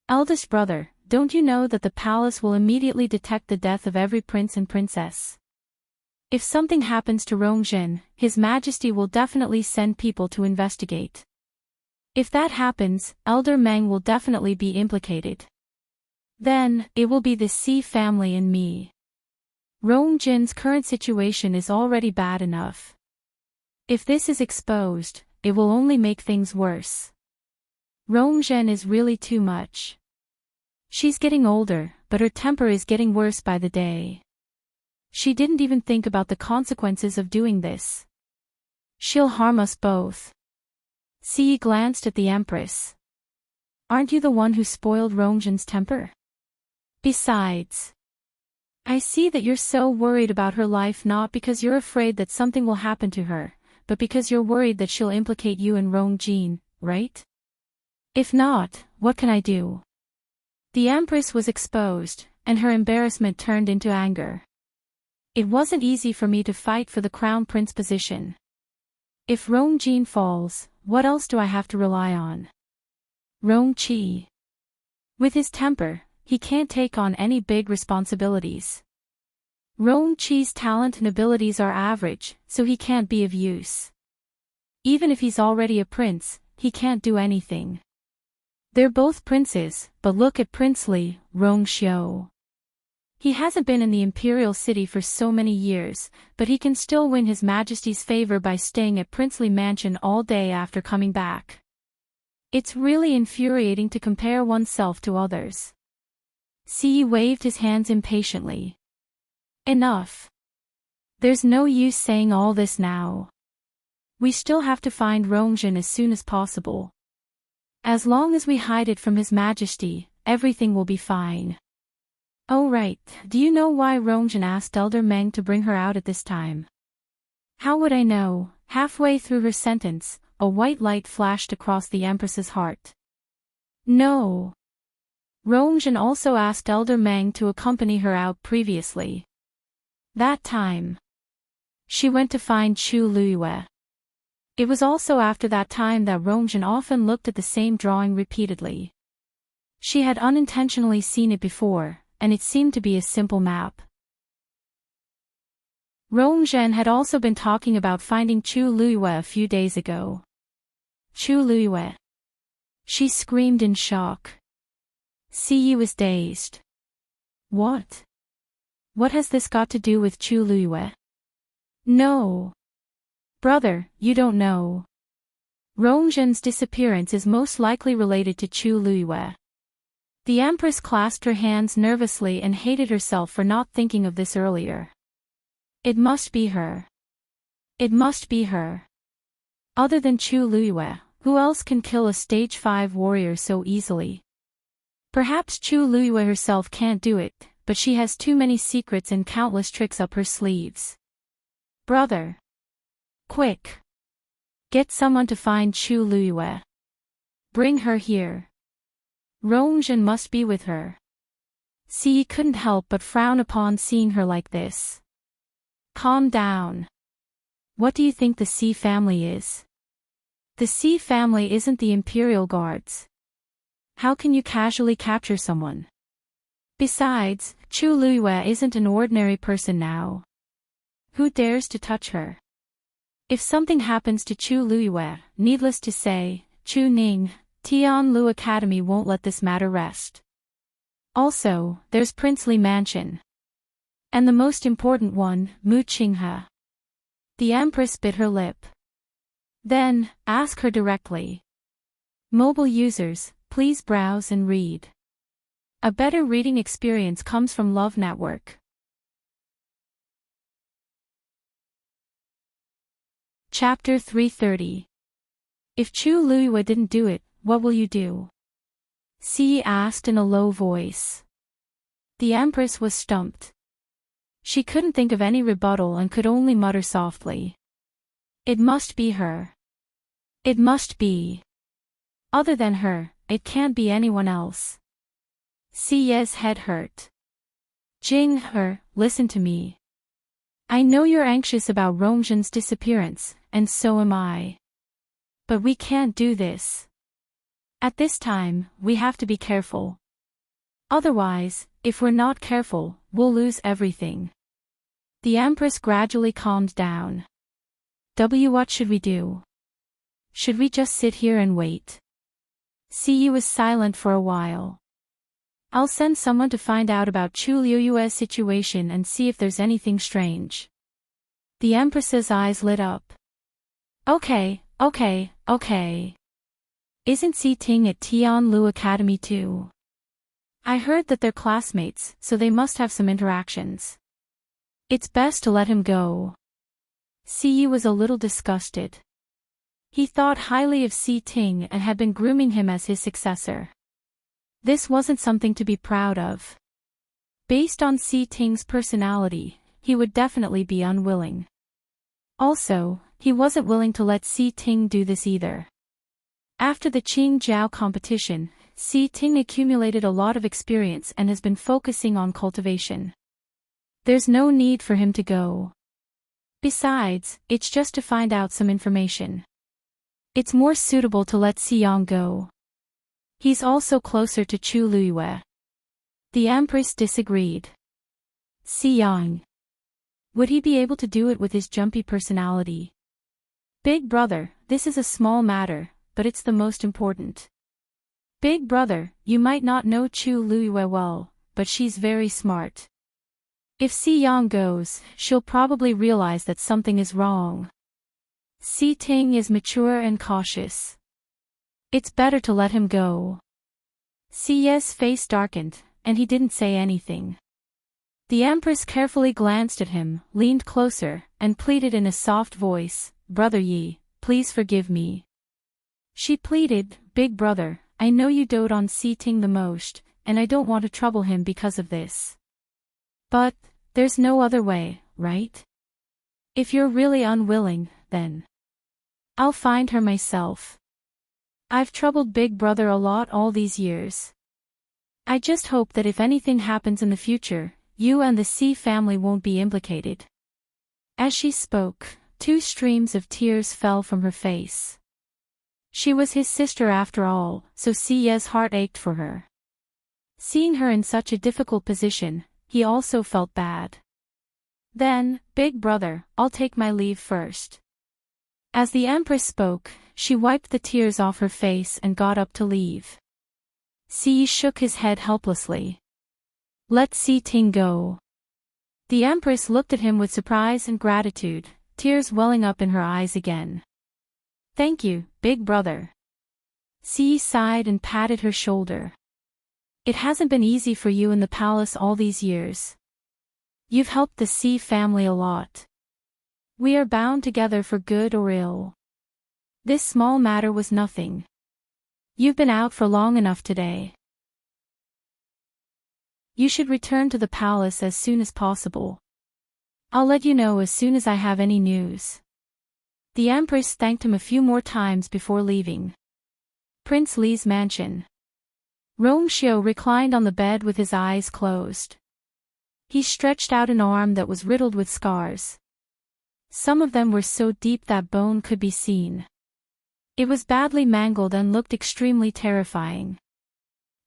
S1: Eldest brother, don't you know that the palace will immediately detect the death of every prince and princess? If something happens to Rongzhen, His Majesty will definitely send people to investigate. If that happens, Elder Meng will definitely be implicated. Then, it will be the Xi family and me. Rongzhen's current situation is already bad enough. If this is exposed, it will only make things worse. Rongzhen is really too much. She's getting older, but her temper is getting worse by the day. She didn't even think about the consequences of doing this. She'll harm us both. Yi glanced at the Empress. Aren't you the one who spoiled Rongzhen's temper? Besides, I see that you're so worried about her life not because you're afraid that something will happen to her, but because you're worried that she'll implicate you and Rongzhen, right? If not, what can I do? The Empress was exposed, and her embarrassment turned into anger. It wasn't easy for me to fight for the Crown Prince position. If Rongzhen falls, what else do I have to rely on? Rongqi. With his temper, he can't take on any big responsibilities. Rongqi's talent and abilities are average, so he can't be of use. Even if he's already a prince, he can't do anything. They're both princes, but look at Princely, Rongxiu. He hasn't been in the imperial city for so many years, but he can still win His Majesty's favor by staying at Princely Mansion all day after coming back. It's really infuriating to compare oneself to others. Yi waved his hands impatiently. Enough. There's no use saying all this now. We still have to find Rongzhen as soon as possible. As long as we hide it from His Majesty, everything will be fine. Oh right, do you know why Rongzhen asked Elder Meng to bring her out at this time? How would I know? Halfway through her sentence, a white light flashed across the Empress's heart. No. Rongzhen also asked Elder Meng to accompany her out previously. That time. She went to find Chu Luiyue. It was also after that time that Rongzhen often looked at the same drawing repeatedly. She had unintentionally seen it before, and it seemed to be a simple map. Rongzhen had also been talking about finding Chu Luiyue a few days ago. Chu Luiyue. She screamed in shock. Yi was dazed. What? What has this got to do with Chu Luiyue? No. Brother, you don't know. Rongzhen's disappearance is most likely related to Chu Luiyue. The Empress clasped her hands nervously and hated herself for not thinking of this earlier. It must be her. It must be her. Other than Chu Luiyue, who else can kill a stage 5 warrior so easily? Perhaps Chu Luiyue herself can't do it, but she has too many secrets and countless tricks up her sleeves. Brother. Quick. Get someone to find Chu Luiyue. Bring her here. Rongzhen must be with her. Yi couldn't help but frown upon seeing her like this. Calm down. What do you think the Xi family is? The Xi family isn't the Imperial Guards. How can you casually capture someone? Besides, Chu Luiyue isn't an ordinary person now. Who dares to touch her? If something happens to Chu Luiyue, needless to say, Chu Ning, Tianlu Academy won't let this matter rest. Also, there's Princely Mansion. And the most important one, Mu Qinghe. The Empress bit her lip. Then, ask her directly. Mobile users, please browse and read. A better reading experience comes from Love Network. Chapter 330. If Chu Luiyue didn't do it, what will you do? Si asked in a low voice. The Empress was stumped. She couldn't think of any rebuttal and could only mutter softly. It must be her. It must be. Other than her, it can't be anyone else. Si's head hurt. Jing He, listen to me. I know you're anxious about Rongzhen's disappearance, and so am I. But we can't do this. At this time, we have to be careful. Otherwise, if we're not careful, we'll lose everything. The Empress gradually calmed down. What should we do? Should we just sit here and wait? Si was silent for a while. I'll send someone to find out about Chu Luiyue's situation and see if there's anything strange. The Empress's eyes lit up. Okay. Isn't Si Ting at Tianlu Academy too? I heard that they're classmates, so they must have some interactions. It's best to let him go. Si was a little disgusted. He thought highly of Si Ting and had been grooming him as his successor. This wasn't something to be proud of. Based on Si Ting's personality, he would definitely be unwilling. Also, he wasn't willing to let Si Ting do this either. After the Qingjiao competition, Si Ting accumulated a lot of experience and has been focusing on cultivation. There's no need for him to go. Besides, it's just to find out some information. It's more suitable to let Si Yang go. He's also closer to Chu Luiyue. The Empress disagreed. Si Yang. Would he be able to do it with his jumpy personality? Big brother, this is a small matter, but it's the most important. Big brother, you might not know Chu Luiyue well, but she's very smart. If Si Yang goes, she'll probably realize that something is wrong. Si Ting is mature and cautious. It's better to let him go. Si's face darkened, and he didn't say anything. The Empress carefully glanced at him, leaned closer, and pleaded in a soft voice, Brother Yi, please forgive me. She pleaded, Big brother, I know you dote on Si Ting the most, and I don't want to trouble him because of this. But, there's no other way, right? If you're really unwilling, then I'll find her myself. I've troubled Big Brother a lot all these years. I just hope that if anything happens in the future, you and the Si family won't be implicated. As she spoke, 2 streams of tears fell from her face. She was his sister after all, so Si's heart ached for her. Seeing her in such a difficult position, he also felt bad. Then, Big brother, I'll take my leave first. As the Empress spoke, she wiped the tears off her face and got up to leave. Si shook his head helplessly. Let Si Ting go. The Empress looked at him with surprise and gratitude, tears welling up in her eyes again. Thank you, Big brother. Si sighed and patted her shoulder. It hasn't been easy for you in the palace all these years. You've helped the Si family a lot. We are bound together for good or ill. This small matter was nothing. You've been out for long enough today. You should return to the palace as soon as possible. I'll let you know as soon as I have any news. The Empress thanked him a few more times before leaving. Prince Li's mansion. Rongxiu reclined on the bed with his eyes closed. He stretched out an arm that was riddled with scars. Some of them were so deep that bone could be seen. It was badly mangled and looked extremely terrifying.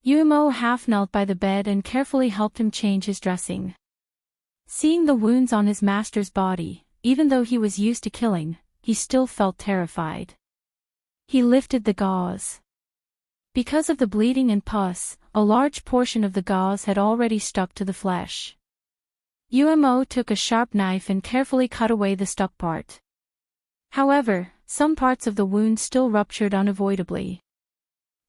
S1: Yuemo half knelt by the bed and carefully helped him change his dressing. Seeing the wounds on his master's body, even though he was used to killing, he still felt terrified. He lifted the gauze. Because of the bleeding and pus, a large portion of the gauze had already stuck to the flesh. Yuemo took a sharp knife and carefully cut away the stuck part. However, some parts of the wound still ruptured unavoidably.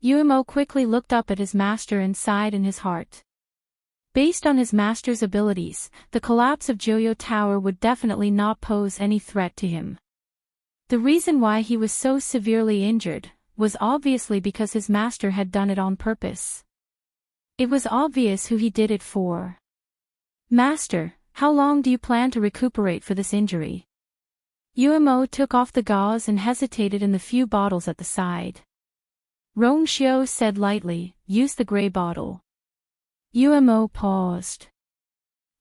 S1: Yuemo quickly looked up at his master and sighed in his heart. Based on his master's abilities, the collapse of Joyo Tower would definitely not pose any threat to him. The reason why he was so severely injured was obviously because his master had done it on purpose. It was obvious who he did it for. "Master, how long do you plan to recuperate for this injury?" Yuemo took off the gauze and hesitated in the few bottles at the side. Rongshio said lightly, "Use the gray bottle." Yuemo paused.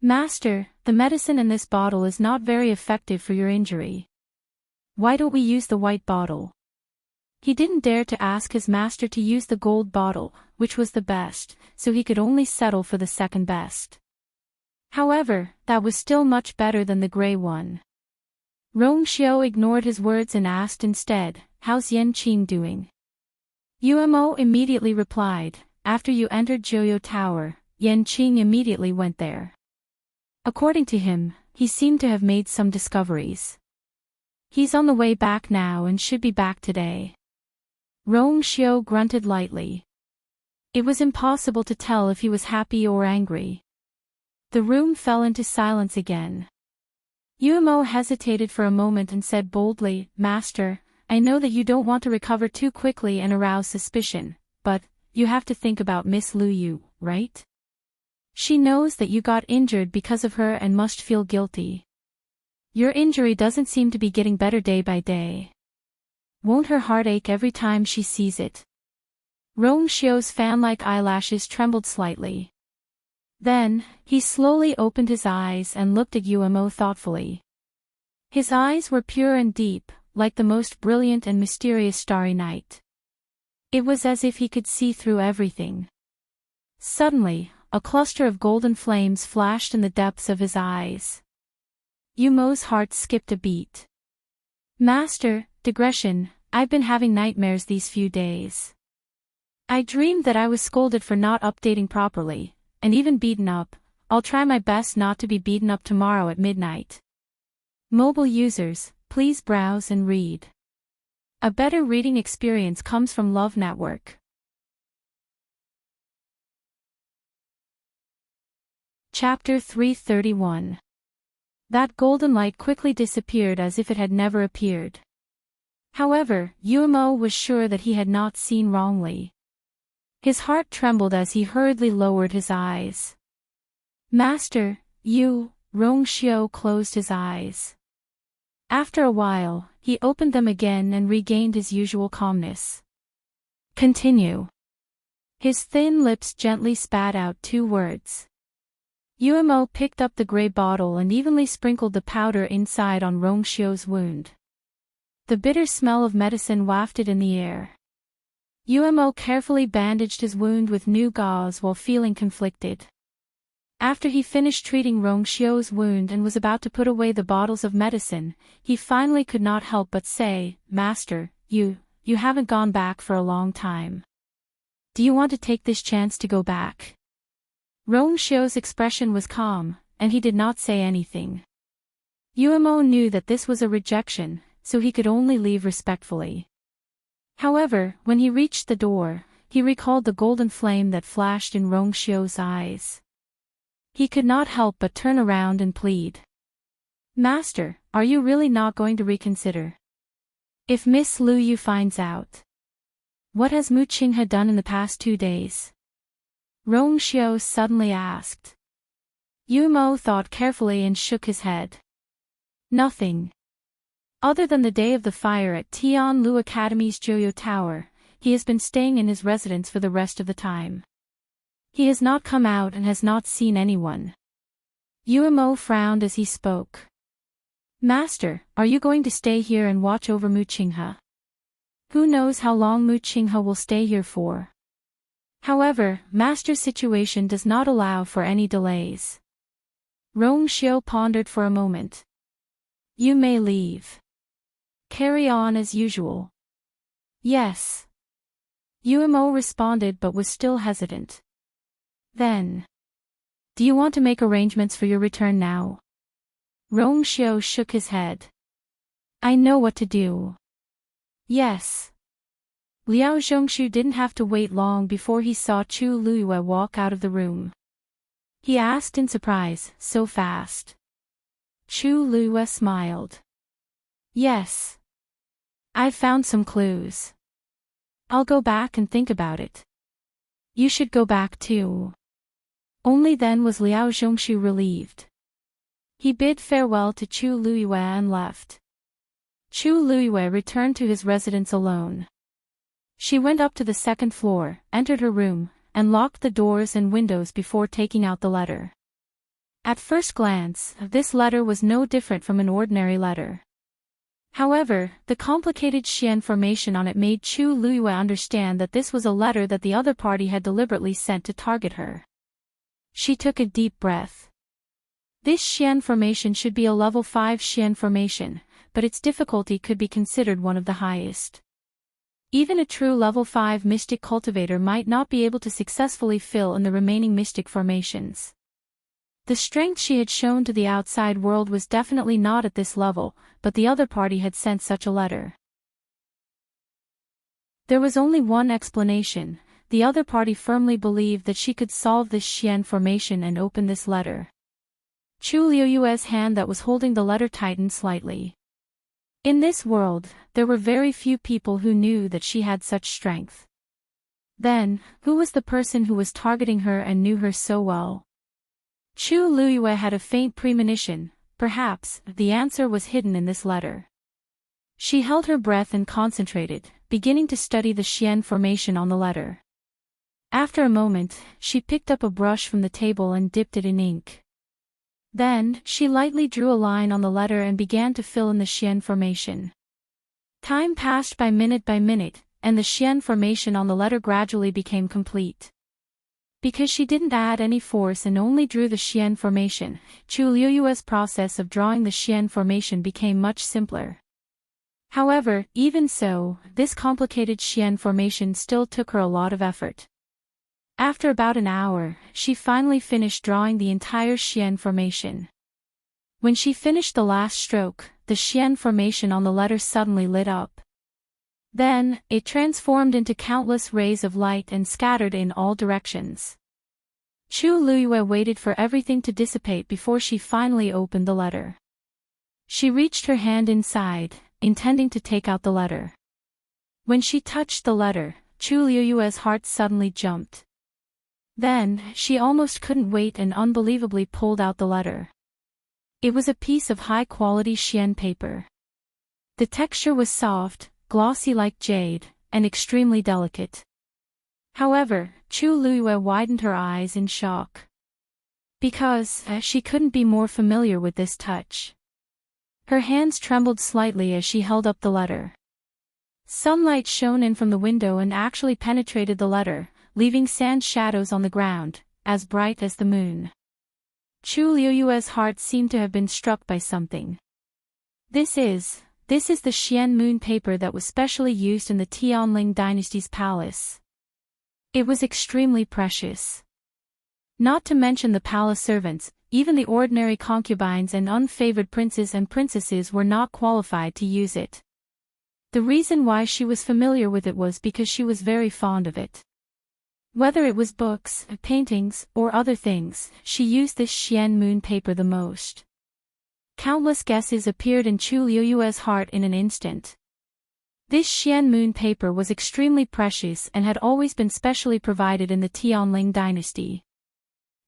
S1: "Master, the medicine in this bottle is not very effective for your injury. Why don't we use the white bottle?" He didn't dare to ask his master to use the gold bottle, which was the best, so he could only settle for the second best. However, that was still much better than the gray one. Rongshio ignored his words and asked instead, "How's Yanqing doing?" Yuemo immediately replied, "After you entered Joyo Tower, Yanqing immediately went there." According to him, he seemed to have made some discoveries. He's on the way back now and should be back today. Rongshio grunted lightly. It was impossible to tell if he was happy or angry. The room fell into silence again. Yuemo hesitated for a moment and said boldly, "Master, I know that you don't want to recover too quickly and arouse suspicion, but you have to think about Miss Luyu, right? She knows that you got injured because of her and must feel guilty. Your injury doesn't seem to be getting better day by day. Won't her heart ache every time she sees it?" Rongshio's fan-like eyelashes trembled slightly. Then, he slowly opened his eyes and looked at Yuemo thoughtfully. His eyes were pure and deep, like the most brilliant and mysterious starry night. It was as if he could see through everything. Suddenly, a cluster of golden flames flashed in the depths of his eyes. Yuemo's heart skipped a beat. "Master, digression, I've been having nightmares these few days. I dreamed that I was scolded for not updating properly, and even beaten up. I'll try my best not to be beaten up tomorrow at midnight." Mobile users, please browse and read. A better reading experience comes from Love Network. Chapter 331. That golden light quickly disappeared as if it had never appeared. However, Yuemo was sure that he had not seen wrongly. His heart trembled as he hurriedly lowered his eyes. "Master, Rongshio closed his eyes. After a while, he opened them again and regained his usual calmness. "Continue." His thin lips gently spat out 2 words. Yuemo picked up the gray bottle and evenly sprinkled the powder inside on Rongshio's wound. The bitter smell of medicine wafted in the air. Yuemo carefully bandaged his wound with new gauze while feeling conflicted. After he finished treating Rongshio's wound and was about to put away the bottles of medicine, he finally could not help but say, "Master, you haven't gone back for a long time. Do you want to take this chance to go back?" Rongshio's expression was calm, and he did not say anything. Yuemo knew that this was a rejection, so he could only leave respectfully. However, when he reached the door, he recalled the golden flame that flashed in Rongshio's eyes. He could not help but turn around and plead. "Master, are you really not going to reconsider? If Miss Luyu finds out, what has Mu Qinghe done in the past 2 days?" Rongshio suddenly asked. Yuemo thought carefully and shook his head. "Nothing. Other than the day of the fire at Tianlu Academy's Joyo Tower, he has been staying in his residence for the rest of the time. He has not come out and has not seen anyone." Yuemo frowned as he spoke. "Master, are you going to stay here and watch over Mu Qinghe? Who knows how long Mu Qinghe will stay here for? However, Master's situation does not allow for any delays. Rong Xiao pondered for a moment. You may leave. Carry on as usual. Yes. Umo responded but was still hesitant. Then. Do you want to make arrangements for your return now? Rong Xiao shook his head. I know what to do. Yes. Liao Zhongshu didn't have to wait long before he saw Chu Luiyue walk out of the room. He asked in surprise, so fast. Chu Luiyue smiled. Yes. I've found some clues. I'll go back and think about it. You should go back too. Only then was Liao Zhongshu relieved. He bid farewell to Chu Luiyue and left. Chu Luiyue returned to his residence alone. She went up to the second floor, entered her room, and locked the doors and windows before taking out the letter. At first glance, this letter was no different from an ordinary letter. However, the complicated Xian formation on it made Chu Luiyue understand that this was a letter that the other party had deliberately sent to target her. She took a deep breath. This Xian formation should be a level 5 Xian formation, but its difficulty could be considered one of the highest. Even a true level 5 mystic cultivator might not be able to successfully fill in the remaining mystic formations. The strength she had shown to the outside world was definitely not at this level, but the other party had sent such a letter. There was only one explanation. The other party firmly believed that she could solve this Xian formation and open this letter. Chu Liuyue's hand that was holding the letter tightened slightly. In this world, there were very few people who knew that she had such strength. Then, who was the person who was targeting her and knew her so well? Chu Luiyue had a faint premonition. Perhaps, the answer was hidden in this letter. She held her breath and concentrated, beginning to study the Xian formation on the letter. After a moment, she picked up a brush from the table and dipped it in ink. Then, she lightly drew a line on the letter and began to fill in the Xian formation. Time passed by minute, and the Xian formation on the letter gradually became complete. Because she didn't add any force and only drew the Xian formation, Chu Liuyue's process of drawing the Xian formation became much simpler. However, even so, this complicated Xian formation still took her a lot of effort. After about an hour, she finally finished drawing the entire Xian formation. When she finished the last stroke, the Xian formation on the letter suddenly lit up. Then, it transformed into countless rays of light and scattered in all directions. Chu Luiyue waited for everything to dissipate before she finally opened the letter. She reached her hand inside, intending to take out the letter. When she touched the letter, Chu Liuyue's heart suddenly jumped. Then, she almost couldn't wait and unbelievably pulled out the letter. It was a piece of high-quality Xian paper. The texture was soft, glossy like jade, and extremely delicate. However, Chu Luiyue widened her eyes in shock. Because, she couldn't be more familiar with this touch. Her hands trembled slightly as she held up the letter. Sunlight shone in from the window and actually penetrated the letter, leaving sand shadows on the ground, as bright as the moon. Chu Liuyue's heart seemed to have been struck by something. This is the Xian moon paper that was specially used in the Tianling dynasty's palace. It was extremely precious. Not to mention the palace servants, even the ordinary concubines and unfavored princes and princesses were not qualified to use it. The reason why she was familiar with it was because she was very fond of it. Whether it was books, paintings, or other things, she used this Xian moon paper the most. Countless guesses appeared in Chu Liuyue's heart in an instant. This Xian moon paper was extremely precious and had always been specially provided in the Tianling dynasty.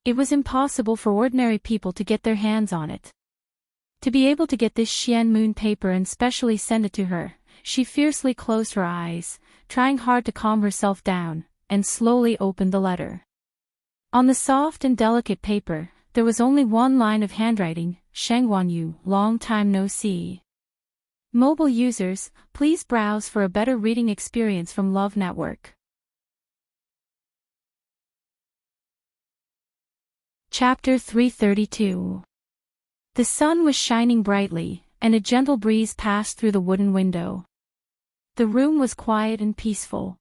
S1: It was impossible for ordinary people to get their hands on it. To be able to get this Xian moon paper and specially send it to her, she fiercely closed her eyes, trying hard to calm herself down, and slowly opened the letter. On the soft and delicate paper, there was only one line of handwriting: Shengguanyu, long time no see. Mobile users, please browse for a better reading experience from Love Network. Chapter 332. The sun was shining brightly, and a gentle breeze passed through the wooden window. The room was quiet and peaceful.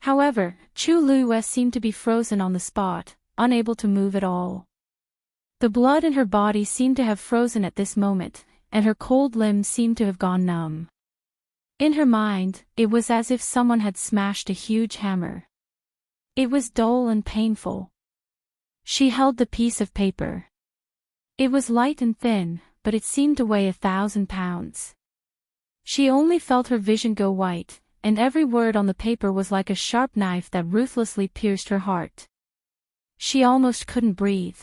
S1: However, Chu Lue seemed to be frozen on the spot, unable to move at all. The blood in her body seemed to have frozen at this moment, and her cold limbs seemed to have gone numb. In her mind, it was as if someone had smashed a huge hammer. It was dull and painful. She held the piece of paper. It was light and thin, but it seemed to weigh 1,000 pounds. She only felt her vision go white, and every word on the paper was like a sharp knife that ruthlessly pierced her heart. She almost couldn't breathe.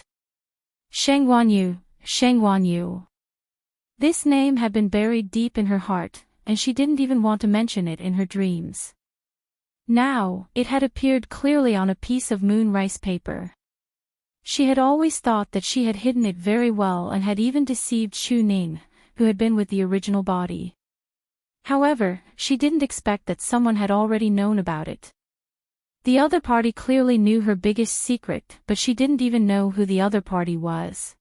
S1: Sheng Wanyu, Sheng Wanyu. This name had been buried deep in her heart, and she didn't even want to mention it in her dreams. Now, it had appeared clearly on a piece of moon rice paper. She had always thought that she had hidden it very well and had even deceived Xu Ning, who had been with the original body. However, she didn't expect that someone had already known about it. The other party clearly knew her biggest secret, but she didn't even know who the other party was.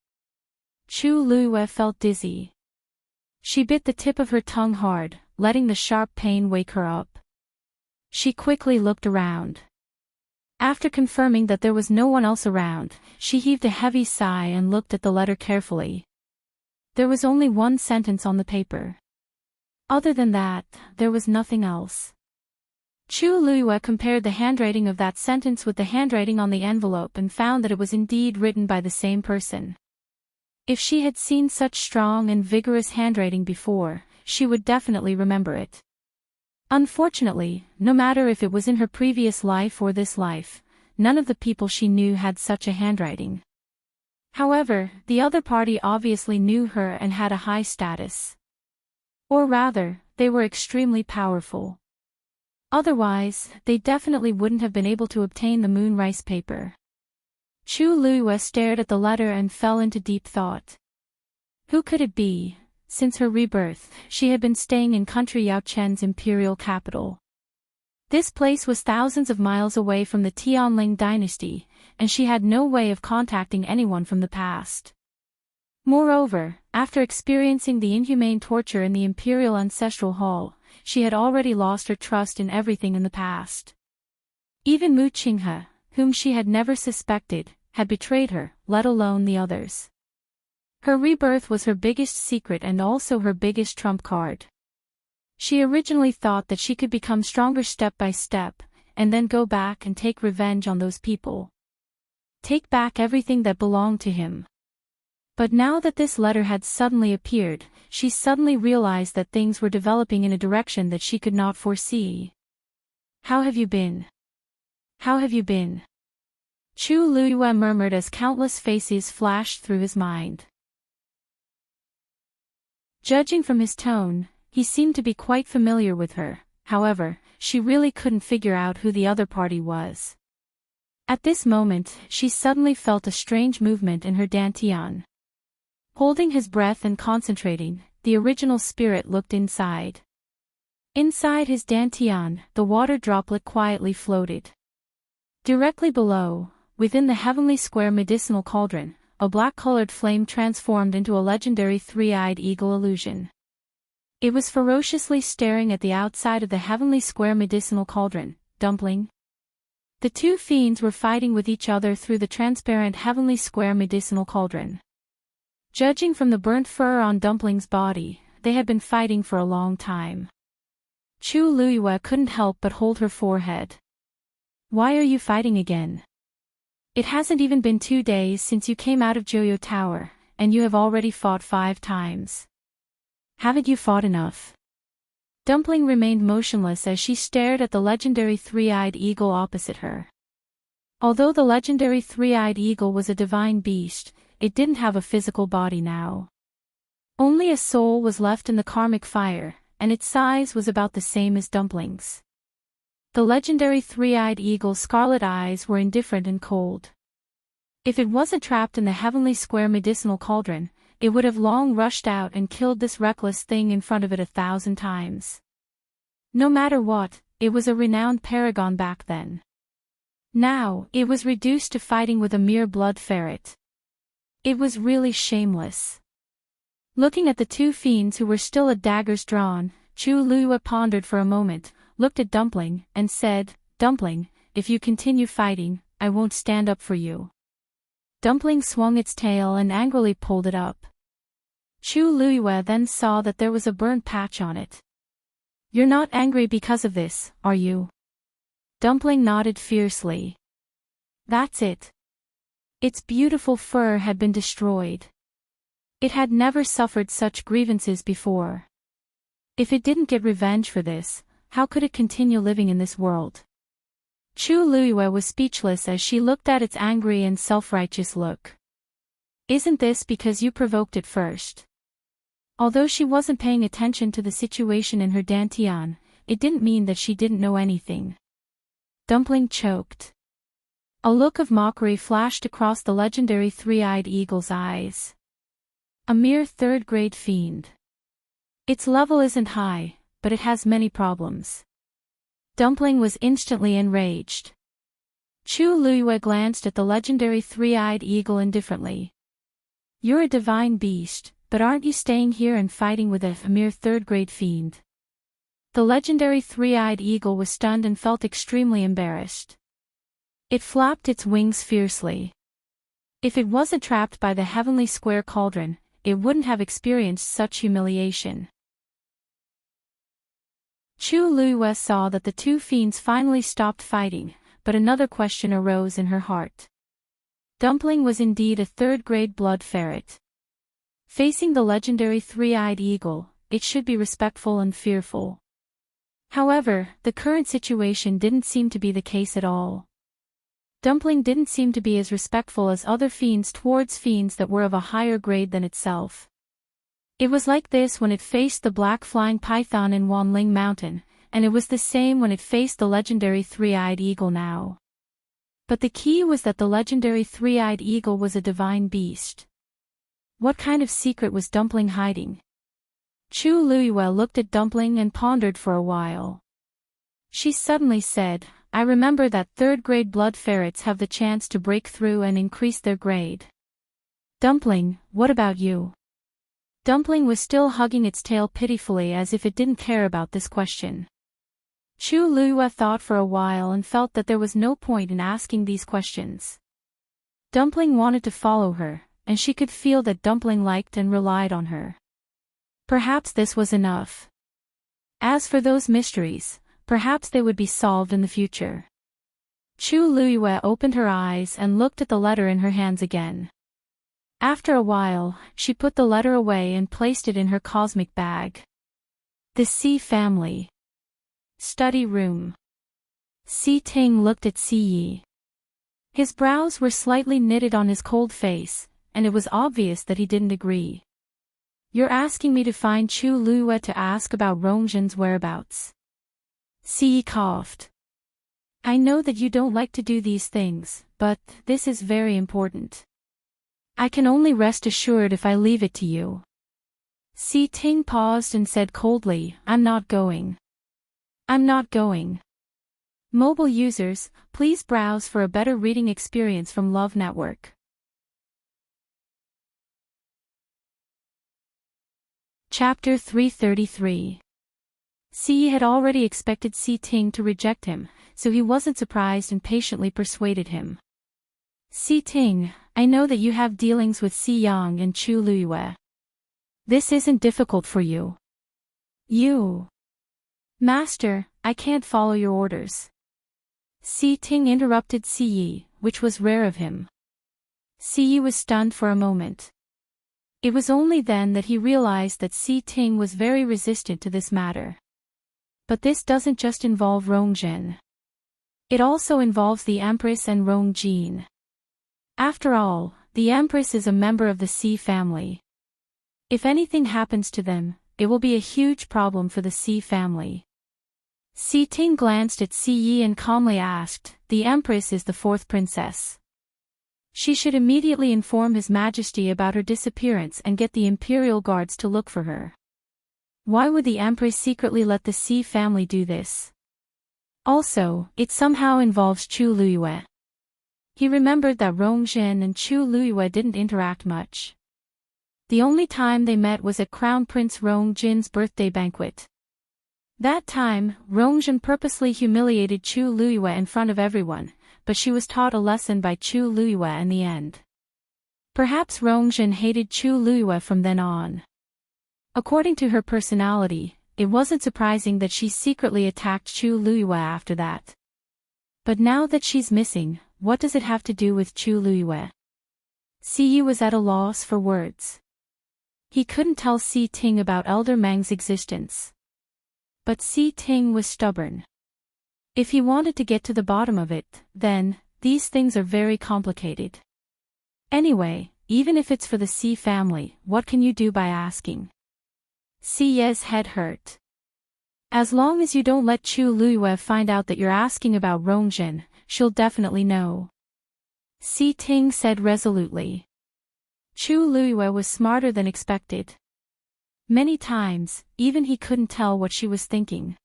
S1: Chu Lue felt dizzy. She bit the tip of her tongue hard, letting the sharp pain wake her up. She quickly looked around. After confirming that there was no one else around, she heaved a heavy sigh and looked at the letter carefully. There was only one sentence on the paper. Other than that, there was nothing else. Chu Lue compared the handwriting of that sentence with the handwriting on the envelope and found that it was indeed written by the same person. If she had seen such strong and vigorous handwriting before, she would definitely remember it. Unfortunately, no matter if it was in her previous life or this life, none of the people she knew had such a handwriting. However, the other party obviously knew her and had a high status. Or rather, they were extremely powerful. Otherwise, they definitely wouldn't have been able to obtain the moon rice paper. Chu Lue stared at the letter and fell into deep thought. Who could it be? Since her rebirth, she had been staying in country Yao Chen's imperial capital. This place was thousands of miles away from the Tianling dynasty, and she had no way of contacting anyone from the past. Moreover, after experiencing the inhumane torture in the imperial ancestral hall, she had already lost her trust in everything in the past. Even Mu Qinghe, whom she had never suspected, had betrayed her, let alone the others. Her rebirth was her biggest secret and also her biggest trump card. She originally thought that she could become stronger step by step, and then go back and take revenge on those people. Take back everything that belonged to him. But now that this letter had suddenly appeared, she suddenly realized that things were developing in a direction that she could not foresee. How have you been? How have you been? Chu Lue murmured as countless faces flashed through his mind. Judging from his tone, he seemed to be quite familiar with her. However, she really couldn't figure out who the other party was. At this moment, she suddenly felt a strange movement in her dantian. Holding his breath and concentrating, the original spirit looked inside. Inside his dantian, the water droplet quietly floated. Directly below, within the heavenly square medicinal cauldron, a black-colored flame transformed into a legendary three-eyed eagle illusion. It was ferociously staring at the outside of the heavenly square medicinal cauldron, Dumpling. The two fiends were fighting with each other through the transparent heavenly square medicinal cauldron. Judging from the burnt fur on Dumpling's body, they had been fighting for a long time. Chu Lue couldn't help but hold her forehead. Why are you fighting again? It hasn't even been 2 days since you came out of Joyo Tower, and you have already fought 5 times. Haven't you fought enough? Dumpling remained motionless as she stared at the legendary three-eyed eagle opposite her. Although the legendary three-eyed eagle was a divine beast, it didn't have a physical body now. Only a soul was left in the karmic fire, and its size was about the same as Dumpling's. The legendary three-eyed eagle's scarlet eyes were indifferent and cold. If it wasn't trapped in the heavenly square medicinal cauldron, it would have long rushed out and killed this reckless thing in front of it 1,000 times. No matter what, it was a renowned paragon back then. Now, it was reduced to fighting with a mere blood ferret. It was really shameless. Looking at the two fiends who were still at daggers drawn, Chu Luyue pondered for a moment, looked at Dumpling, and said, "Dumpling, if you continue fighting, I won't stand up for you." Dumpling swung its tail and angrily pulled it up. Chu Luyue then saw that there was a burnt patch on it. "You're not angry because of this, are you?" Dumpling nodded fiercely. "That's it." Its beautiful fur had been destroyed. It had never suffered such grievances before. If it didn't get revenge for this, how could it continue living in this world? Chu Luyue was speechless as she looked at its angry and self-righteous look. "Isn't this because you provoked it first?" Although she wasn't paying attention to the situation in her dantian, it didn't mean that she didn't know anything. Dumpling choked. A look of mockery flashed across the legendary three-eyed eagle's eyes. "A mere third-grade fiend. Its level isn't high, but it has many problems." Dumpling was instantly enraged. Chu Luyue glanced at the legendary three-eyed eagle indifferently. "You're a divine beast, but aren't you staying here and fighting with a mere third-grade fiend?" The legendary three-eyed eagle was stunned and felt extremely embarrassed. It flapped its wings fiercely. If it wasn't trapped by the heavenly square cauldron, it wouldn't have experienced such humiliation. Chu Luyue saw that the two fiends finally stopped fighting, but another question arose in her heart. Dumpling was indeed a third-grade blood ferret. Facing the legendary three-eyed eagle, it should be respectful and fearful. However, the current situation didn't seem to be the case at all. Dumpling didn't seem to be as respectful as other fiends towards fiends that were of a higher grade than itself. It was like this when it faced the black flying python in Wanling Mountain, and it was the same when it faced the legendary three-eyed eagle now. But the key was that the legendary three-eyed eagle was a divine beast. What kind of secret was Dumpling hiding? Chu Luyue looked at Dumpling and pondered for a while. She suddenly said, "I remember that third-grade blood ferrets have the chance to break through and increase their grade. Dumpling, what about you?" Dumpling was still hugging its tail pitifully as if it didn't care about this question. Chu Luyue thought for a while and felt that there was no point in asking these questions. Dumpling wanted to follow her, and she could feel that Dumpling liked and relied on her. Perhaps this was enough. As for those mysteries, perhaps they would be solved in the future. Chu Luyue opened her eyes and looked at the letter in her hands again. After a while, she put the letter away and placed it in her cosmic bag. The Si family. Study room. Si Ting looked at Si Yi. His brows were slightly knitted on his cold face, and it was obvious that he didn't agree. "You're asking me to find Chu Luyue to ask about Rongzhen's whereabouts?" Si Yi coughed. "I know that you don't like to do these things, but this is very important. I can only rest assured if I leave it to you." Si Ting paused and said coldly, "I'm not going. I'm not going." Mobile users, please browse for a better reading experience from Love Network. Chapter 333. Si had already expected Si Ting to reject him, so he wasn't surprised and patiently persuaded him. "Si Ting, I know that you have dealings with Si Yang and Chu Luyue. This isn't difficult for you." "You..." "Master, I can't follow your orders." Si Ting interrupted Si Yi, which was rare of him. Si Yi was stunned for a moment. It was only then that he realized that Si Ting was very resistant to this matter. But this doesn't just involve Rongzhen. It also involves the Empress and Rongjin. After all, the Empress is a member of the Si family. If anything happens to them, it will be a huge problem for the Si family. Si Ting glanced at Si Yi and calmly asked, "The Empress is the fourth princess. She should immediately inform His Majesty about her disappearance and get the Imperial Guards to look for her. Why would the Empress secretly let the Si family do this?" Also, it somehow involves Chu Luiyue. He remembered that Rongjin and Chu Luiyue didn't interact much. The only time they met was at Crown Prince Rongjin's birthday banquet. That time, Rongjin purposely humiliated Chu Luiyue in front of everyone, but she was taught a lesson by Chu Luiyue in the end. Perhaps Rongjin hated Chu Luiyue from then on. According to her personality, it wasn't surprising that she secretly attacked Chu Luiyue after that. But now that she's missing, what does it have to do with Chu Luiyue? Siyi was at a loss for words. He couldn't tell Si Ting about Elder Meng's existence. But Si Ting was stubborn. If he wanted to get to the bottom of it, then, these things are very complicated. Anyway, even if it's for the Si family, what can you do by asking? Si Ye's head hurt. As long as you don't let Chu Luiyue find out that you're asking about Rongjin, she'll definitely know. Si Ting said resolutely. Chu Luiyue was smarter than expected. Many times, even he couldn't tell what she was thinking.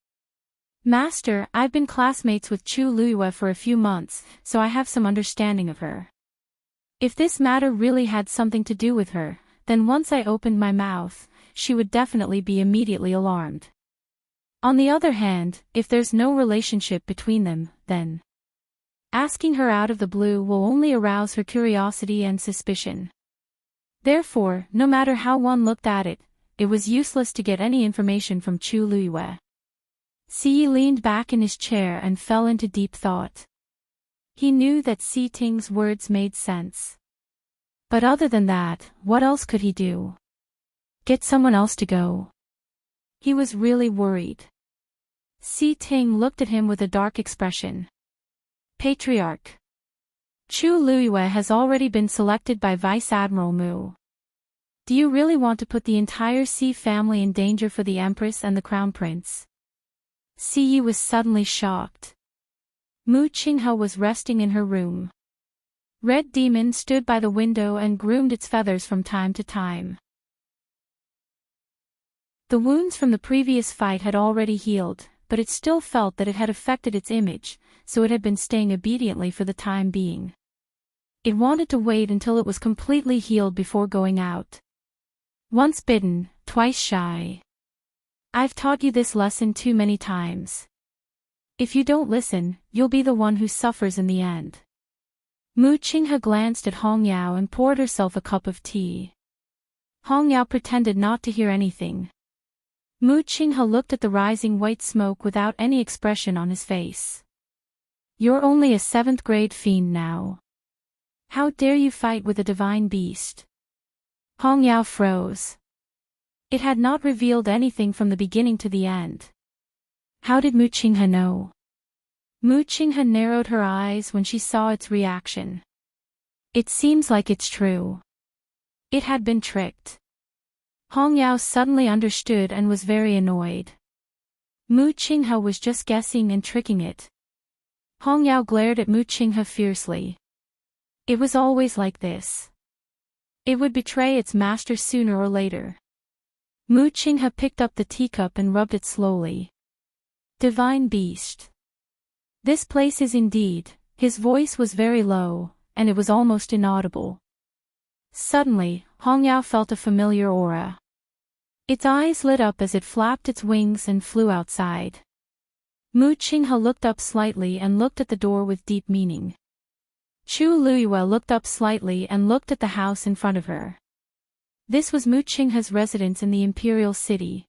S1: Master, I've been classmates with Chu Luiyue for a few months, so I have some understanding of her. If this matter really had something to do with her, then once I opened my mouth, she would definitely be immediately alarmed. On the other hand, if there's no relationship between them, then asking her out of the blue will only arouse her curiosity and suspicion. Therefore, no matter how one looked at it, it was useless to get any information from Chu Luiyue. Si leaned back in his chair and fell into deep thought. He knew that Si Ting's words made sense. But other than that, what else could he do? Get someone else to go. He was really worried. Si Ting looked at him with a dark expression. Patriarch. Chu Luiyue has already been selected by Vice Admiral Mu. Do you really want to put the entire Si family in danger for the Empress and the Crown Prince? Siyi was suddenly shocked. Mu Qinghe was resting in her room. Red Demon stood by the window and groomed its feathers from time to time. The wounds from the previous fight had already healed, but it still felt that it had affected its image, so it had been staying obediently for the time being. It wanted to wait until it was completely healed before going out. Once bitten, twice shy. I've taught you this lesson too many times. If you don't listen, you'll be the one who suffers in the end. Mu Qinghe glanced at Hong Yao and poured herself a cup of tea. Hong Yao pretended not to hear anything. Mu Qinghe looked at the rising white smoke without any expression on his face. You're only a 7th grade fiend now. How dare you fight with a divine beast? Hong Yao froze. It had not revealed anything from the beginning to the end. How did Mu Qinghe know? Mu Qinghe narrowed her eyes when she saw its reaction. It seems like it's true. It had been tricked. Hong Yao suddenly understood and was very annoyed. Mu Qinghe was just guessing and tricking it. Hong Yao glared at Mu Qinghe fiercely. It was always like this. It would betray its master sooner or later. Mu Qinghe picked up the teacup and rubbed it slowly. Divine beast. This place is indeed. His voice was very low, and it was almost inaudible. Suddenly, Hong Yao felt a familiar aura. Its eyes lit up as it flapped its wings and flew outside. Mu Qinghe looked up slightly and looked at the door with deep meaning. Chu Luiyue looked up slightly and looked at the house in front of her. This was Mu Qinghe's residence in the Imperial City.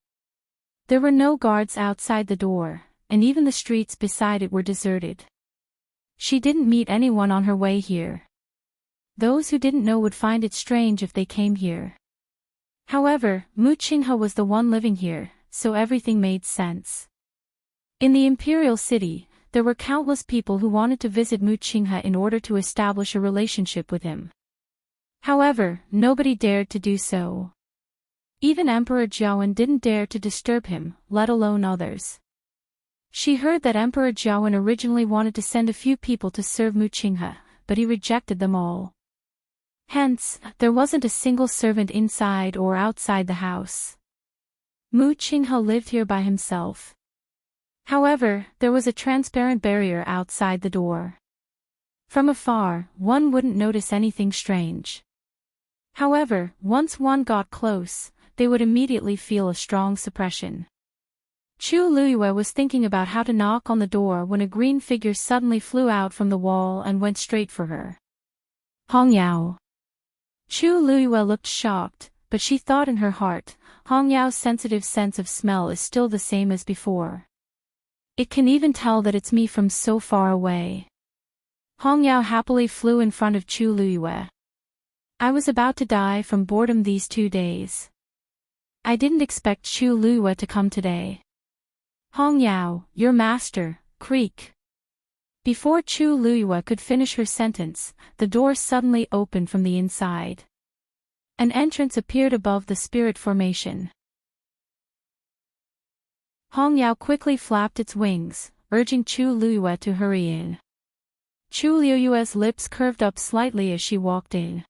S1: There were no guards outside the door, and even the streets beside it were deserted. She didn't meet anyone on her way here. Those who didn't know would find it strange if they came here. However, Mu Qinghe was the one living here, so everything made sense. In the Imperial City, there were countless people who wanted to visit Mu Qinghe in order to establish a relationship with him. However, nobody dared to do so. Even Emperor Jiawen didn't dare to disturb him, let alone others. She heard that Emperor Jiawen originally wanted to send a few people to serve Mu Qinghe, but he rejected them all. Hence, there wasn't a single servant inside or outside the house. Mu Qinghe lived here by himself. However, there was a transparent barrier outside the door. From afar, one wouldn't notice anything strange. However, once one got close, they would immediately feel a strong suppression. Chu Luiyue was thinking about how to knock on the door when a green figure suddenly flew out from the wall and went straight for her. Hong Yao. Chu Luiyue looked shocked, but she thought in her heart, Hong Yao's sensitive sense of smell is still the same as before. It can even tell that it's me from so far away. Hong Yao happily flew in front of Chu Luiyue. I was about to die from boredom these 2 days. I didn't expect Chu Luiyue to come today. Hong Yao, your master, creak. Before Chu Luiyue could finish her sentence, the door suddenly opened from the inside. An entrance appeared above the spirit formation. Hong Yao quickly flapped its wings, urging Chu Luiyue to hurry in. Chu Luiyue's lips curved up slightly as she walked in.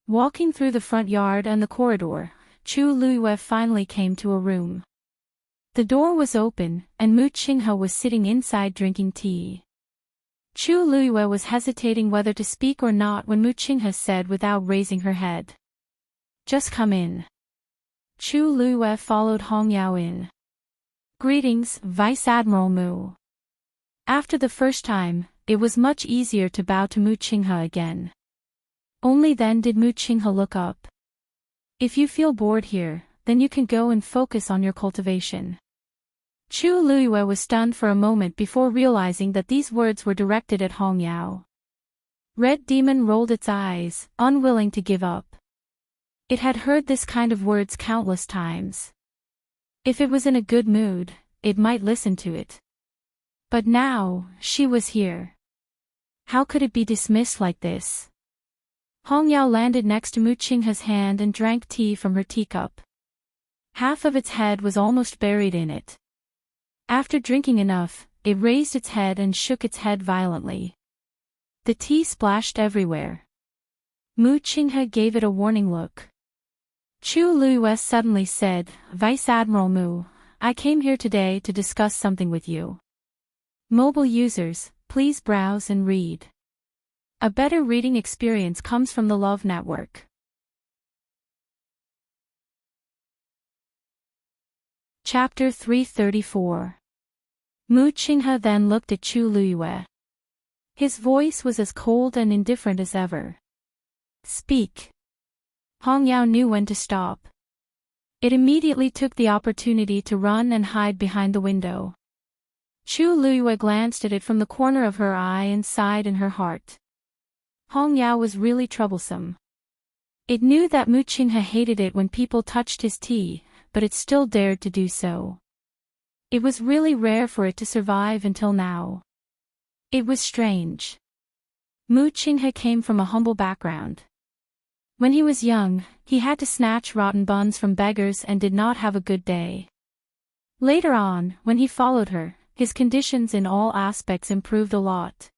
S1: Walking through the front yard and the corridor, Chu Luiyue finally came to a room. The door was open, and Mu Qinghe was sitting inside drinking tea. Chu Luiyue was hesitating whether to speak or not when Mu Qinghe said without raising her head. Just come in. Chu Luiyue followed Hong Yao in. Greetings, Vice Admiral Mu. After the first time, it was much easier to bow to Mu Qinghe again. Only then did Mu Qinghe look up. If you feel bored here, then you can go and focus on your cultivation. Chu Luiyue was stunned for a moment before realizing that these words were directed at Hong Yao. Red Demon rolled its eyes, unwilling to give up. It had heard this kind of words countless times. If it was in a good mood, it might listen to it. But now, she was here. How could it be dismissed like this? Hong Yao landed next to Mu Qinghe's hand and drank tea from her teacup. Half of its head was almost buried in it. After drinking enough, it raised its head and shook its head violently. The tea splashed everywhere. Mu Qinghe gave it a warning look. Chu Luiyue suddenly said, Vice Admiral Mu, I came here today to discuss something with you. Mobile users, please browse and read. A better reading experience comes from the Love Network. Chapter 334. Mu Qinghe then looked at Chu Luiyue. His voice was as cold and indifferent as ever. Speak. Hong Yao knew when to stop. It immediately took the opportunity to run and hide behind the window. Chu Luiyue glanced at it from the corner of her eye and sighed in her heart. Hong Yao was really troublesome. It knew that Mu Qinghe hated it when people touched his tea, but it still dared to do so. It was really rare for it to survive until now. It was strange. Mu Qinghe came from a humble background. When he was young, he had to snatch rotten buns from beggars and did not have a good day. Later on, when he followed her, his conditions in all aspects improved a lot.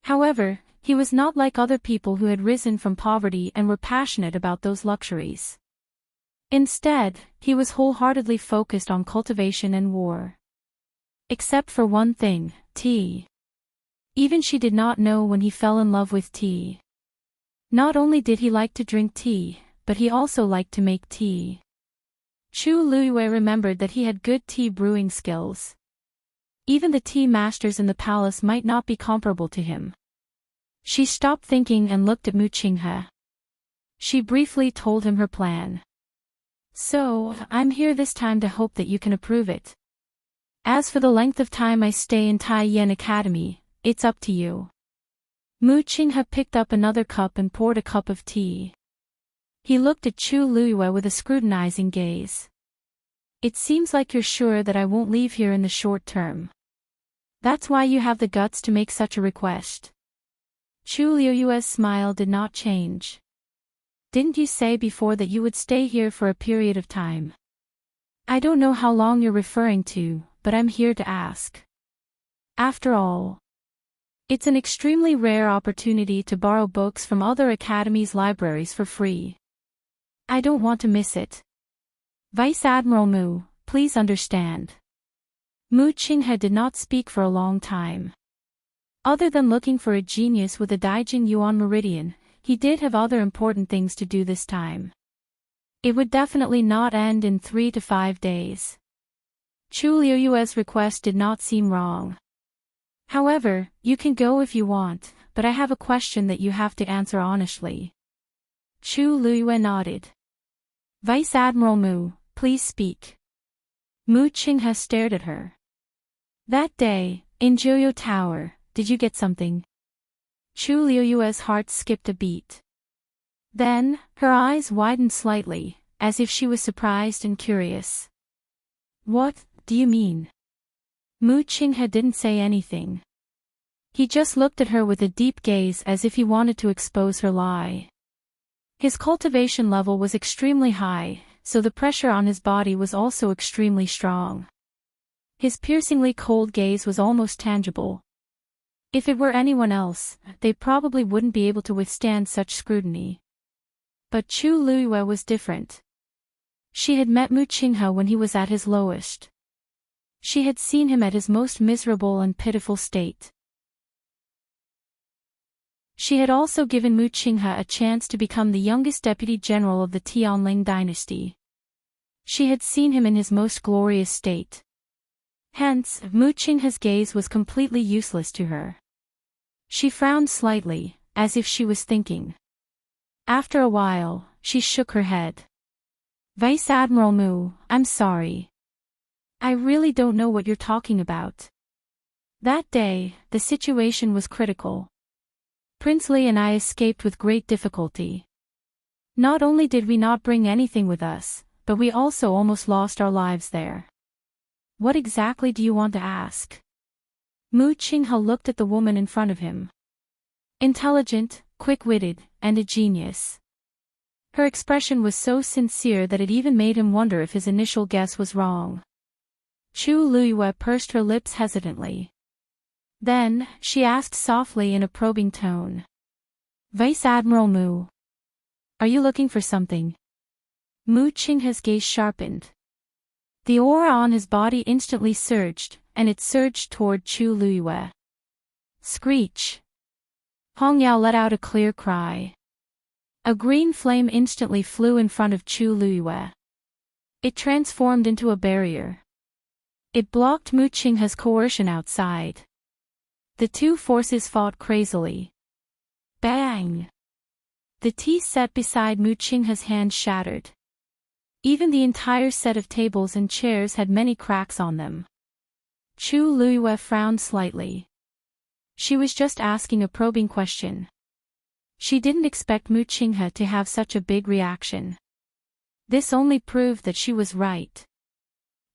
S1: However, he was not like other people who had risen from poverty and were passionate about those luxuries. Instead, he was wholeheartedly focused on cultivation and war. Except for one thing, tea. Even she did not know when he fell in love with tea. Not only did he like to drink tea, but he also liked to make tea. Chu Luiyue remembered that he had good tea brewing skills. Even the tea masters in the palace might not be comparable to him. She stopped thinking and looked at Mu Qinghe. She briefly told him her plan. So, I'm here this time to hope that you can approve it. As for the length of time I stay in Tai Yen Academy, it's up to you. Mu Qinghe picked up another cup and poured a cup of tea. He looked at Chu Luiyue with a scrutinizing gaze. It seems like you're sure that I won't leave here in the short term. That's why you have the guts to make such a request. Chu Luiyue's smile did not change. Didn't you say before that you would stay here for a period of time? I don't know how long you're referring to, but I'm here to ask. After all, it's an extremely rare opportunity to borrow books from other academies' libraries for free. I don't want to miss it. Vice Admiral Mu, please understand. Mu Qinghe did not speak for a long time. Other than looking for a genius with a Daijing Yuan meridian, he did have other important things to do this time. It would definitely not end in 3 to 5 days. Chu Liuyue's request did not seem wrong. However, you can go if you want, but I have a question that you have to answer honestly. Chu Liyue nodded. Vice Admiral Mu, please speak. Mu Qinghe stared at her. That day, in Joyo Tower, did you get something? Chu Liuyue's heart skipped a beat. Then, her eyes widened slightly, as if she was surprised and curious. What do you mean? Mu Qinghe didn't say anything. He just looked at her with a deep gaze as if he wanted to expose her lie. His cultivation level was extremely high, so the pressure on his body was also extremely strong. His piercingly cold gaze was almost tangible. If it were anyone else, they probably wouldn't be able to withstand such scrutiny. But Chu Liyue was different. She had met Mu Qinghe when he was at his lowest. She had seen him at his most miserable and pitiful state. She had also given Mu Qinghe a chance to become the youngest deputy general of the Tianling dynasty. She had seen him in his most glorious state. Hence, Mu Qinghe's gaze was completely useless to her. She frowned slightly, as if she was thinking. After a while, she shook her head. Vice Admiral Mu, I'm sorry. I really don't know what you're talking about. That day, the situation was critical. Prince Li and I escaped with great difficulty. Not only did we not bring anything with us, but we also almost lost our lives there. What exactly do you want to ask? Mu Qinghe looked at the woman in front of him. Intelligent, quick-witted, and a genius. Her expression was so sincere that it even made him wonder if his initial guess was wrong. Chu Liyue pursed her lips hesitantly. Then, she asked softly in a probing tone. Vice Admiral Mu. Are you looking for something? Mu Qinghe's gaze sharpened. The aura on his body instantly surged, and it surged toward Chu Liyue. Screech! Hong Yao let out a clear cry. A green flame instantly flew in front of Chu Liyue. It transformed into a barrier. It blocked Mu Qinghe's coercion outside. The two forces fought crazily. Bang! The tea set beside Mu Qinghe's hand shattered. Even the entire set of tables and chairs had many cracks on them. Chu Liyue frowned slightly. She was just asking a probing question. She didn't expect Mu Qinghe to have such a big reaction. This only proved that she was right.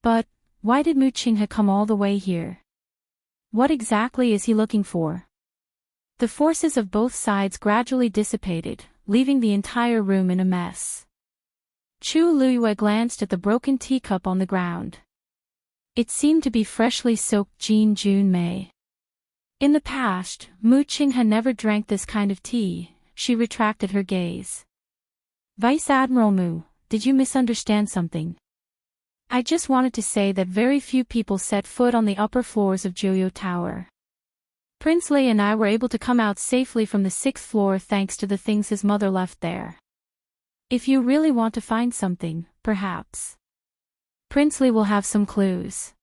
S1: But, why did Mu Qinghe come all the way here? What exactly is he looking for? The forces of both sides gradually dissipated, leaving the entire room in a mess. Chu Liyue glanced at the broken teacup on the ground. It seemed to be freshly soaked Jin Jun Mei. In the past, Mu Qinghe never drank this kind of tea. She retracted her gaze. Vice Admiral Mu, did you misunderstand something? I just wanted to say that very few people set foot on the upper floors of Joyo Tower. Prince Li and I were able to come out safely from the 6th floor thanks to the things his mother left there. If you really want to find something, perhaps Prince Li will have some clues.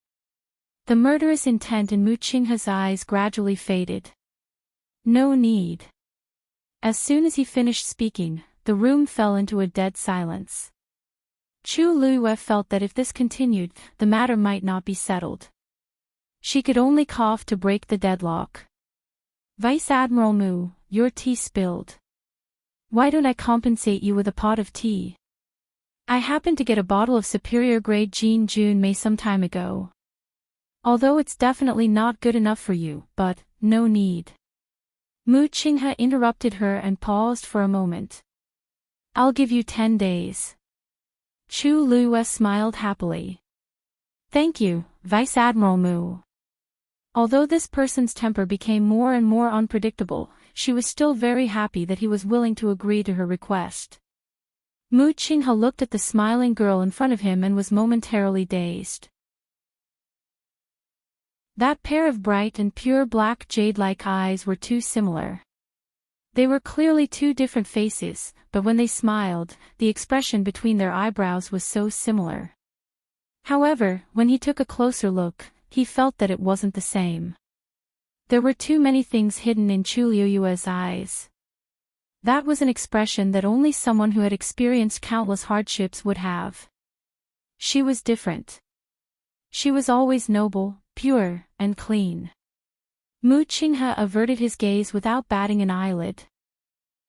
S1: The murderous intent in Mu Qinghe's eyes gradually faded. No need. As soon as he finished speaking, the room fell into a dead silence. Chu Liyue felt that if this continued, the matter might not be settled. She could only cough to break the deadlock. Vice Admiral Mu, your tea spilled. Why don't I compensate you with a pot of tea? I happened to get a bottle of superior grade Jin Jun Mei some time ago. Although it's definitely not good enough for you, but, no need. Mu Qinghe interrupted her and paused for a moment. I'll give you 10 days. Chu Liyue smiled happily. Thank you, Vice Admiral Mu. Although this person's temper became more and more unpredictable, she was still very happy that he was willing to agree to her request. Mu Qinghe looked at the smiling girl in front of him and was momentarily dazed. That pair of bright and pure black jade-like eyes were too similar. They were clearly two different faces, but when they smiled, the expression between their eyebrows was so similar. However, when he took a closer look, he felt that it wasn't the same. There were too many things hidden in Chu Liyue's eyes. That was an expression that only someone who had experienced countless hardships would have. She was different. She was always noble, pure, and clean. Mu Qinghe averted his gaze without batting an eyelid.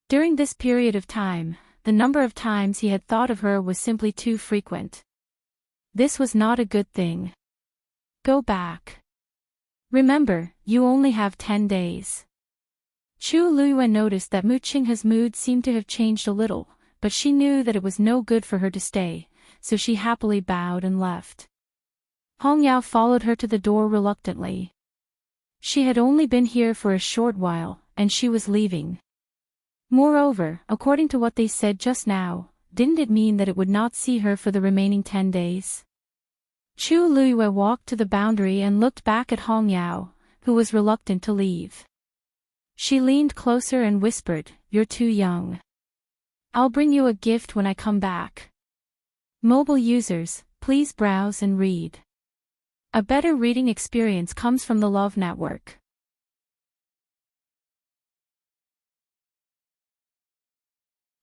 S1: During this period of time, the number of times he had thought of her was simply too frequent. This was not a good thing. Go back. Remember, you only have 10 days. Chu Liyue noticed that Mu Qinghe's mood seemed to have changed a little, but she knew that it was no good for her to stay, so she happily bowed and left. Hong Yao followed her to the door reluctantly. She had only been here for a short while, and she was leaving. Moreover, according to what they said just now, didn't it mean that it would not see her for the remaining 10 days? Chu Liyue walked to the boundary and looked back at Hong Yao, who was reluctant to leave. She leaned closer and whispered, "You're too young. I'll bring you a gift when I come back." Mobile users, please browse and read. A better reading experience comes from the Love Network.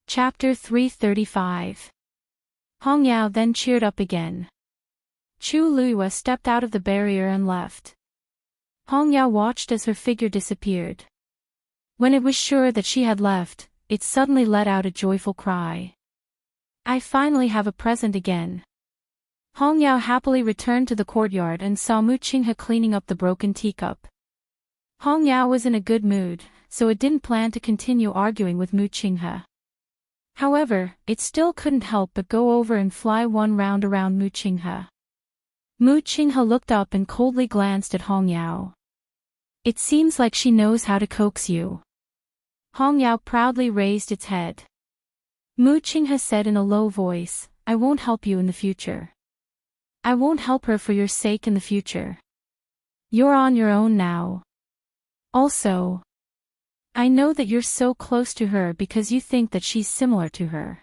S1: Chapter 335. Hong Yao then cheered up again. Chu Liyue stepped out of the barrier and left. Hong Yao watched as her figure disappeared. When it was sure that she had left, it suddenly let out a joyful cry. "I finally have a present again." Hong Yao happily returned to the courtyard and saw Mu Qinghe cleaning up the broken teacup. Hong Yao was in a good mood, so it didn't plan to continue arguing with Mu Qinghe. However, it still couldn't help but go over and fly one round around Mu Qinghe. Mu Qinghe looked up and coldly glanced at Hong Yao. "It seems like she knows how to coax you." Hong Yao proudly raised its head. Mu Qinghe said in a low voice, "I won't help you in the future. I won't help her for your sake in the future. You're on your own now. Also, I know that you're so close to her because you think that she's similar to her.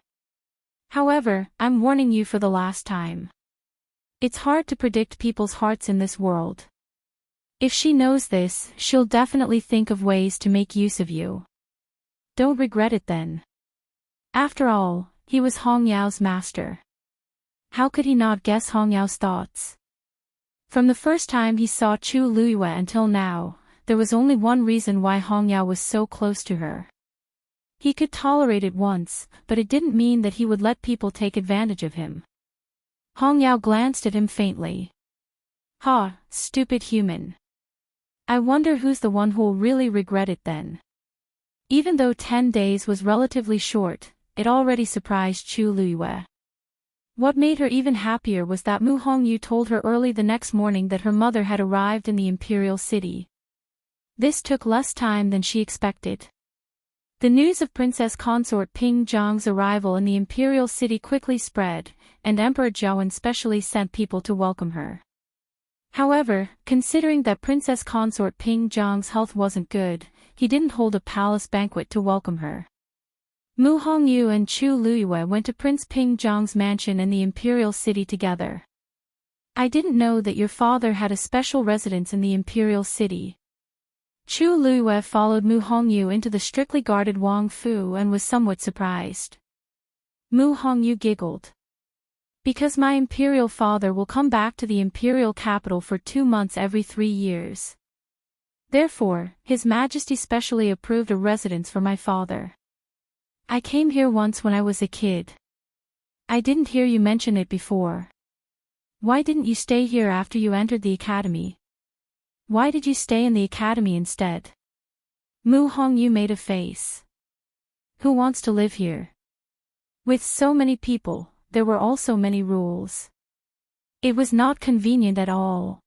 S1: However, I'm warning you for the last time. It's hard to predict people's hearts in this world. If she knows this, she'll definitely think of ways to make use of you. Don't regret it then." After all, he was Hong Yao's master. How could he not guess Hong Yao's thoughts? From the first time he saw Chu Liyue until now, there was only one reason why Hong Yao was so close to her. He could tolerate it once, but it didn't mean that he would let people take advantage of him. Hong Yao glanced at him faintly. "Ha, stupid human. I wonder who's the one who'll really regret it then." Even though 10 days was relatively short, it already surprised Chu Liyue. What made her even happier was that Mu Hongyu told her early the next morning that her mother had arrived in the imperial city. This took less time than she expected. The news of Princess Consort Ping Zhang's arrival in the imperial city quickly spread, and Emperor Zhaowen specially sent people to welcome her. However, considering that Princess Consort Ping Zhang's health wasn't good, he didn't hold a palace banquet to welcome her. Mu Hongyu and Chu Liyue went to Prince Ping Zhang's mansion in the imperial city together. "I didn't know that your father had a special residence in the imperial city." Chu Liyue followed Mu Hongyu into the strictly guarded Wang Fu and was somewhat surprised. Mu Hongyu giggled. "Because my imperial father will come back to the imperial capital for 2 months every 3 years. Therefore, His Majesty specially approved a residence for my father. I came here once when I was a kid. I didn't hear you mention it before. Why didn't you stay here after you entered the academy? Why did you stay in the academy instead?" Mu Hongyu made a face. "Who wants to live here?" With so many people, there were also many rules. It was not convenient at all.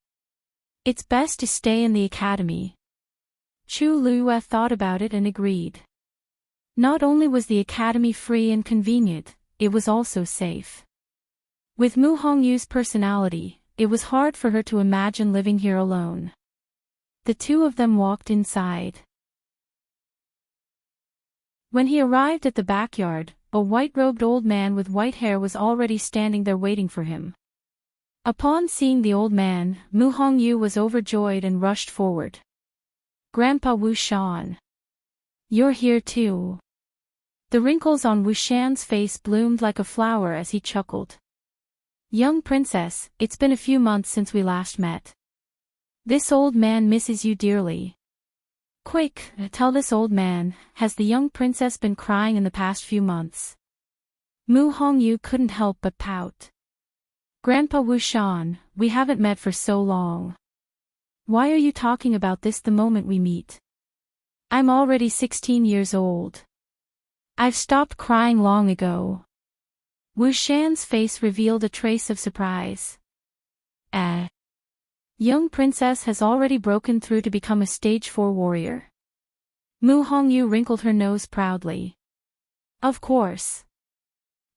S1: It's best to stay in the academy. Chu Liyue thought about it and agreed. Not only was the academy free and convenient, it was also safe. With Mu Hongyu's personality, it was hard for her to imagine living here alone. The two of them walked inside. When he arrived at the backyard, a white-robed old man with white hair was already standing there waiting for him. Upon seeing the old man, Mu Hongyu was overjoyed and rushed forward. "Grandpa Wu Shan. You're here too." The wrinkles on Wu Shan's face bloomed like a flower as he chuckled. "Young princess, it's been a few months since we last met. This old man misses you dearly. Quick, tell this old man, has the young princess been crying in the past few months?" Mu Hongyu couldn't help but pout. "Grandpa Wu Shan, we haven't met for so long. Why are you talking about this the moment we meet? I'm already 16 years old. I've stopped crying long ago." Wu Shan's face revealed a trace of surprise. Young princess has already broken through to become a stage 4 warrior. Mu Hongyu wrinkled her nose proudly. "Of course.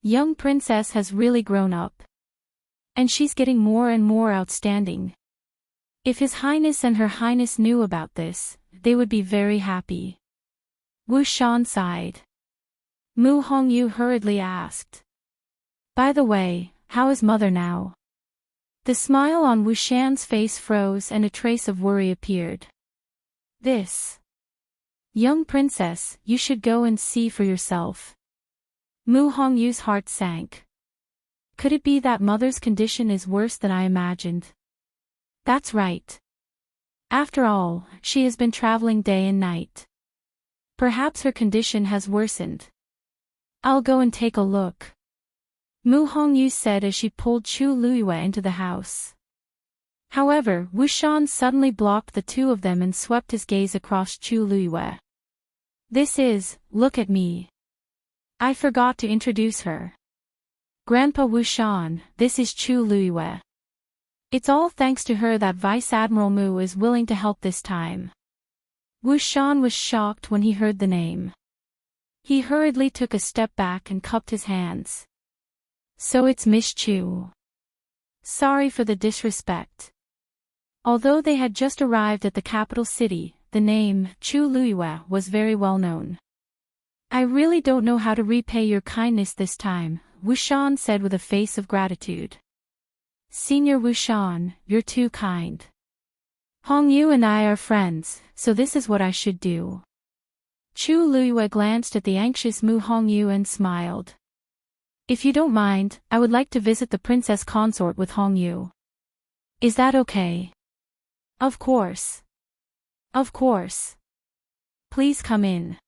S1: Young princess has really grown up. And she's getting more and more outstanding. If His Highness and Her Highness knew about this, they would be very happy." Wu Shan sighed. Mu Hongyu hurriedly asked, "By the way, how is mother now?" The smile on Wu Shan's face froze and a trace of worry appeared. "This young princess, you should go and see for yourself." Mu Hongyu's heart sank. Could it be that mother's condition is worse than I imagined? That's right. After all, she has been traveling day and night. Perhaps her condition has worsened. I'll go and take a look," Mu Hongyu said as she pulled Chu Luiyue into the house. However, Wu Shan suddenly blocked the two of them and swept his gaze across Chu Luiyue. "This is, look at me. I forgot to introduce her. Grandpa Wu Shan, this is Chu Luiyue. It's all thanks to her that Vice Admiral Mu is willing to help this time." Wu Shan was shocked when he heard the name. He hurriedly took a step back and cupped his hands. "So it's Miss Chu. Sorry for the disrespect." Although they had just arrived at the capital city, the name, Chu Luiyue, was very well known. "I really don't know how to repay your kindness this time," Wu Shan said with a face of gratitude. "Senior Wu Shan, you're too kind. Hongyu and I are friends, so this is what I should do." Chu Luiyue glanced at the anxious Mu Hongyu and smiled. "If you don't mind, I would like to visit the princess consort with Hongyu. Is that okay?" "Of course. Of course. Please come in."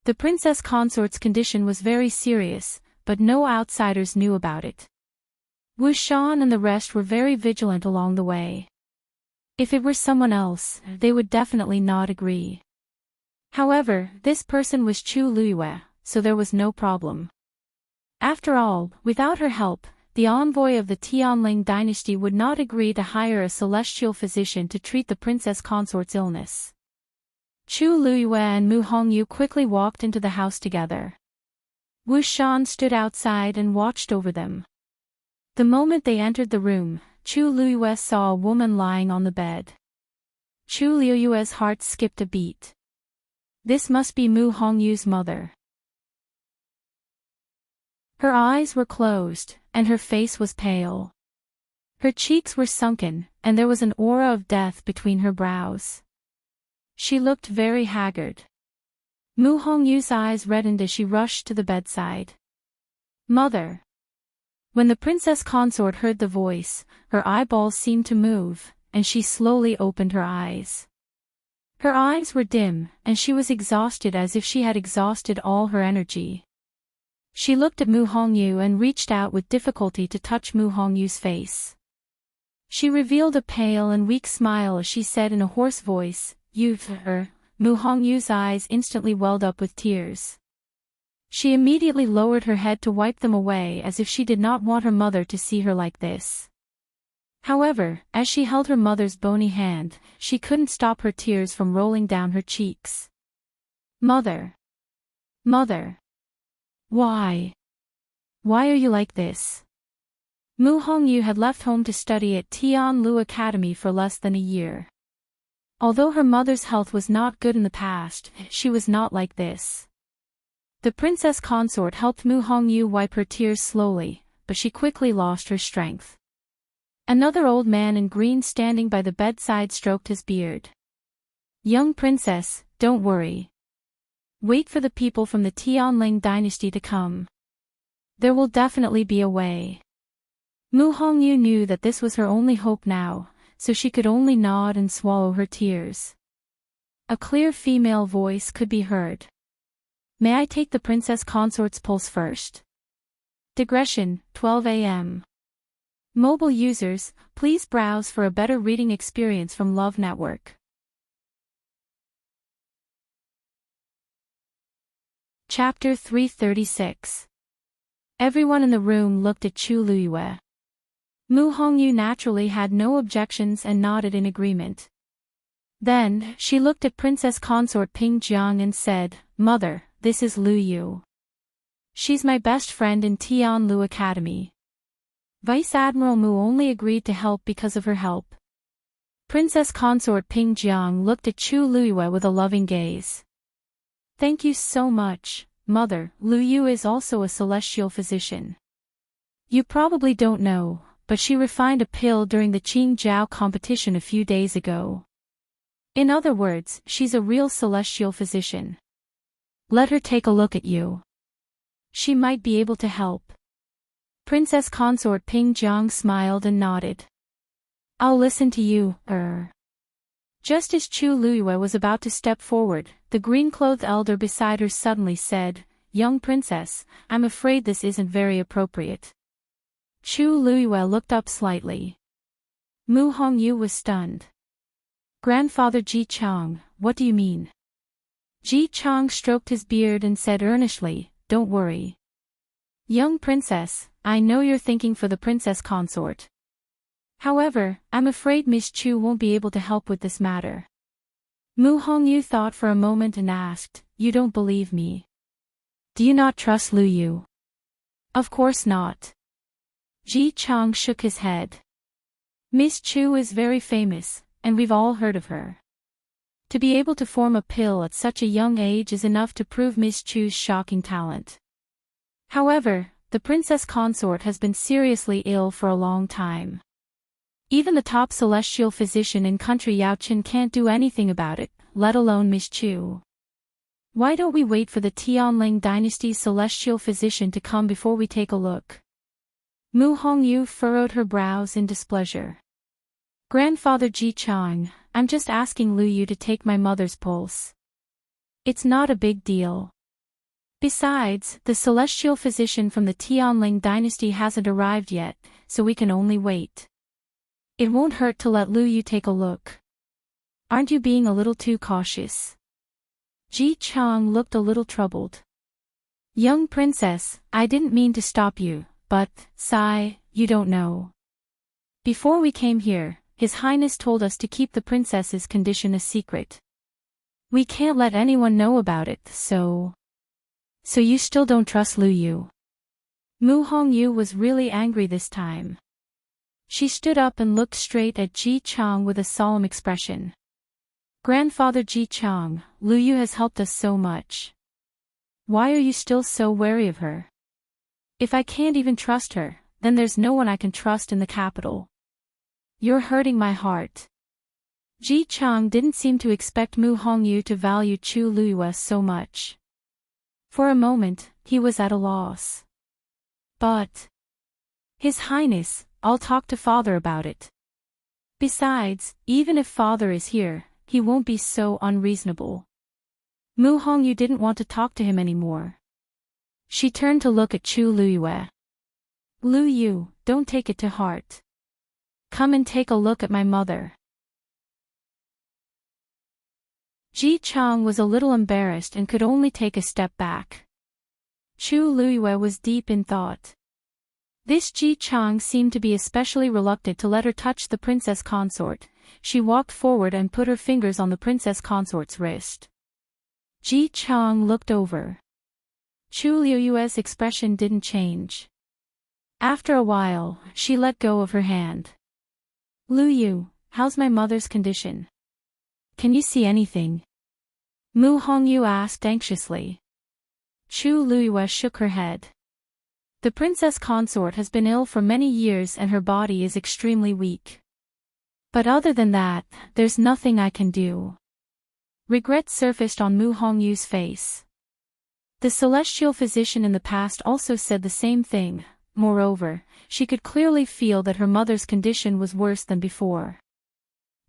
S1: The princess consort's condition was very serious, but no outsiders knew about it. Wu Shan and the rest were very vigilant along the way. If it were someone else, they would definitely not agree. However, this person was Chu Luiyue, so there was no problem. After all, without her help, the envoy of the Tianling dynasty would not agree to hire a celestial physician to treat the princess consort's illness. Chu Luiyue and Mu Hongyu quickly walked into the house together. Wu Shan stood outside and watched over them. The moment they entered the room, Chu Luiyue saw a woman lying on the bed. Chu Luiyue's heart skipped a beat. This must be Mu Hongyu's mother. Her eyes were closed, and her face was pale. Her cheeks were sunken, and there was an aura of death between her brows. She looked very haggard. Mu Hongyu's eyes reddened as she rushed to the bedside. "Mother." When the princess consort heard the voice, her eyeballs seemed to move, and she slowly opened her eyes. Her eyes were dim, and she was exhausted as if she had exhausted all her energy. She looked at Mu Hongyu and reached out with difficulty to touch Mu Hongyu's face. She revealed a pale and weak smile as she said in a hoarse voice, "You've her." Mu Hongyu's eyes instantly welled up with tears. She immediately lowered her head to wipe them away as if she did not want her mother to see her like this. However, as she held her mother's bony hand, she couldn't stop her tears from rolling down her cheeks. "Mother. Mother. Why? Why are you like this?" Mu Hongyu had left home to study at Tianlu Academy for less than a year. Although her mother's health was not good in the past, she was not like this. The princess consort helped Mu Hongyu wipe her tears slowly, but she quickly lost her strength. Another old man in green standing by the bedside stroked his beard. Young princess, don't worry. Wait for the people from the Tianling dynasty to come. There will definitely be a way. Mu Hongyu knew that this was her only hope now, so she could only nod and swallow her tears. A clear female voice could be heard. May I take the princess consort's pulse first? Digression, 12 a.m. Mobile users, please browse for a better reading experience from Love Network. Chapter 336. Everyone in the room looked at Chu Luyue. Mu Hongyu naturally had no objections and nodded in agreement. Then, she looked at Princess Consort Ping Jiang and said, Mother, this is Lu Yu. She's my best friend in Tianlu Academy. Vice Admiral Mu only agreed to help because of her help. Princess Consort Ping Jiang looked at Chu Luyue with a loving gaze. Thank you so much, Mother. Lu Yu is also a celestial physician. You probably don't know, but she refined a pill during the Qingjiao competition a few days ago. In other words, she's a real celestial physician. Let her take a look at you. She might be able to help. Princess Consort Ping Jiang smiled and nodded. I'll listen to you, Just as Chu Luyue was about to step forward, the green-clothed elder beside her suddenly said, Young princess, I'm afraid this isn't very appropriate. Chu Luyue looked up slightly. Mu Hongyu was stunned. Grandfather Ji Chang, what do you mean? Ji Chang stroked his beard and said earnestly, Don't worry. Young princess, I know you're thinking for the princess consort. However, I'm afraid Miss Chu won't be able to help with this matter. Mu Hongyu thought for a moment and asked, You don't believe me? Do you not trust Lu Yu? Of course not. Ji Chang shook his head. Miss Chu is very famous, and we've all heard of her. To be able to form a pill at such a young age is enough to prove Miss Chu's shocking talent. However, the princess consort has been seriously ill for a long time. Even the top celestial physician in country Yaoqin can't do anything about it, let alone Miss Chu. Why don't we wait for the Tianling dynasty's celestial physician to come before we take a look? Mu Hongyu furrowed her brows in displeasure. Grandfather Ji Chang, I'm just asking Lu Yu to take my mother's pulse. It's not a big deal. Besides, the celestial physician from the Tianling dynasty hasn't arrived yet, so we can only wait. It won't hurt to let Lu Yu take a look. Aren't you being a little too cautious? Ji Chang looked a little troubled. Young princess, I didn't mean to stop you, but, sigh, you don't know. Before we came here, His Highness told us to keep the princess's condition a secret. We can't let anyone know about it, so you still don't trust Lu Yu? Mu Hongyu was really angry this time. She stood up and looked straight at Ji Chang with a solemn expression. Grandfather Ji Chang, Lu Yu has helped us so much. Why are you still so wary of her? If I can't even trust her, then there's no one I can trust in the capital. You're hurting my heart. Ji Chang didn't seem to expect Mu Hongyu to value Chu Luyue so much. For a moment, he was at a loss. But His Highness, I'll talk to Father about it. Besides, even if Father is here, he won't be so unreasonable. Mu Hongyu didn't want to talk to him anymore. She turned to look at Chu Luyue. Lu Yu, don't take it to heart. Come and take a look at my mother. Ji Chang was a little embarrassed and could only take a step back. Chu Luyue was deep in thought. This Ji Chang seemed to be especially reluctant to let her touch the princess consort. She walked forward and put her fingers on the princess consort's wrist. Ji Chang looked over. Chu Luyue's expression didn't change. After a while, she let go of her hand. Lu Yu, how's my mother's condition? can you see anything? Mu Hongyu asked anxiously. Chu Luiyue shook her head. The princess consort has been ill for many years and her body is extremely weak. But other than that, there's nothing I can do. Regret surfaced on Mu Hongyu's face. The celestial physician in the past also said the same thing. Moreover, she could clearly feel that her mother's condition was worse than before.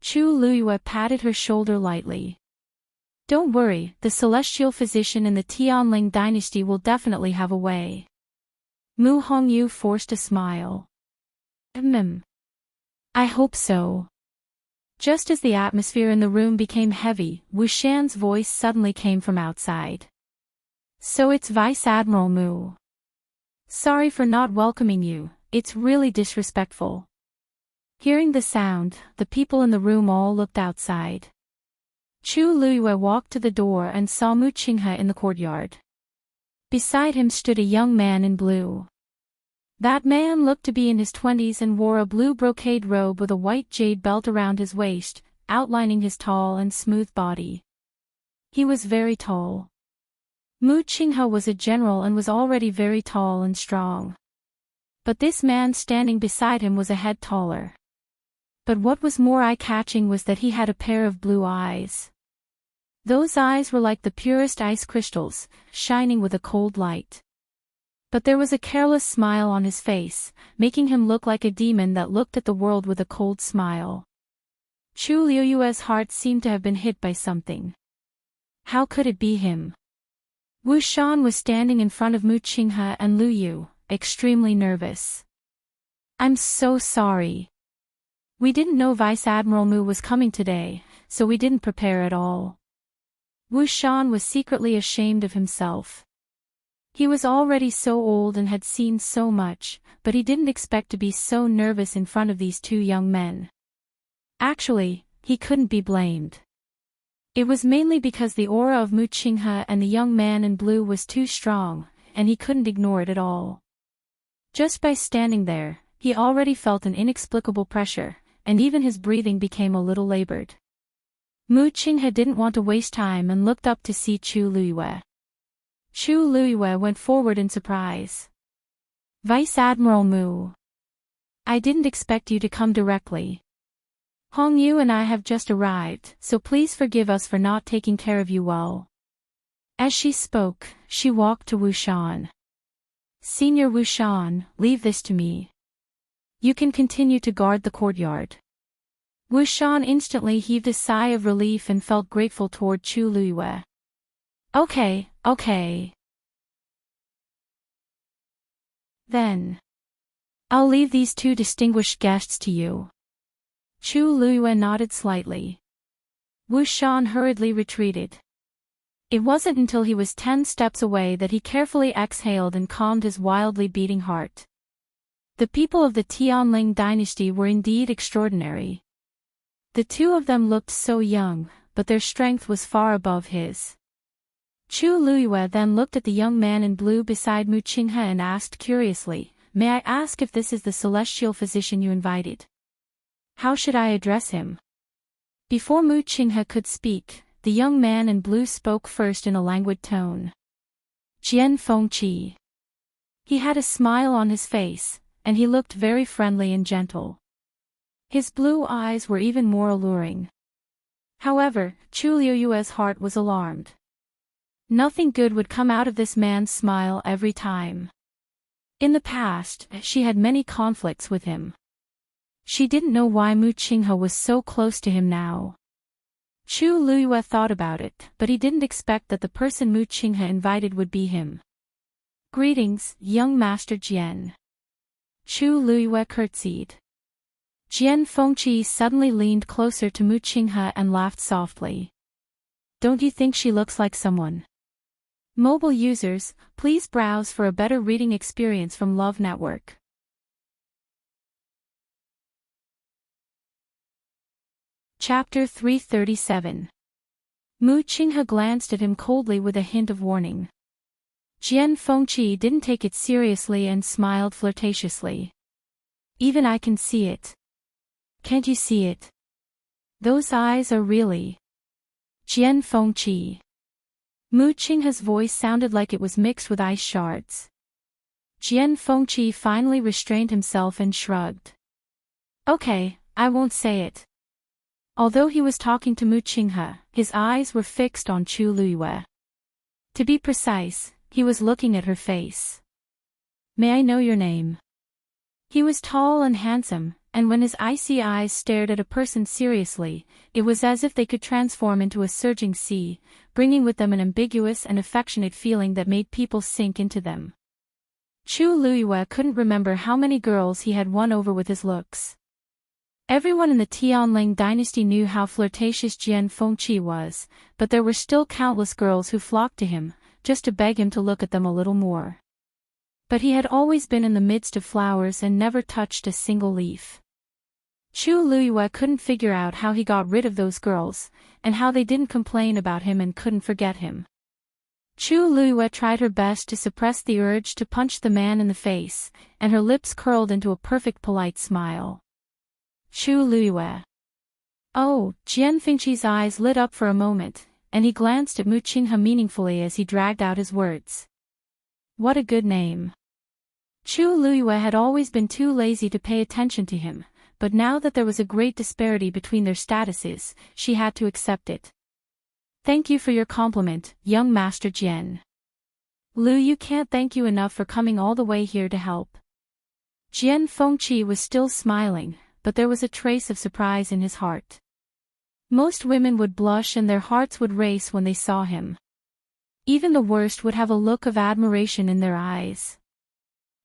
S1: Chu Luiyue patted her shoulder lightly. Don't worry, the celestial physician in the Tianling dynasty will definitely have a way. Mu Hongyu forced a smile. I hope so. Just as the atmosphere in the room became heavy, Wu Shan's voice suddenly came from outside. So it's Vice Admiral Mu. Sorry for not welcoming you, it's really disrespectful. Hearing the sound, the people in the room all looked outside. Chu Luiyue walked to the door and saw Mu Qinghe in the courtyard. Beside him stood a young man in blue. That man looked to be in his 20s and wore a blue brocade robe with a white jade belt around his waist, outlining his tall and smooth body. He was very tall. Mu Qinghe was a general and was already very tall and strong. But this man standing beside him was a head taller. But what was more eye-catching was that he had a pair of blue eyes. Those eyes were like the purest ice crystals, shining with a cold light. But there was a careless smile on his face, making him look like a demon that looked at the world with a cold smile. Chu Luiyue's heart seemed to have been hit by something. How could it be him? Wu Shan was standing in front of Mu Qinghe and Lu Yu, extremely nervous. I'm so sorry. We didn't know Vice Admiral Mu was coming today, so we didn't prepare at all. Wu Shan was secretly ashamed of himself. He was already so old and had seen so much, but he didn't expect to be so nervous in front of these two young men. Actually, he couldn't be blamed. It was mainly because the aura of Mu Qinghe and the young man in blue was too strong, and he couldn't ignore it at all. Just by standing there, he already felt an inexplicable pressure, and even his breathing became a little labored. Mu Qinghe didn't want to waste time and looked up to see Chu Luiyue. Chu Luiyue went forward in surprise. Vice Admiral Mu. I didn't expect you to come directly. Hongyu and I have just arrived, so please forgive us for not taking care of you well. As she spoke, she walked to Wu Shan. Senior Wu Shan, leave this to me. You can continue to guard the courtyard. Wu Shan instantly heaved a sigh of relief and felt grateful toward Chu Luiyue. Okay. Then. I'll leave these two distinguished guests to you. Chu Luiyue nodded slightly. Wu Shan hurriedly retreated. It wasn't until he was 10 steps away that he carefully exhaled and calmed his wildly beating heart. The people of the Tianling dynasty were indeed extraordinary. The two of them looked so young, but their strength was far above his. Chu Luiyue then looked at the young man in blue beside Mu Qinghe and asked curiously, May I ask if this is the celestial physician you invited? How should I address him? Before Mu Qinghe could speak, the young man in blue spoke first in a languid tone. Jian Fengqi. He had a smile on his face, and he looked very friendly and gentle. His blue eyes were even more alluring. However, Chu Luiyue's heart was alarmed. Nothing good would come out of this man's smile every time. In the past, she had many conflicts with him. She didn't know why Mu Qinghe was so close to him now. Chu Luiyue thought about it, but he didn't expect that the person Mu Qinghe invited would be him. Greetings, young Master Jian. Chu Luiyue curtsied. Jian Fengqi suddenly leaned closer to Mu Qinghe and laughed softly. Don't you think she looks like someone? Mobile users, please browse for a better reading experience from Love Network. Chapter 337. Mu Qinghe glanced at him coldly with a hint of warning. Jian Fengqi didn't take it seriously and smiled flirtatiously. Even I can see it. Can't you see it? Those eyes are really... Jian Fengqi. Mu Qinghe's voice sounded like it was mixed with ice shards. Jian Fengqi finally restrained himself and shrugged. Okay, I won't say it. Although he was talking to Mu Qinghe, his eyes were fixed on Chu Luiyue. To be precise, he was looking at her face. May I know your name? He was tall and handsome, and when his icy eyes stared at a person seriously, it was as if they could transform into a surging sea, bringing with them an ambiguous and affectionate feeling that made people sink into them. Chu Luiyue couldn't remember how many girls he had won over with his looks. Everyone in the Tianling dynasty knew how flirtatious Jian Fengqi was, but there were still countless girls who flocked to him, just to beg him to look at them a little more. But he had always been in the midst of flowers and never touched a single leaf. Chu Luiyue couldn't figure out how he got rid of those girls, and how they didn't complain about him and couldn't forget him. Chu Luiyue tried her best to suppress the urge to punch the man in the face, and her lips curled into a perfect polite smile. Chu Luiyue. Oh, Jian Fengqi's eyes lit up for a moment, and he glanced at Mu Qinghe meaningfully as he dragged out his words. What a good name. Chu Luiyue had always been too lazy to pay attention to him, but now that there was a great disparity between their statuses, she had to accept it. Thank you for your compliment, young Master Jian. Lu, you can't thank you enough for coming all the way here to help. Jian Fengqi was still smiling, but there was a trace of surprise in his heart. Most women would blush and their hearts would race when they saw him. Even the worst would have a look of admiration in their eyes.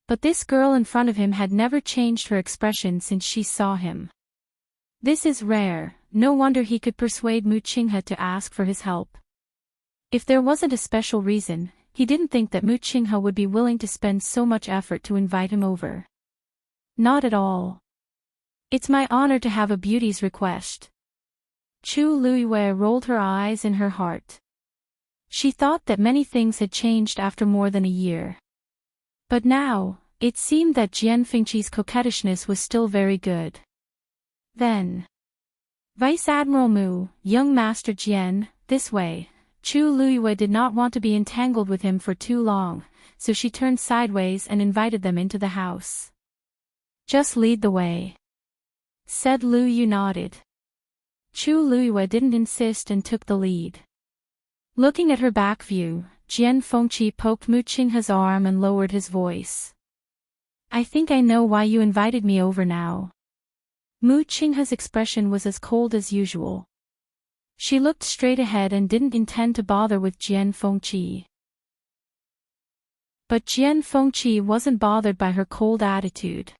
S1: But this girl in front of him had never changed her expression since she saw him. This is rare, no wonder he could persuade Mu Qinghe to ask for his help. If there wasn't a special reason, he didn't think that Mu Qinghe would be willing to spend so much effort to invite him over. Not at all. It's my honor to have a beauty's request. Chu Luiyue rolled her eyes in her heart. She thought that many things had changed after more than a year. But now, it seemed that Jian Fengqi's coquettishness was still very good. Then, Vice Admiral Mu, young Master Jian, this way. Chu Luiyue did not want to be entangled with him for too long, so she turned sideways and invited them into the house. Just lead the way, said Lu Yu. Nodded. Chu Luiyue didn't insist and took the lead. Looking at her back view, Jian Fengqi poked Mu Qinghe's arm and lowered his voice. I think I know why you invited me over now. Mu Qinghe's expression was as cold as usual. She looked straight ahead and didn't intend to bother with Jian Fengqi. But Jian Fengqi wasn't bothered by her cold attitude.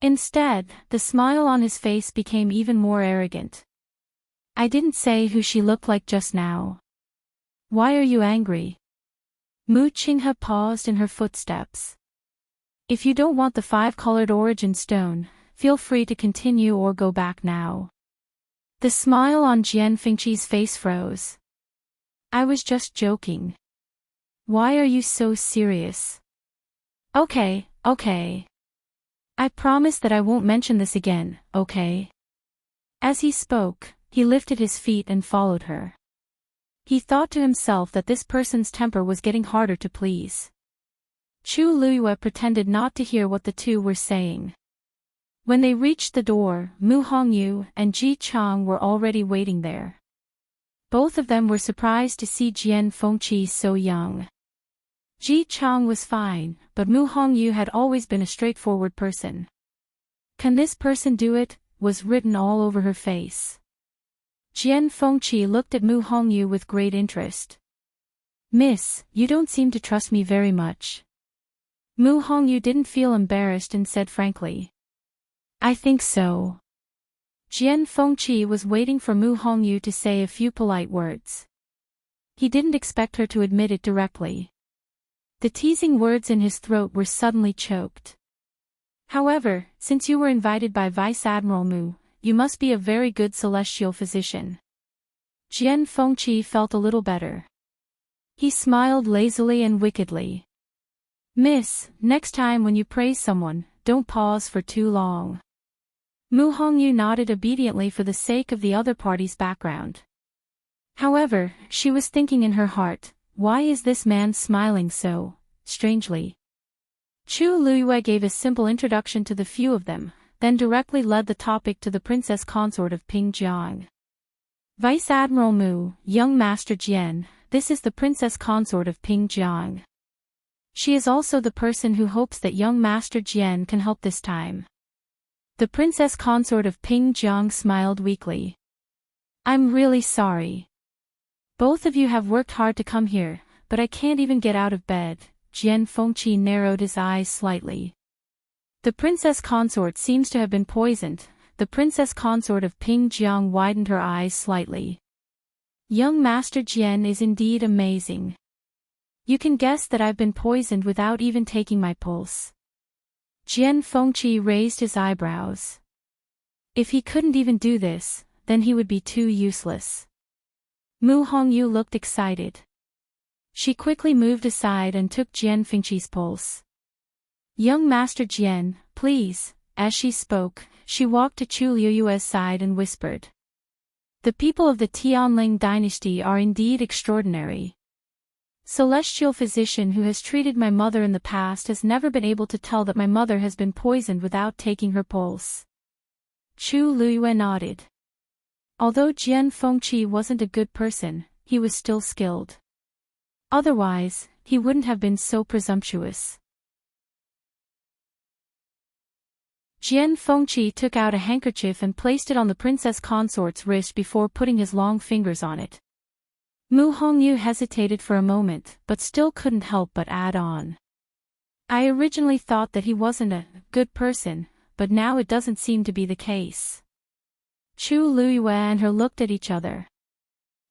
S1: Instead, the smile on his face became even more arrogant. I didn't say who she looked like just now. Why are you angry? Mu Qinghe paused in her footsteps. If you don't want the 5-colored origin stone, feel free to continue or go back now. The smile on Jian Fengqi's face froze. I was just joking. Why are you so serious? Okay. I promise that I won't mention this again, okay? As he spoke, he lifted his feet and followed her. He thought to himself that this person's temper was getting harder to please. Chu Luiyue pretended not to hear what the two were saying. When they reached the door, Mu Hongyu and Ji Chang were already waiting there. Both of them were surprised to see Jian Fengqi so young. Ji Chang was fine, but Mu Hongyu had always been a straightforward person. Can this person do it? Was written all over her face. Jian Fengqi looked at Mu Hongyu with great interest. Miss, you don't seem to trust me very much. Mu Hongyu didn't feel embarrassed and said frankly. I think so. Jian Fengqi was waiting for Mu Hongyu to say a few polite words. He didn't expect her to admit it directly. The teasing words in his throat were suddenly choked. However, since you were invited by Vice Admiral Mu, you must be a very good celestial physician. Jian Fengqi felt a little better. He smiled lazily and wickedly. Miss, next time when you praise someone, don't pause for too long. Mu Hongyu nodded obediently for the sake of the other party's background. However, she was thinking in her heart, why is this man smiling so strangely? Chu Luiyue gave a simple introduction to the few of them, then directly led the topic to the princess consort of Pingjiang. Vice Admiral Mu, young Master Jian, this is the princess consort of Pingjiang. She is also the person who hopes that young Master Jian can help this time. The princess consort of Pingjiang smiled weakly. I'm really sorry. Both of you have worked hard to come here, but I can't even get out of bed. Jian Fengqi narrowed his eyes slightly. The princess consort seems to have been poisoned. The princess consort of Pingjiang widened her eyes slightly. Young Master Jian is indeed amazing. You can guess that I've been poisoned without even taking my pulse. Jian Fengqi raised his eyebrows. If he couldn't even do this, then he would be too useless. Mu Hongyu looked excited. She quickly moved aside and took Jian Fengqi's pulse. Young Master Jian, please. As she spoke, she walked to Chu Liuyue's side and whispered. The people of the Tianling dynasty are indeed extraordinary. Celestial physician who has treated my mother in the past has never been able to tell that my mother has been poisoned without taking her pulse. Chu Luiyue nodded. Although Jian Fengqi wasn't a good person, he was still skilled. Otherwise, he wouldn't have been so presumptuous. Jian Fengqi took out a handkerchief and placed it on the princess consort's wrist before putting his long fingers on it. Mu Hongyu hesitated for a moment, but still couldn't help but add on. I originally thought that he wasn't a good person, but now it doesn't seem to be the case. Chu Luiyue and her looked at each other.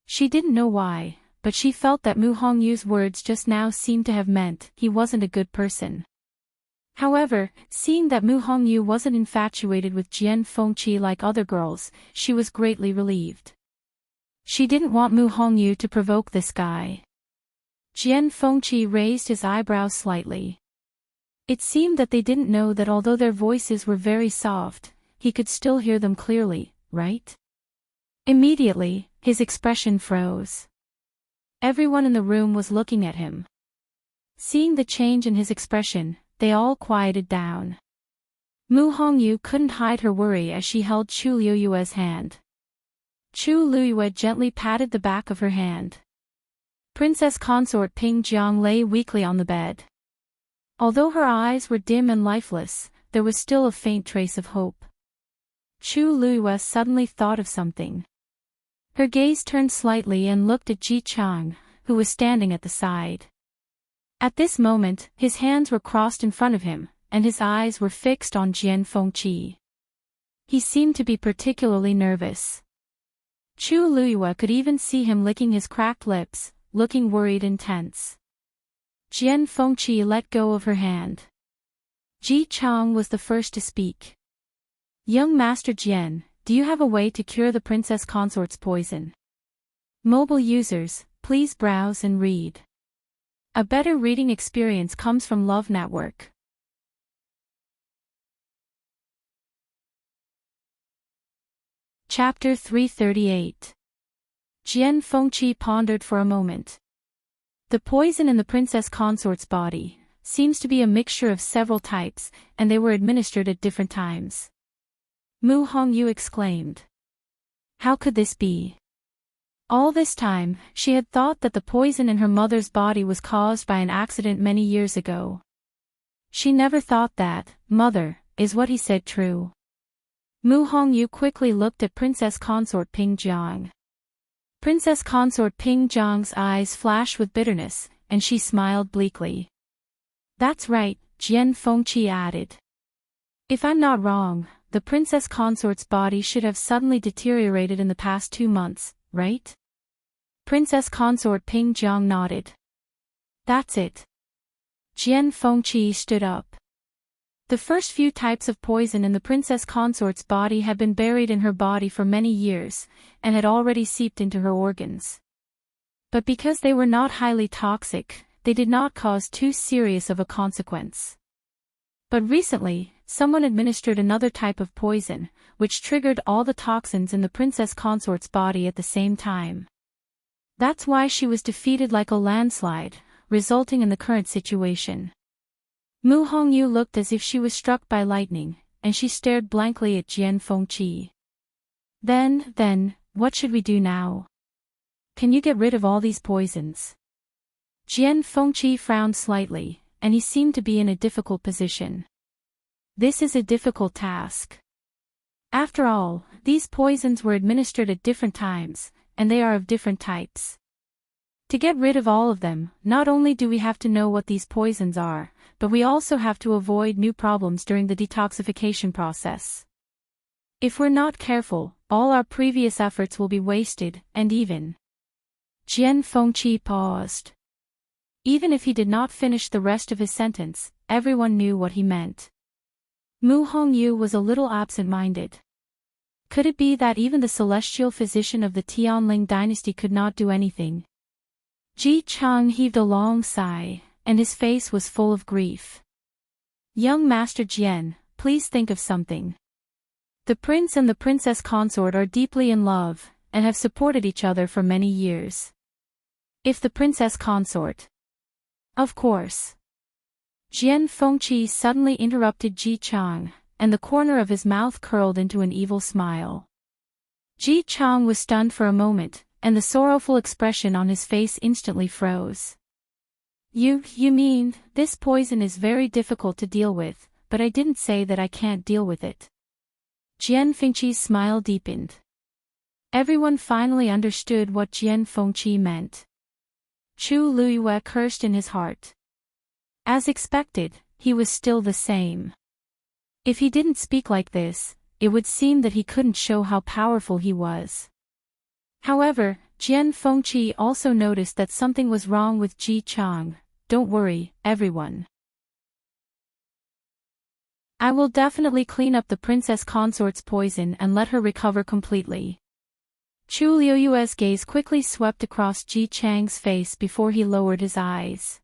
S1: She didn't know why, but she felt that Mu Hongyu's words just now seemed to have meant he wasn't a good person. However, seeing that Mu Hongyu wasn't infatuated with Jian Fengqi like other girls, she was greatly relieved. She didn't want Mu Hongyu to provoke this guy. Jian Fengqi raised his eyebrows slightly. It seemed that they didn't know that although their voices were very soft, he could still hear them clearly, right? Immediately, his expression froze. Everyone in the room was looking at him. Seeing the change in his expression, they all quieted down. Mu Hongyu couldn't hide her worry as she held Chu Liuyue's hand. Chu Luiyue gently patted the back of her hand. Princess consort Pingjiang lay weakly on the bed. Although her eyes were dim and lifeless, there was still a faint trace of hope. Chu Luiyue suddenly thought of something. Her gaze turned slightly and looked at Ji Chang, who was standing at the side. At this moment, his hands were crossed in front of him, and his eyes were fixed on Jian Fengqi. He seemed to be particularly nervous. Chu Luiyue could even see him licking his cracked lips, looking worried and tense. Jian Fengqi let go of her hand. Ji Chang was the first to speak. Young Master Jian, do you have a way to cure the princess consort's poison? Mobile users, please browse and read. A better reading experience comes from Love Network. Chapter 338. Jian Fengqi pondered for a moment. The poison in the princess consort's body seems to be a mixture of several types, and they were administered at different times. Mu Hongyu exclaimed. How could this be? All this time, she had thought that the poison in her mother's body was caused by an accident many years ago. She never thought that, mother, is what he said true. Mu Hongyu quickly looked at Princess Consort Pingjiang. Princess Consort Pingjiang's eyes flashed with bitterness, and she smiled bleakly. That's right, Jian Fengqi added. If I'm not wrong, the princess consort's body should have suddenly deteriorated in the past 2 months, right? Princess consort Pingjiang nodded. That's it. Jian Fengqi stood up. The first few types of poison in the princess consort's body had been buried in her body for many years, and had already seeped into her organs. But because they were not highly toxic, they did not cause too serious of a consequence. But recently, someone administered another type of poison, which triggered all the toxins in the princess consort's body at the same time. That's why she was defeated like a landslide, resulting in the current situation. Mu Hongyu looked as if she was struck by lightning, and she stared blankly at Jian Fengqi. Then, what should we do now? Can you get rid of all these poisons? Jian Fengqi frowned slightly, and he seemed to be in a difficult position. This is a difficult task. After all, these poisons were administered at different times, and they are of different types. To get rid of all of them, not only do we have to know what these poisons are, but we also have to avoid new problems during the detoxification process. If we're not careful, all our previous efforts will be wasted, and even. Jian Fengqi paused. Even if he did not finish the rest of his sentence, everyone knew what he meant. Mu Hongyu was a little absent-minded. Could it be that even the celestial physician of the Tianling dynasty could not do anything? Ji Chang heaved a long sigh, and his face was full of grief. Young Master Jian, please think of something. The prince and the princess consort are deeply in love, and have supported each other for many years. If the princess consort. Of course. Jian Fengqi suddenly interrupted Ji Chang, and the corner of his mouth curled into an evil smile. Ji Chang was stunned for a moment, and the sorrowful expression on his face instantly froze. You mean, this poison is very difficult to deal with, but I didn't say that I can't deal with it. Jian Fengqi's smile deepened. Everyone finally understood what Jian Fengqi meant. Chu Luiyue cursed in his heart. As expected, he was still the same. If he didn't speak like this, it would seem that he couldn't show how powerful he was. However, Jian Fengqi also noticed that something was wrong with Ji Chang. Don't worry, everyone. I will definitely clean up the princess consort's poison and let her recover completely. Chu Liuyue's gaze quickly swept across Ji Chang's face before he lowered his eyes.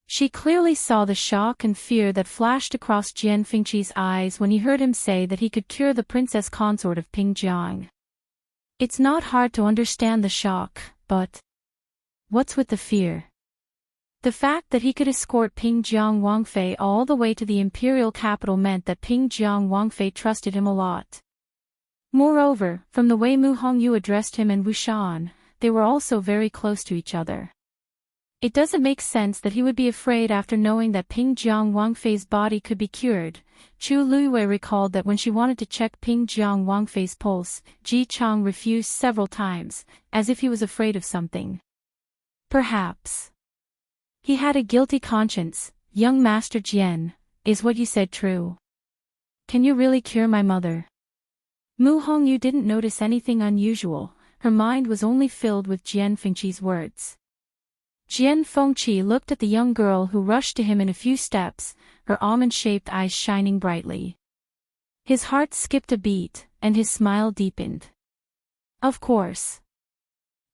S1: She clearly saw the shock and fear that flashed across Jian Fengqi's eyes when he heard him say that he could cure the princess consort of Pingjiang. It's not hard to understand the shock, but what's with the fear? The fact that he could escort Pingjiang Wangfei all the way to the imperial capital meant that Pingjiang Wangfei trusted him a lot. Moreover, from the way Mu Hongyu addressed him and Wushan, they were also very close to each other. It doesn't make sense that he would be afraid after knowing that Pingjiang Wangfei's body could be cured. Chu Luiyue recalled that when she wanted to check Pingjiang Wangfei's pulse, Ji Chang refused several times, as if he was afraid of something. Perhaps he had a guilty conscience. Young Master Jian, is what you said true? Can you really cure my mother? Mu Hongyu didn't notice anything unusual, her mind was only filled with Jian Fengqi's words. Jian Fengqi looked at the young girl who rushed to him in a few steps, her almond-shaped eyes shining brightly. His heart skipped a beat, and his smile deepened. Of course.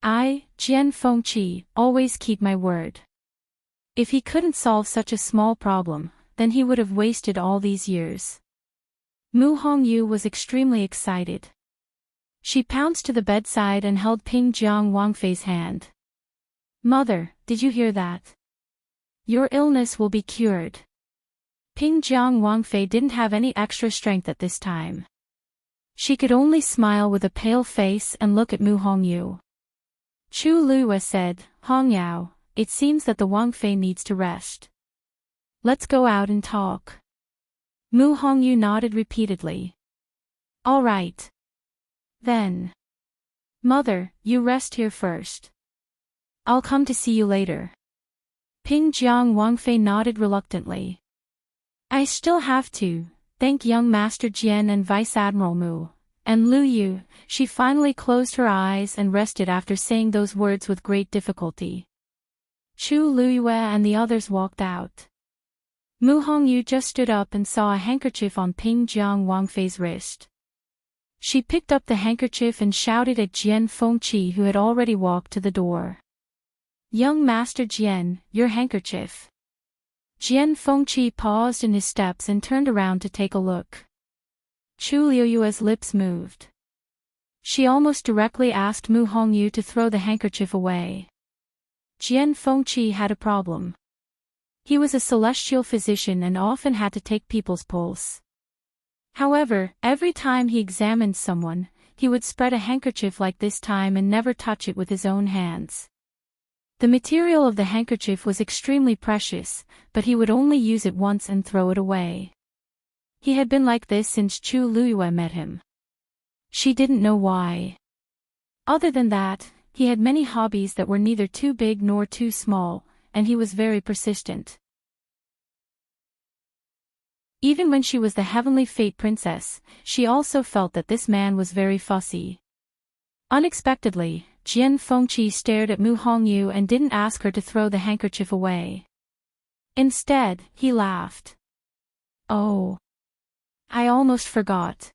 S1: I, Jian Fengqi, always keep my word. If he couldn't solve such a small problem, then he would have wasted all these years. Mu Hongyu was extremely excited. She pounced to the bedside and held Pingjiang Wangfei's hand. Mother, did you hear that? Your illness will be cured. Pingjiang Wangfei didn't have any extra strength at this time. She could only smile with a pale face and look at Mu Hongyu. Chu Luiyue said, Hongyao, it seems that the Wangfei needs to rest. Let's go out and talk. Mu Hongyu nodded repeatedly. All right. Then. Mother, you rest here first. I'll come to see you later. Pingjiang Wangfei nodded reluctantly. I still have to thank young Master Jian and Vice Admiral Mu, and Lu Yu. She finally closed her eyes and rested after saying those words with great difficulty. Chu Luiyue and the others walked out. Mu Hongyu just stood up and saw a handkerchief on Pingjiang Wangfei's wrist. She picked up the handkerchief and shouted at Jian Fengqi, who had already walked to the door. Young Master Jian, your handkerchief. Jian Fengqi paused in his steps and turned around to take a look. Chu Liuyue's lips moved. She almost directly asked Mu Hongyu to throw the handkerchief away. Jian Fengqi had a problem. He was a celestial physician and often had to take people's pulse. However, every time he examined someone, he would spread a handkerchief like this time and never touch it with his own hands. The material of the handkerchief was extremely precious, but he would only use it once and throw it away. He had been like this since Chu Luiyue met him. She didn't know why. Other than that, he had many hobbies that were neither too big nor too small, and he was very persistent. Even when she was the heavenly fate princess, she also felt that this man was very fussy. Unexpectedly, Jian Fengqi stared at Mu Hongyu and didn't ask her to throw the handkerchief away. Instead, he laughed. "Oh, I almost forgot."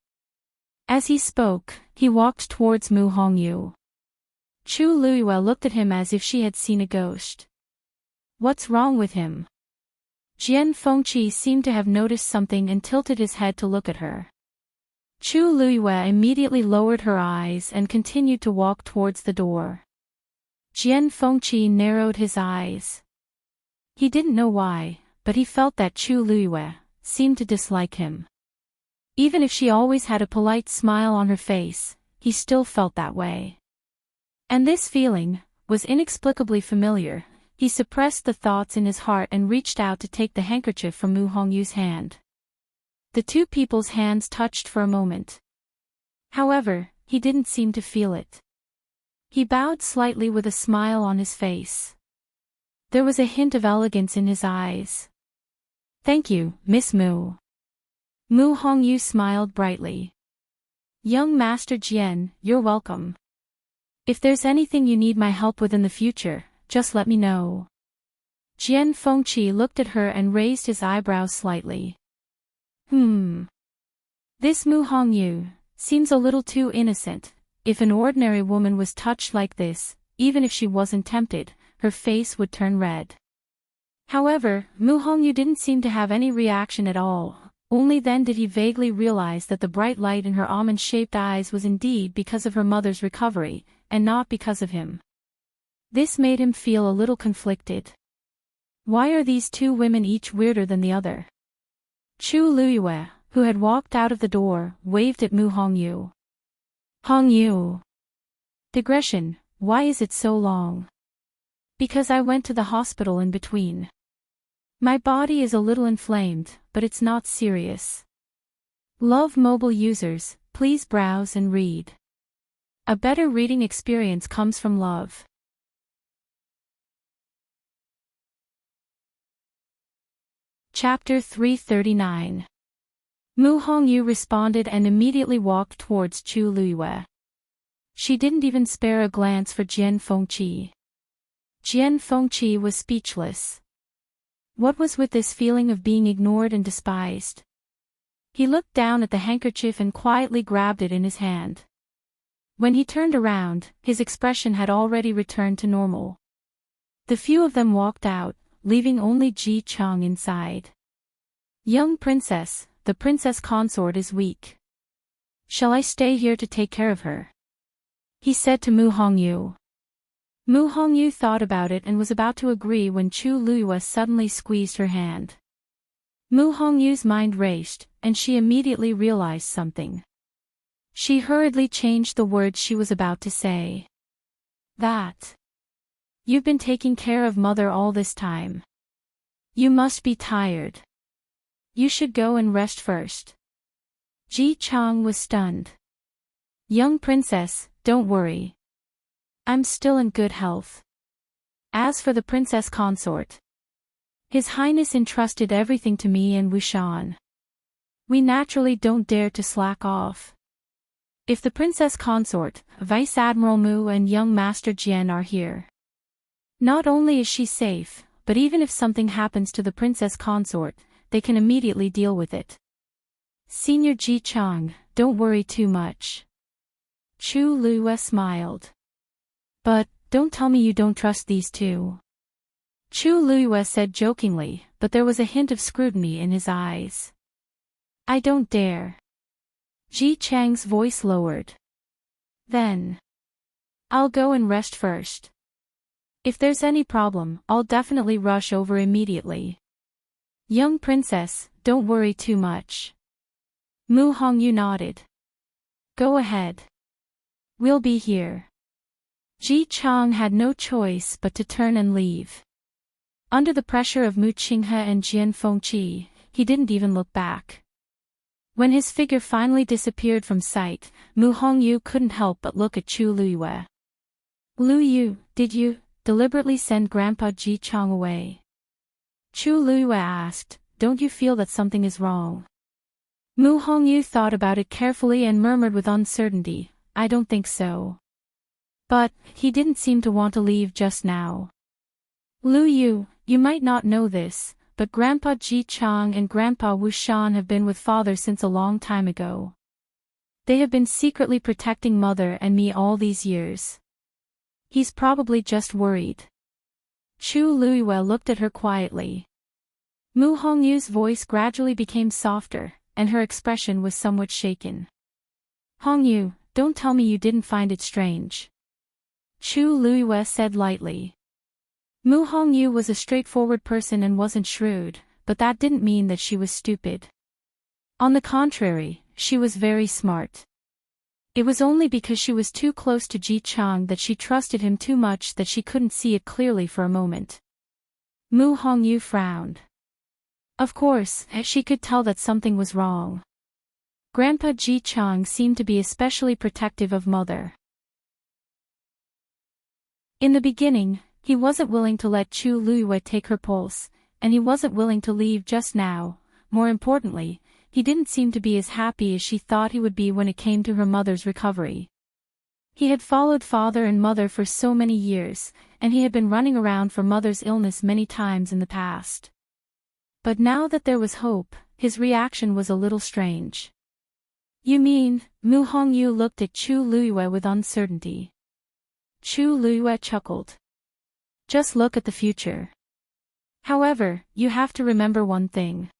S1: As he spoke, he walked towards Mu Hongyu. Chu Luiyue looked at him as if she had seen a ghost. "What's wrong with him?" Jian Fengqi seemed to have noticed something and tilted his head to look at her. Chu Luiyue immediately lowered her eyes and continued to walk towards the door. Jian Fengqi narrowed his eyes. He didn't know why, but he felt that Chu Luiyue seemed to dislike him. Even if she always had a polite smile on her face, he still felt that way. And this feeling was inexplicably familiar. He suppressed the thoughts in his heart and reached out to take the handkerchief from Mu Hongyu's hand. The two people's hands touched for a moment. However, he didn't seem to feel it. He bowed slightly with a smile on his face. There was a hint of elegance in his eyes. "Thank you, Miss Mu." Mu Hongyu smiled brightly. "Young Master Jian, you're welcome. If there's anything you need my help with in the future, just let me know." Jian Fengqi looked at her and raised his eyebrows slightly. This Mu Hongyu seems a little too innocent. If an ordinary woman was touched like this, even if she wasn't tempted, her face would turn red. However, Mu Hongyu didn't seem to have any reaction at all. Only then did he vaguely realize that the bright light in her almond-shaped eyes was indeed because of her mother's recovery, and not because of him. This made him feel a little conflicted. Why are these two women each weirder than the other? Chu Luiyue, who had walked out of the door, waved at Mu Hongyu. "Hongyu. Digression, why is it so long?" "Because I went to the hospital in between. My body is a little inflamed, but it's not serious." Love mobile users, please browse and read. A better reading experience comes from love. Chapter 339. Mu Hongyu responded and immediately walked towards Chu Luiyue. She didn't even spare a glance for Jian Fengqi. Jian Fengqi was speechless. What was with this feeling of being ignored and despised? He looked down at the handkerchief and quietly grabbed it in his hand. When he turned around, his expression had already returned to normal. The few of them walked out, leaving only Ji Chang inside. "Young princess, the princess consort is weak. Shall I stay here to take care of her?" he said to Mu Hongyu. Mu Hongyu thought about it and was about to agree when Chu Luiyue suddenly squeezed her hand. Mu Hongyu's mind raced, and she immediately realized something. She hurriedly changed the words she was about to say. "That. You've been taking care of mother all this time. You must be tired. You should go and rest first." Ji Chang was stunned. "Young princess, don't worry. I'm still in good health. As for the princess consort, His Highness entrusted everything to me and Wushan. We naturally don't dare to slack off. If the princess consort, Vice Admiral Mu and young Master Jian are here, not only is she safe, but even if something happens to the princess consort, they can immediately deal with it. Senior Ji Chang, don't worry too much." Chu Luiyue smiled. "But, don't tell me you don't trust these two." Chu Luiyue said jokingly, but there was a hint of scrutiny in his eyes. "I don't dare." Ji Chang's voice lowered. Then I'll go and rest first. If there's any problem, I'll definitely rush over immediately. Young princess, don't worry too much. Mu Hongyu nodded. Go ahead. We'll be here. Ji Chang had no choice but to turn and leave. Under the pressure of Mu Qinghe and Jian Fengqi, he didn't even look back. When his figure finally disappeared from sight, Mu Hongyu couldn't help but look at Chu Luiyue. Lu Yu, did you deliberately send Grandpa Ji Chang away? Chu Luiyue asked, don't you feel that something is wrong? Mu Hongyu thought about it carefully and murmured with uncertainty, I don't think so. But he didn't seem to want to leave just now. Lu Yu, you might not know this, but Grandpa Ji Chang and Grandpa Wu Shan have been with Father since a long time ago. They have been secretly protecting Mother and me all these years. He's probably just worried. Chu Luiyue looked at her quietly. Mu Hongyu's voice gradually became softer, and her expression was somewhat shaken. Hongyu, don't tell me you didn't find it strange. Chu Luiyue said lightly. Mu Hongyu was a straightforward person and wasn't shrewd, but that didn't mean that she was stupid. On the contrary, she was very smart. It was only because she was too close to Ji Chang that she trusted him too much that she couldn't see it clearly for a moment. Mu Hongyu frowned. Of course, she could tell that something was wrong. Grandpa Ji Chang seemed to be especially protective of Mother. In the beginning, he wasn't willing to let Chu Luiyue take her pulse, and he wasn't willing to leave just now. More importantly, he didn't seem to be as happy as she thought he would be when it came to her mother's recovery. He had followed Father and Mother for so many years, and he had been running around for Mother's illness many times in the past. But now that there was hope, his reaction was a little strange. You mean? Mu Hongyu looked at Chu Luiyue with uncertainty. Chu Luiyue chuckled. Just look at the future. However, you have to remember one thing.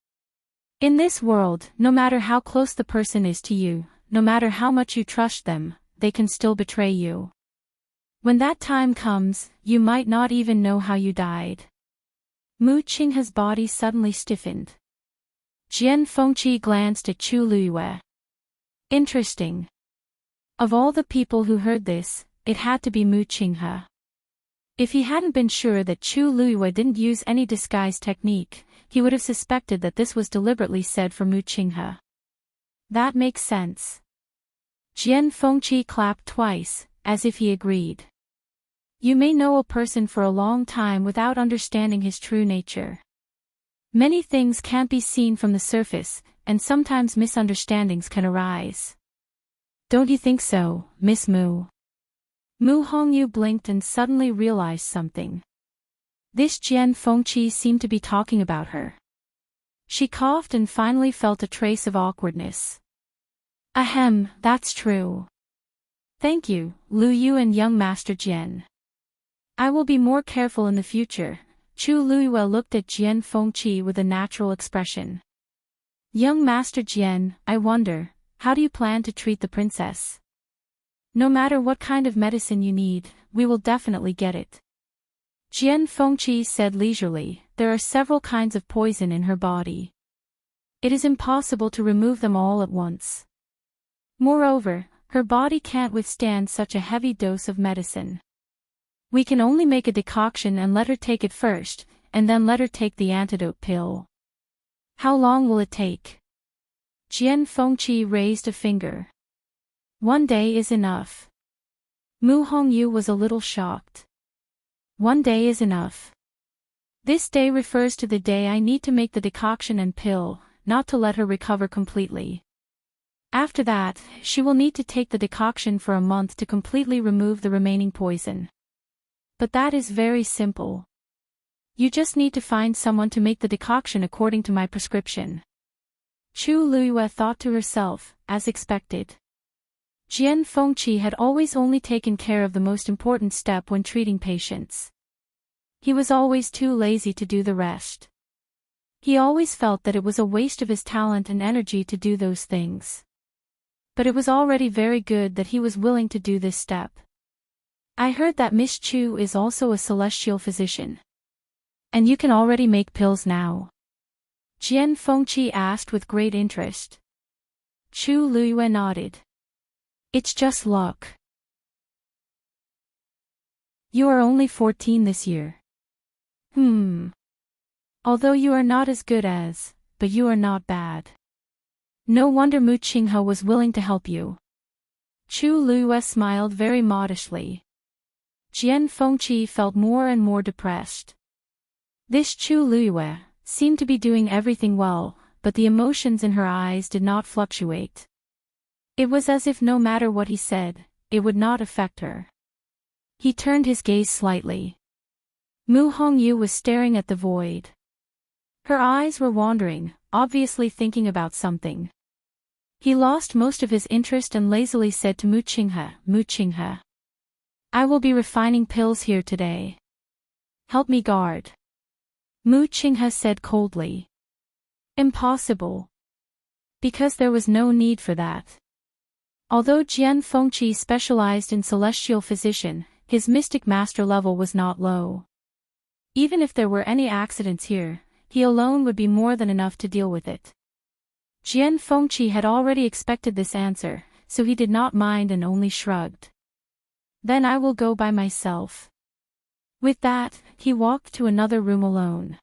S1: In this world, no matter how close the person is to you, no matter how much you trust them, they can still betray you. When that time comes, you might not even know how you died. Mu Qinghe's body suddenly stiffened. Jian Fengqi glanced at Chu Luiyue. Interesting. Of all the people who heard this, it had to be Mu Qinghe. If he hadn't been sure that Chu Luiyue didn't use any disguise technique, he would have suspected that this was deliberately said for Mu Qinghe. That makes sense. Jian Fengqi clapped twice, as if he agreed. You may know a person for a long time without understanding his true nature. Many things can't be seen from the surface, and sometimes misunderstandings can arise. Don't you think so, Miss Mu? Mu Hongyu blinked and suddenly realized something. This Jian Fengqi seemed to be talking about her. She coughed and finally felt a trace of awkwardness. Ahem, that's true. Thank you, Lu Yu and young Master Jian. I will be more careful in the future. Chu Luiyue looked at Jian Fengqi with a natural expression. Young Master Jian, I wonder, how do you plan to treat the princess? No matter what kind of medicine you need, we will definitely get it. Jian Fengqi said leisurely, there are several kinds of poison in her body. It is impossible to remove them all at once. Moreover, her body can't withstand such a heavy dose of medicine. We can only make a decoction and let her take it first, and then let her take the antidote pill. How long will it take? Jian Fengqi raised a finger. 1 day is enough. Mu Hongyu was a little shocked. 1 day is enough. This day refers to the day I need to make the decoction and pill, not to let her recover completely. After that, she will need to take the decoction for a month to completely remove the remaining poison. But that is very simple. You just need to find someone to make the decoction according to my prescription. Chu Luiyue thought to herself, as expected. Jian Fengqi had always only taken care of the most important step when treating patients. He was always too lazy to do the rest. He always felt that it was a waste of his talent and energy to do those things. But it was already very good that he was willing to do this step. I heard that Miss Chu is also a celestial physician. And you can already make pills now? Jian Fengqi asked with great interest. Chu Luiyue nodded. It's just luck. You are only 14 this year. Although you are not as good as, but you are not bad. No wonder Mu Qinghe was willing to help you. Chu Luiyue smiled very modestly. Jian Fengqi felt more and more depressed. This Chu Luiyue seemed to be doing everything well, but the emotions in her eyes did not fluctuate. It was as if no matter what he said, it would not affect her. He turned his gaze slightly. Mu Hongyu was staring at the void. Her eyes were wandering, obviously thinking about something. He lost most of his interest and lazily said to Mu Qinghe, I will be refining pills here today. Help me guard. Mu Qinghe said coldly. Impossible. Because there was no need for that. Although Jian Fengqi specialized in celestial physician, his mystic master level was not low. Even if there were any accidents here, he alone would be more than enough to deal with it. Jian Fengqi had already expected this answer, so he did not mind and only shrugged. Then I will go by myself. With that, he walked to another room alone.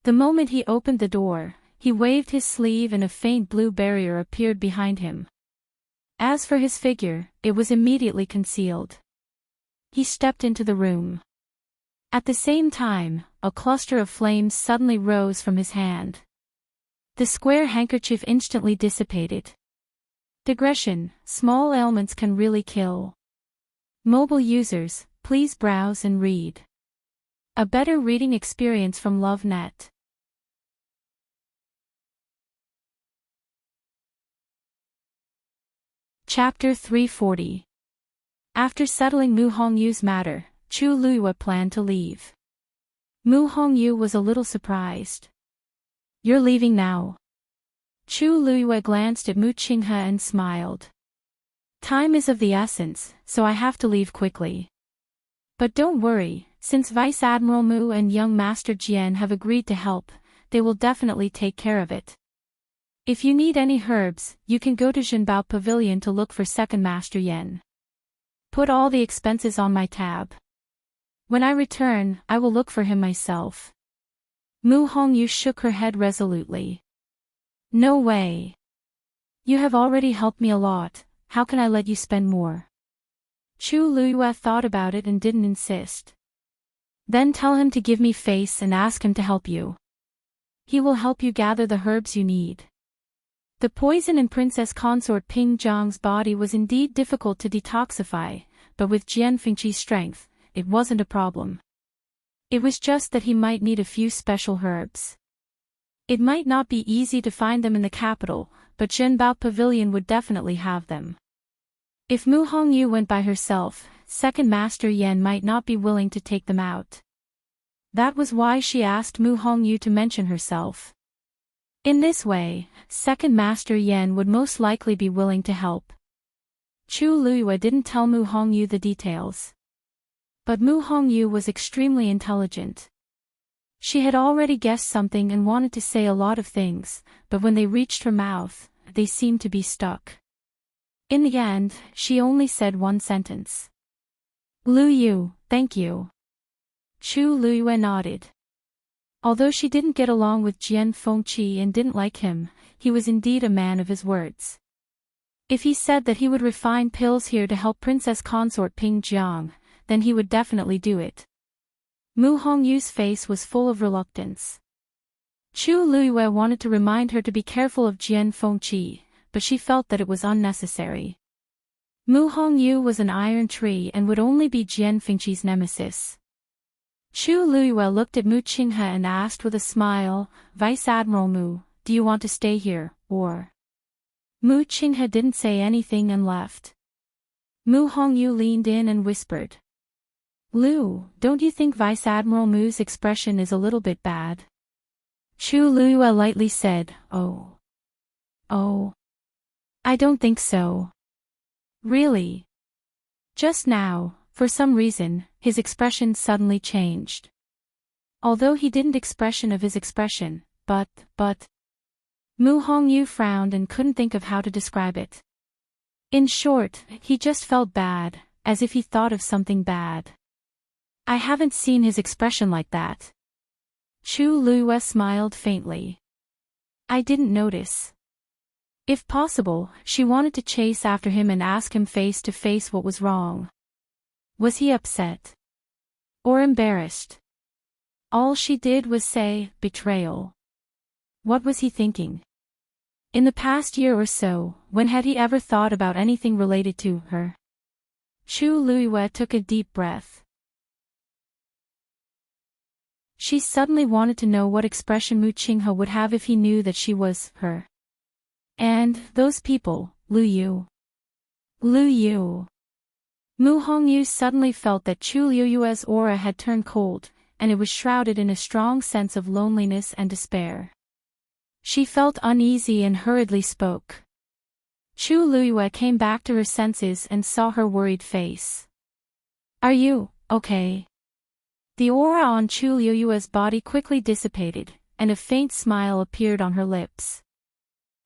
S1: The moment he opened the door, he waved his sleeve and a faint blue barrier appeared behind him. As for his figure, it was immediately concealed. He stepped into the room. At the same time, a cluster of flames suddenly rose from his hand. The square handkerchief instantly dissipated. Digression: small ailments can really kill. Mobile users, please browse and read. A better reading experience from LoveNet. Chapter 340. After settling Mu Hongyu's matter, Chu Luiyue planned to leave. Mu Hongyu was a little surprised. You're leaving now? Chu Luiyue glanced at Mu Qinghe and smiled. Time is of the essence, so I have to leave quickly. But don't worry, since Vice Admiral Mu and young Master Jian have agreed to help, they will definitely take care of it. If you need any herbs, you can go to Zhenbao Pavilion to look for Second Master Yan. Put all the expenses on my tab. When I return, I will look for him myself. Mu Hongyu shook her head resolutely. No way. You have already helped me a lot, how can I let you spend more? Chu Luiyue thought about it and didn't insist. Then tell him to give me face and ask him to help you. He will help you gather the herbs you need. The poison in Princess Consort Ping Zhang's body was indeed difficult to detoxify, but with Jian Fengqi's strength, it wasn't a problem. It was just that he might need a few special herbs. It might not be easy to find them in the capital, but Zhenbao Pavilion would definitely have them. If Mu Hongyu went by herself, Second Master Yan might not be willing to take them out. That was why she asked Mu Hongyu to mention herself. In this way, Second Master Yan would most likely be willing to help. Chu Luiyue didn't tell Mu Hongyu the details. But Mu Hongyu was extremely intelligent. She had already guessed something and wanted to say a lot of things, but when they reached her mouth, they seemed to be stuck. In the end, she only said one sentence. Lu Yu, thank you. Chu Luiyue nodded. Although she didn't get along with Jian Fengqi and didn't like him, he was indeed a man of his words. If he said that he would refine pills here to help Princess Consort Ping Zhang, then he would definitely do it. Mu Hongyu's face was full of reluctance. Chu Luiyue wanted to remind her to be careful of Jian Fengqi, but she felt that it was unnecessary. Mu Hongyu was an iron tree and would only be Jian Fengqi's nemesis. Chu Luiyue looked at Mu Qinghe and asked with a smile, Vice Admiral Mu, do you want to stay here, or? Mu Qinghe didn't say anything and left. Mu Hongyu leaned in and whispered. Lu, don't you think Vice Admiral Mu's expression is a little bit bad? Chu Luiyue lightly said, Oh. I don't think so. Really? Just now, for some reason, his expression suddenly changed. Although he didn't expression of his expression, but. Mu Hongyu frowned and couldn't think of how to describe it. In short, he just felt bad, as if he thought of something bad. I haven't seen his expression like that. Chu Liyue smiled faintly. I didn't notice. If possible, she wanted to chase after him and ask him face to face what was wrong. Was he upset? Or embarrassed? All she did was say, betrayal. What was he thinking? In the past year or so, when had he ever thought about anything related to her? Chu Liyue took a deep breath. She suddenly wanted to know what expression Mu Qinghe would have if he knew that she was her. And, those people, Lu Yu. Mu Hongyu suddenly felt that Chu Liyue's aura had turned cold, and it was shrouded in a strong sense of loneliness and despair. She felt uneasy and hurriedly spoke. Chu Liyue came back to her senses and saw her worried face. Are you okay? The aura on Chu Liyue's body quickly dissipated, and a faint smile appeared on her lips.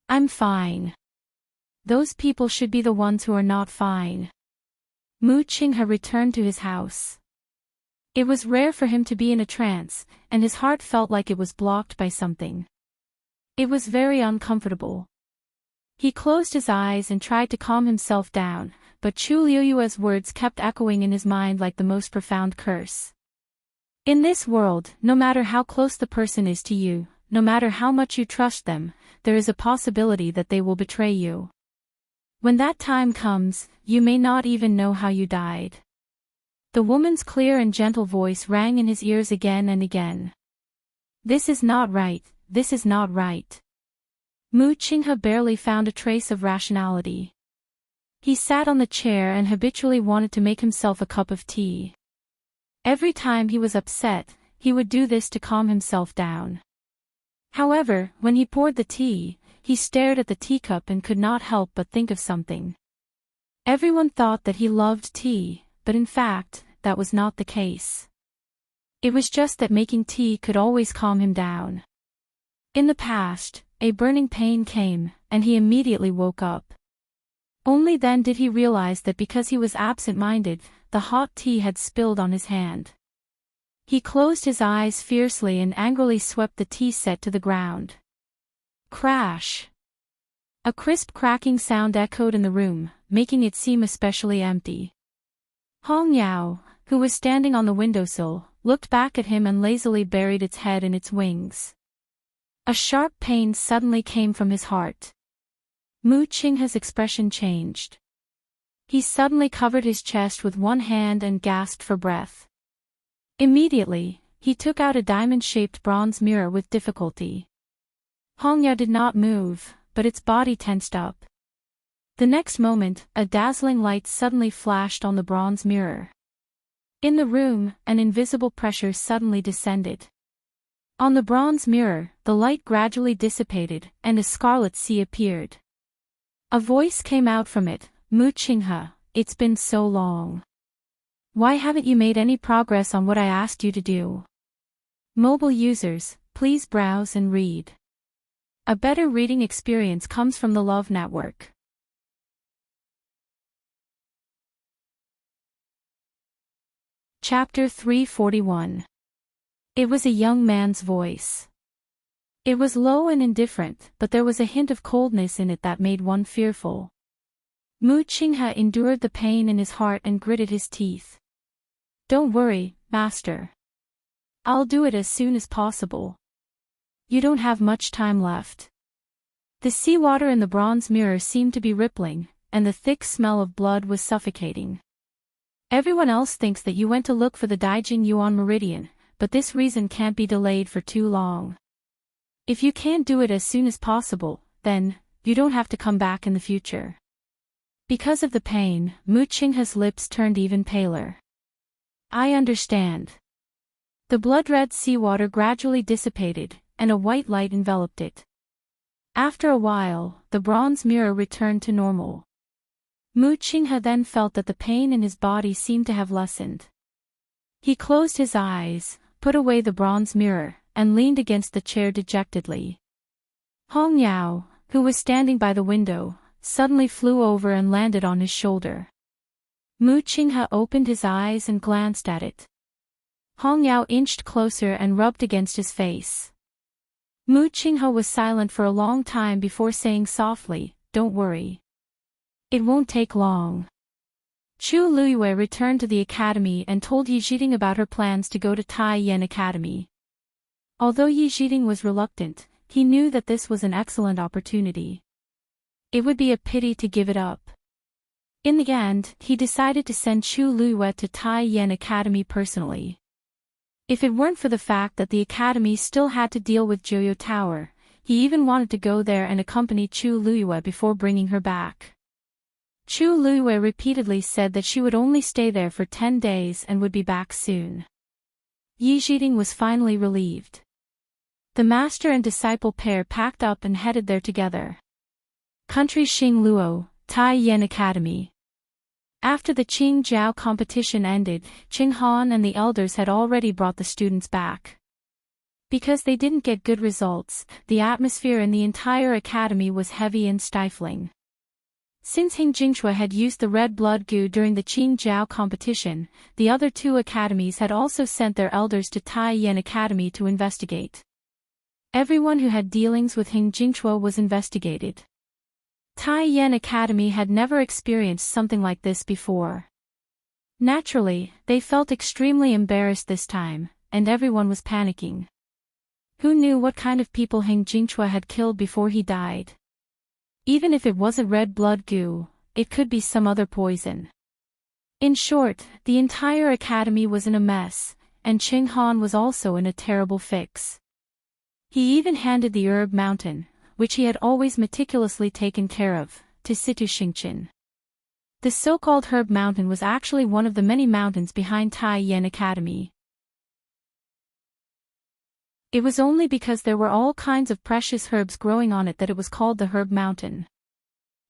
S1: I'm fine. Those people should be the ones who are not fine. Mu Qinghe returned to his house. It was rare for him to be in a trance, and his heart felt like it was blocked by something. It was very uncomfortable. He closed his eyes and tried to calm himself down, but Chu Liyue's words kept echoing in his mind like the most profound curse. In this world, no matter how close the person is to you, no matter how much you trust them, there is a possibility that they will betray you. When that time comes, you may not even know how you died. The woman's clear and gentle voice rang in his ears again and again. This is not right, this is not right. Mu Qinghe barely found a trace of rationality. He sat on the chair and habitually wanted to make himself a cup of tea. Every time he was upset, he would do this to calm himself down. However, when he poured the tea, he stared at the teacup and could not help but think of something. Everyone thought that he loved tea, but in fact, that was not the case. It was just that making tea could always calm him down. In the past, a burning pain came, and he immediately woke up. Only then did he realize that because he was absent-minded, the hot tea had spilled on his hand. He closed his eyes fiercely and angrily swept the tea set to the ground. Crash! A crisp cracking sound echoed in the room, making it seem especially empty. Hong Yao, who was standing on the windowsill, looked back at him and lazily buried its head in its wings. A sharp pain suddenly came from his heart. Mu Qinghe's expression changed. He suddenly covered his chest with one hand and gasped for breath. Immediately, he took out a diamond-shaped bronze mirror with difficulty. Hongya did not move, but its body tensed up. The next moment, a dazzling light suddenly flashed on the bronze mirror. In the room, an invisible pressure suddenly descended. On the bronze mirror, the light gradually dissipated, and a scarlet sea appeared. A voice came out from it, Mu Qinghe, it's been so long. Why haven't you made any progress on what I asked you to do? Mobile users, please browse and read. A better reading experience comes from the Love Network. Chapter 341. It was a young man's voice. It was low and indifferent, but there was a hint of coldness in it that made one fearful. Mu Qinghe endured the pain in his heart and gritted his teeth. Don't worry, master. I'll do it as soon as possible. You don't have much time left. The seawater in the bronze mirror seemed to be rippling, and the thick smell of blood was suffocating. Everyone else thinks that you went to look for the Daijing Yuan Meridian, but this reason can't be delayed for too long. If you can't do it as soon as possible, then, you don't have to come back in the future. Because of the pain, Mu Qinghe's lips turned even paler. I understand. The blood-red seawater gradually dissipated, and a white light enveloped it. After a while, the bronze mirror returned to normal. Mu Qinghe then felt that the pain in his body seemed to have lessened. He closed his eyes, put away the bronze mirror, and leaned against the chair dejectedly. Hong Yao, who was standing by the window, suddenly flew over and landed on his shoulder. Mu Qinghe opened his eyes and glanced at it. Hong Yao inched closer and rubbed against his face. Mu Qinghe was silent for a long time before saying softly, "Don't worry. It won't take long." Chu Luyue returned to the academy and told Yi Zhiding about her plans to go to Tai Yan Academy. Although Yi Zhiding was reluctant, he knew that this was an excellent opportunity. It would be a pity to give it up. In the end, he decided to send Chu Luyue to Tai Yan Academy personally. If it weren't for the fact that the academy still had to deal with Joyo Tower, he even wanted to go there and accompany Chu Luyue before bringing her back. Chu Luyue repeatedly said that she would only stay there for 10 days and would be back soon. Yi Zhiding was finally relieved. The master and disciple pair packed up and headed there together. Country Xing Luo, Tai Yan Academy. After the Qing Jiao competition ended, Qing Han and the elders had already brought the students back. Because they didn't get good results, the atmosphere in the entire academy was heavy and stifling. Since Hing Jingshua had used the red blood goo during the Qing Jiao competition, the other two academies had also sent their elders to Tai Yan Academy to investigate. Everyone who had dealings with Hing Jingshua was investigated. Tai Yan Academy had never experienced something like this before. Naturally, they felt extremely embarrassed this time, and everyone was panicking. Who knew what kind of people Hing Jingshua had killed before he died? Even if it wasn't red blood goo, it could be some other poison. In short, the entire academy was in a mess, and Qing Han was also in a terrible fix. He even handed the herb mountain, which he had always meticulously taken care of, to Situ Xingqian. The so-called herb mountain was actually one of the many mountains behind Tai Yan Academy. It was only because there were all kinds of precious herbs growing on it that it was called the herb mountain.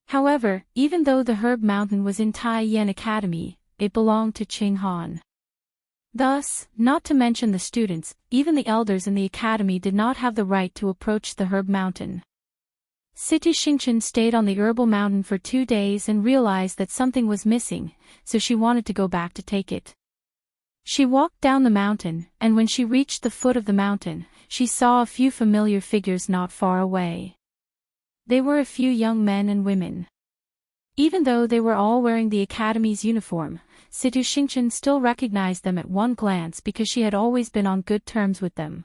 S1: However, even though the herb mountain was in Tai Yan Academy, it belonged to Qing Han. Thus, not to mention the students, even the elders in the academy did not have the right to approach the herb mountain. Situ Xingqian stayed on the herbal mountain for 2 days and realized that something was missing, so she wanted to go back to take it. She walked down the mountain, and when she reached the foot of the mountain, she saw a few familiar figures not far away. They were a few young men and women. Even though they were all wearing the academy's uniform, Situ Xingqian still recognized them at one glance because she had always been on good terms with them.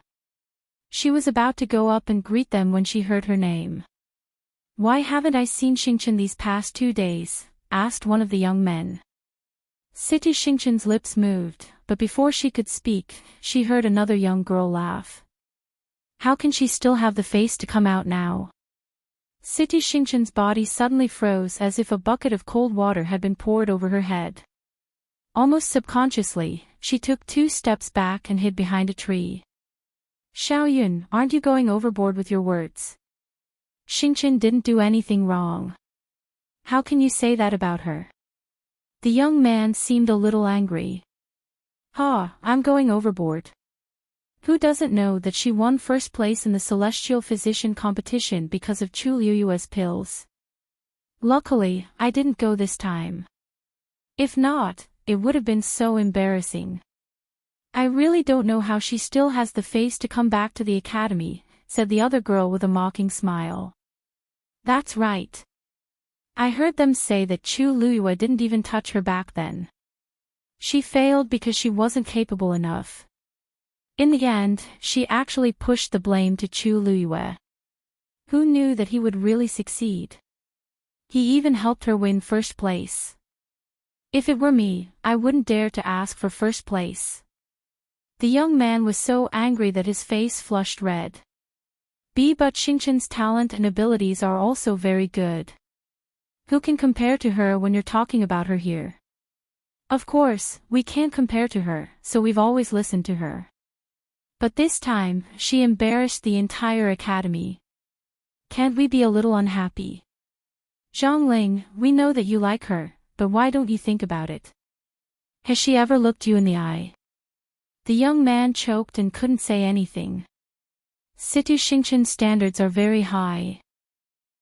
S1: She was about to go up and greet them when she heard her name. "Why haven't I seen Xingqian these past 2 days?" asked one of the young men. Situ Xingqian's lips moved, but before she could speak, she heard another young girl laugh. How can she still have the face to come out now? Situ Xingqian's body suddenly froze as if a bucket of cold water had been poured over her head. Almost subconsciously, she took 2 steps back and hid behind a tree. "Xiaoyun, aren't you going overboard with your words? Xingqian didn't do anything wrong. How can you say that about her?" The young man seemed a little angry. I'm going overboard. Who doesn't know that she won first place in the celestial physician competition because of Chu Liyue's pills? Luckily, I didn't go this time. If not, it would have been so embarrassing. I really don't know how she still has the face to come back to the academy, said the other girl with a mocking smile. That's right. I heard them say that Chu Liyue didn't even touch her back then. She failed because she wasn't capable enough. In the end, she actually pushed the blame to Chu Liyue. Who knew that he would really succeed? He even helped her win first place. If it were me, I wouldn't dare to ask for first place. The young man was so angry that his face flushed red. But Xingqian's talent and abilities are also very good. Who can compare to her when you're talking about her here? Of course, we can't compare to her, so we've always listened to her. But this time, she embarrassed the entire academy. Can't we be a little unhappy? Zhongling, we know that you like her, but why don't you think about it? Has she ever looked you in the eye? The young man choked and couldn't say anything. Situ Xingqian's standards are very high.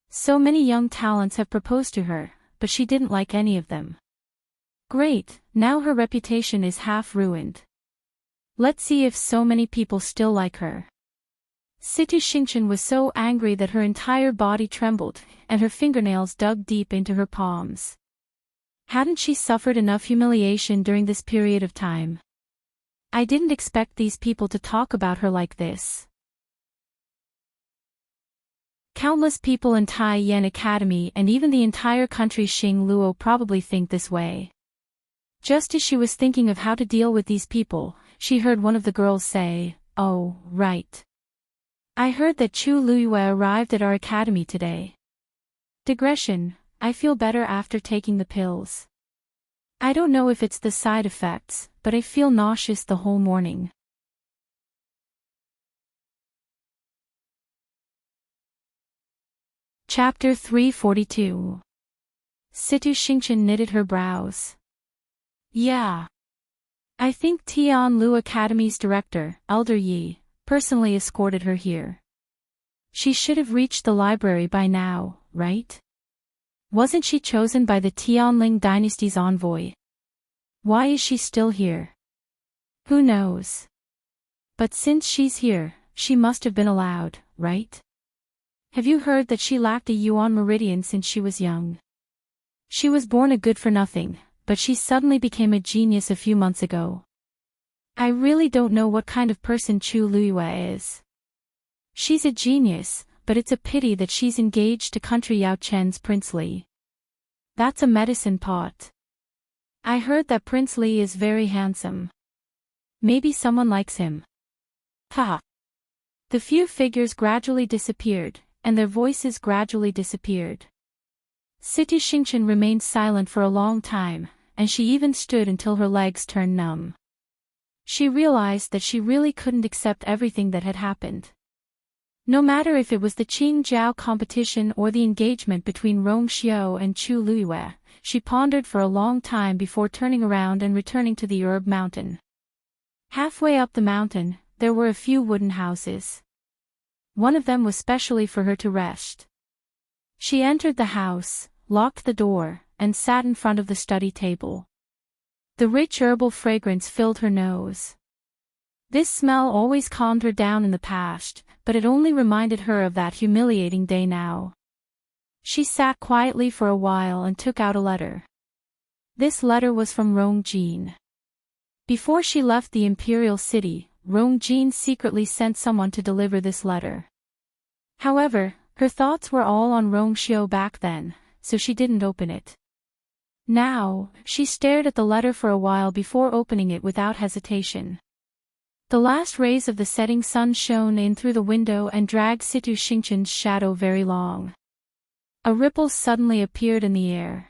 S1: So many young talents have proposed to her, but she didn't like any of them. Great, now her reputation is half ruined. Let's see if so many people still like her. Situ Xingqian was so angry that her entire body trembled, and her fingernails dug deep into her palms. Hadn't she suffered enough humiliation during this period of time? I didn't expect these people to talk about her like this. Countless people in Tai Yan Academy and even the entire country Xing Luo probably think this way. Just as she was thinking of how to deal with these people, she heard one of the girls say, "Oh, right. I heard that Chu Luyue arrived at our academy today. Digression, I feel better after taking the pills. I don't know if it's the side effects, but I feel nauseous the whole morning." Chapter 342. Situ Xingqian knitted her brows. Yeah. I think Tian Lu Academy's director, Elder Yi, personally escorted her here. She should have reached the library by now, right? Wasn't she chosen by the Tianling dynasty's envoy? Why is she still here? Who knows? But since she's here, she must have been allowed, right? Have you heard that she lacked a yuan meridian since she was young? She was born a good-for-nothing, but she suddenly became a genius a few months ago. I really don't know what kind of person Chu Luyue is. She's a genius, but it's a pity that she's engaged to country Yao Chen's Prince Li. That's a medicine pot. I heard that Prince Li is very handsome. Maybe someone likes him. Haha. The few figures gradually disappeared, and their voices gradually disappeared. Situ Xingqian remained silent for a long time, and she even stood until her legs turned numb. She realized that she really couldn't accept everything that had happened. No matter if it was the Qingjiao competition or the engagement between Rong Xiao and Chu Luyue, she pondered for a long time before turning around and returning to the herb mountain. Halfway up the mountain, there were a few wooden houses. One of them was specially for her to rest. She entered the house, locked the door, and sat in front of the study table. The rich herbal fragrance filled her nose. This smell always calmed her down in the past, but it only reminded her of that humiliating day now. She sat quietly for a while and took out a letter. This letter was from Rong Jin. Before she left the imperial city, Rong Jin secretly sent someone to deliver this letter. However, her thoughts were all on Rong Xiao back then, so she didn't open it. Now, she stared at the letter for a while before opening it without hesitation. The last rays of the setting sun shone in through the window and dragged Situ Xingqian's shadow very long. A ripple suddenly appeared in the air.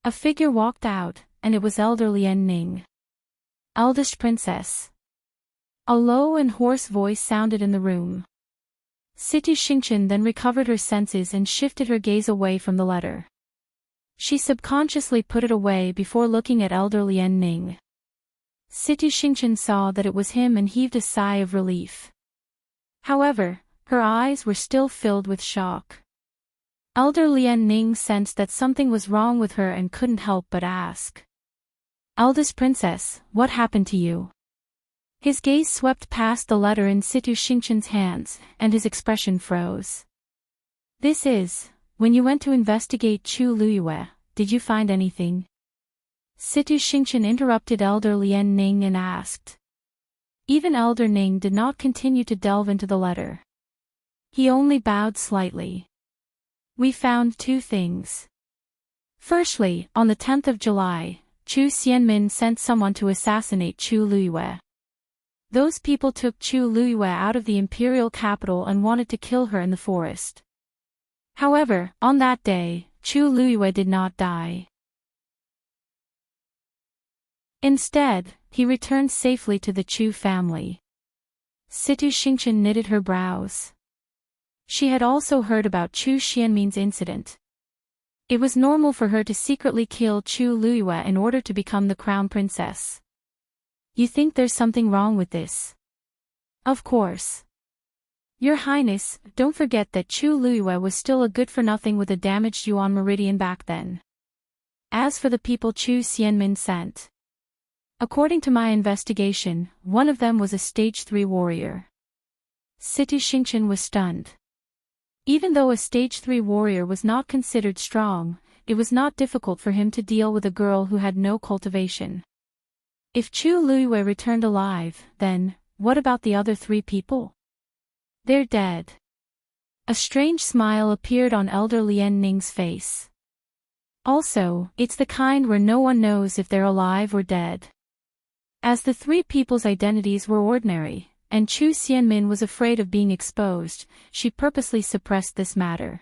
S1: A figure walked out, and it was elder Lian Ning. Eldest princess. A low and hoarse voice sounded in the room. Situ Xingqian then recovered her senses and shifted her gaze away from the letter. She subconsciously put it away before looking at elder Lian Ning. Situ Xingqian saw that it was him and heaved a sigh of relief. However, her eyes were still filled with shock. Elder Lian Ning sensed that something was wrong with her and couldn't help but ask. Eldest princess, what happened to you? His gaze swept past the letter in Situ Xingqian's hands, and his expression froze. This is, when you went to investigate Chu Luyue, did you find anything? Situ Xingqian interrupted Elder Lian Ning and asked. Even Elder Ning did not continue to delve into the letter. He only bowed slightly. We found two things. Firstly, on the 10th of July, Chu Xianmin sent someone to assassinate Chu Luyue. Those people took Chu Luyue out of the imperial capital and wanted to kill her in the forest. However, on that day, Chu Luyue did not die. Instead, he returned safely to the Chu family. Situ Xingqian knitted her brows. She had also heard about Chu Xianmin's incident. It was normal for her to secretly kill Chu Luiyue in order to become the crown princess. You think there's something wrong with this? Of course. Your Highness, don't forget that Chu Luiyue was still a good-for-nothing with a damaged Yuan meridian back then. As for the people Chu Xianmin sent, according to my investigation, one of them was a stage 3 warrior. Situ Xingchen was stunned. Even though a stage 3 warrior was not considered strong, it was not difficult for him to deal with a girl who had no cultivation. If Chu Luiyue returned alive, then, what about the other 3 people? They're dead. A strange smile appeared on Elder Lian Ning's face. Also, it's the kind where no one knows if they're alive or dead. As the 3 people's identities were ordinary, and Chu Xianmin was afraid of being exposed, she purposely suppressed this matter.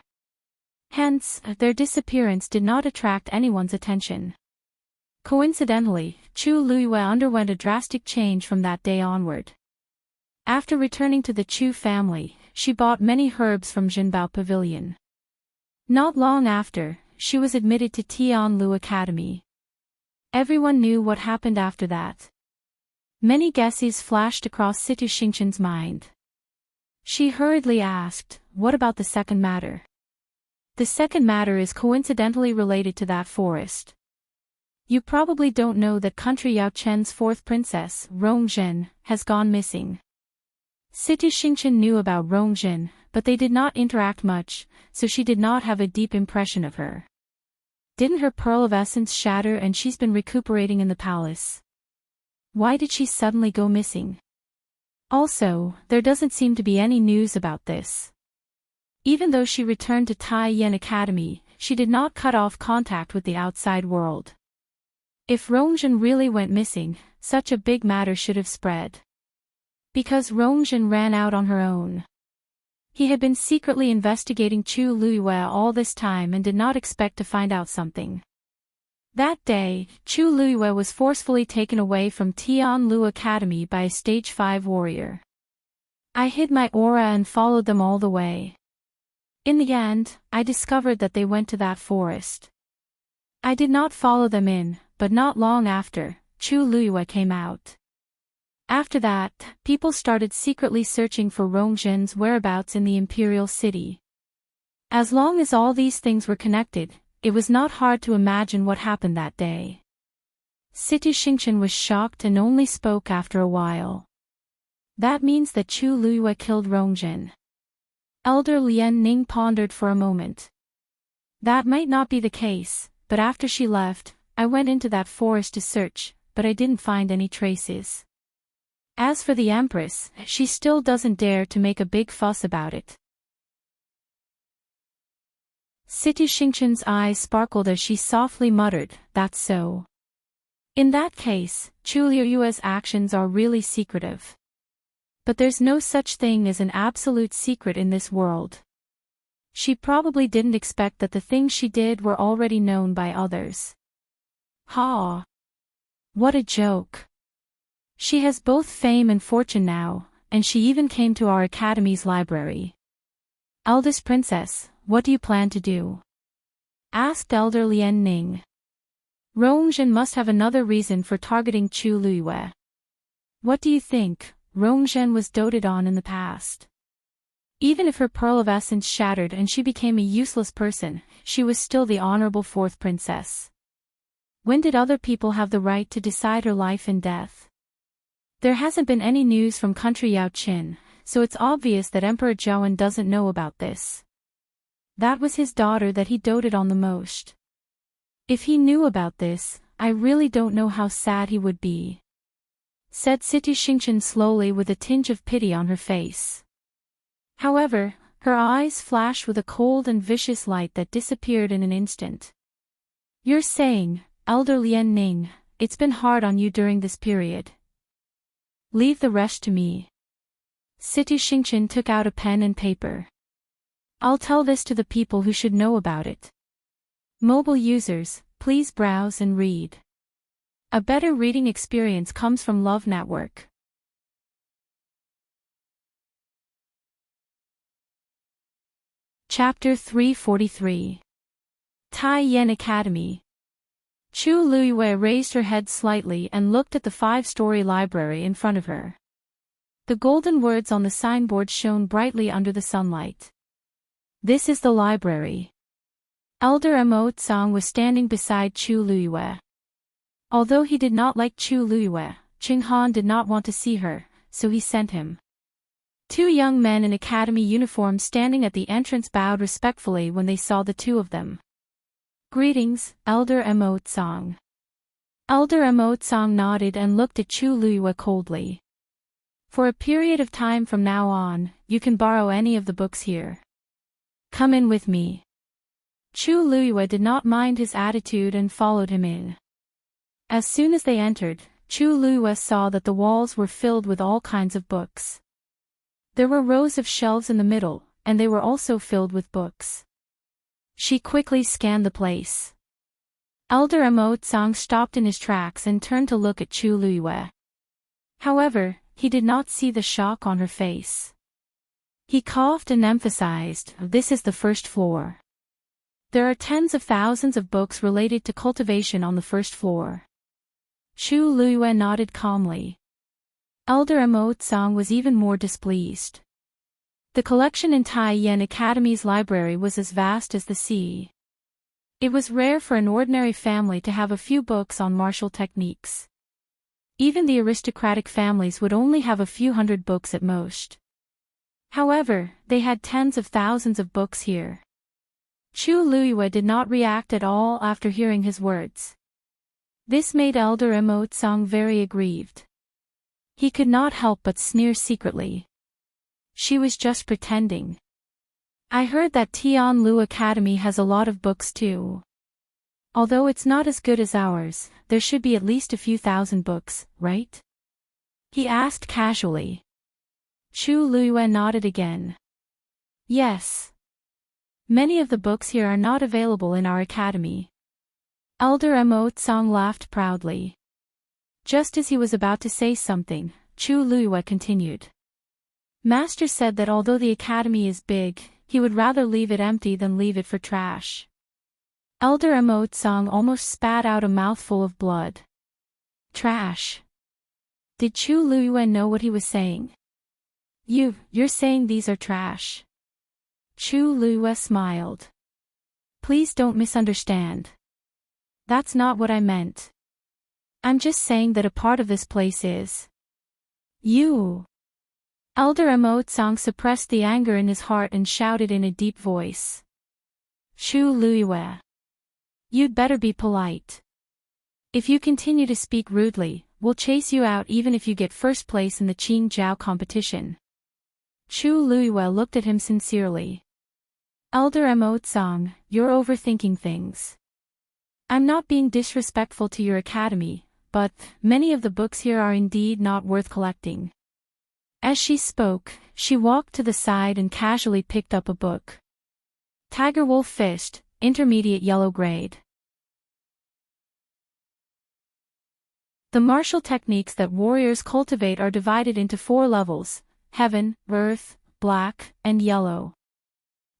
S1: Hence, their disappearance did not attract anyone's attention. Coincidentally, Chu Luiyue underwent a drastic change from that day onward. After returning to the Chu family, she bought many herbs from Jinbao Pavilion. Not long after, she was admitted to Tianlu Academy. Everyone knew what happened after that. Many guesses flashed across Situ Xingchen's mind. She hurriedly asked, what about the second matter? The second matter is coincidentally related to that forest. You probably don't know that country Yao Chen's 4th princess, Rongzhen, has gone missing. Situ Xingchen knew about Rongzhen, but they did not interact much, so she did not have a deep impression of her. Didn't her pearl of essence shatter and she's been recuperating in the palace? Why did she suddenly go missing? Also, there doesn't seem to be any news about this. Even though she returned to Tai Yan Academy, she did not cut off contact with the outside world. If Rongzhen really went missing, such a big matter should have spread. Because Rongzhen ran out on her own. He had been secretly investigating Chu Luiyue all this time and did not expect to find out something. That day, Chu Luiyue was forcefully taken away from Tianlu Academy by a stage 5 warrior. I hid my aura and followed them all the way. In the end, I discovered that they went to that forest. I did not follow them in, but not long after, Chu Luiyue came out. After that, people started secretly searching for Rongzhen's whereabouts in the imperial city. As long as all these things were connected, it was not hard to imagine what happened that day. Situ Xingchen was shocked and only spoke after a while. That means that Chu Luiyue killed Rongzhen. Elder Lian Ning pondered for a moment. That might not be the case, but after she left, I went into that forest to search, but I didn't find any traces. As for the Empress, she still doesn't dare to make a big fuss about it. Situ Xingchen's eyes sparkled as she softly muttered, that's so. In that case, Chu Luiyue's actions are really secretive. But there's no such thing as an absolute secret in this world. She probably didn't expect that the things she did were already known by others. Ha! What a joke. She has both fame and fortune now, and she even came to our academy's library. Eldest princess, what do you plan to do? Asked Elder Lian Ning. Rongzhen must have another reason for targeting Chu Luiyue. What do you think? Rongzhen was doted on in the past. Even if her pearl of essence shattered and she became a useless person, she was still the honorable 4th princess. When did other people have the right to decide her life and death? There hasn't been any news from country Yao Qin, so it's obvious that Emperor Zhaoan doesn't know about this. That was his daughter that he doted on the most. If he knew about this, I really don't know how sad he would be. Said Situ Xingchen slowly with a tinge of pity on her face. However, her eyes flashed with a cold and vicious light that disappeared in an instant. You're saying, Elder Lian Ning, it's been hard on you during this period. Leave the rest to me. Situ Xingchen took out a pen and paper. I'll tell this to the people who should know about it. Mobile users, please browse and read. A better reading experience comes from Love Network. Chapter 343. Tai Yen Academy. Chu Luiyue raised her head slightly and looked at the 5-story library in front of her. The golden words on the signboard shone brightly under the sunlight. This is the library. Elder Mo Tsang was standing beside Chu Luiyue. Although he did not like Chu Luiyue, Ching Han did not want to see her, so he sent him. 2 young men in academy uniforms standing at the entrance bowed respectfully when they saw the 2 of them. Greetings, Elder Mo Tsang. Elder Mo Tsang nodded and looked at Chu Luiyue coldly. For a period of time from now on, you can borrow any of the books here. Come in with me. Chu Luiyue did not mind his attitude and followed him in. As soon as they entered, Chu Luiyue saw that the walls were filled with all kinds of books. There were rows of shelves in the middle, and they were also filled with books. She quickly scanned the place. Elder Mo Tsang stopped in his tracks and turned to look at Chu Luiyue. However, he did not see the shock on her face. He coughed and emphasized, "This is the first floor. There are tens of thousands of books related to cultivation on the first floor." Chu Luiyue nodded calmly. Elder Mo Tsang was even more displeased. The collection in Tai Yen Academy's library was as vast as the sea. It was rare for an ordinary family to have a few books on martial techniques. Even the aristocratic families would only have a few hundred books at most. However, they had tens of thousands of books here. Chu Luiyue did not react at all after hearing his words. This made Elder Mo Tsang very aggrieved. He could not help but sneer secretly. She was just pretending. I heard that Tianlu Academy has a lot of books too. Although it's not as good as ours, there should be at least a few thousand books, right? He asked casually. Chu Luiyue nodded again. Yes. Many of the books here are not available in our academy. Elder Mo Tsang laughed proudly. Just as he was about to say something, Chu Luiyue continued. Master said that although the academy is big, he would rather leave it empty than leave it for trash. Elder Mo Tsang almost spat out a mouthful of blood. Trash. Did Chu Luiyue know what he was saying? You're saying these are trash. Chu Luiyue smiled. Please don't misunderstand. That's not what I meant. I'm just saying that a part of this place is. You. Elder Mo Tsang suppressed the anger in his heart and shouted in a deep voice. Chu Luiyue. You'd better be polite. If you continue to speak rudely, we'll chase you out even if you get first place in the Qing Jiao competition. Chu Luiyue looked at him sincerely. Elder Mo Tsang, you're overthinking things. I'm not being disrespectful to your academy, but many of the books here are indeed not worth collecting. As she spoke, she walked to the side and casually picked up a book. Tiger Wolf Fist, Intermediate Yellow Grade. The martial techniques that warriors cultivate are divided into 4 levels: Heaven, Earth, Black, and Yellow.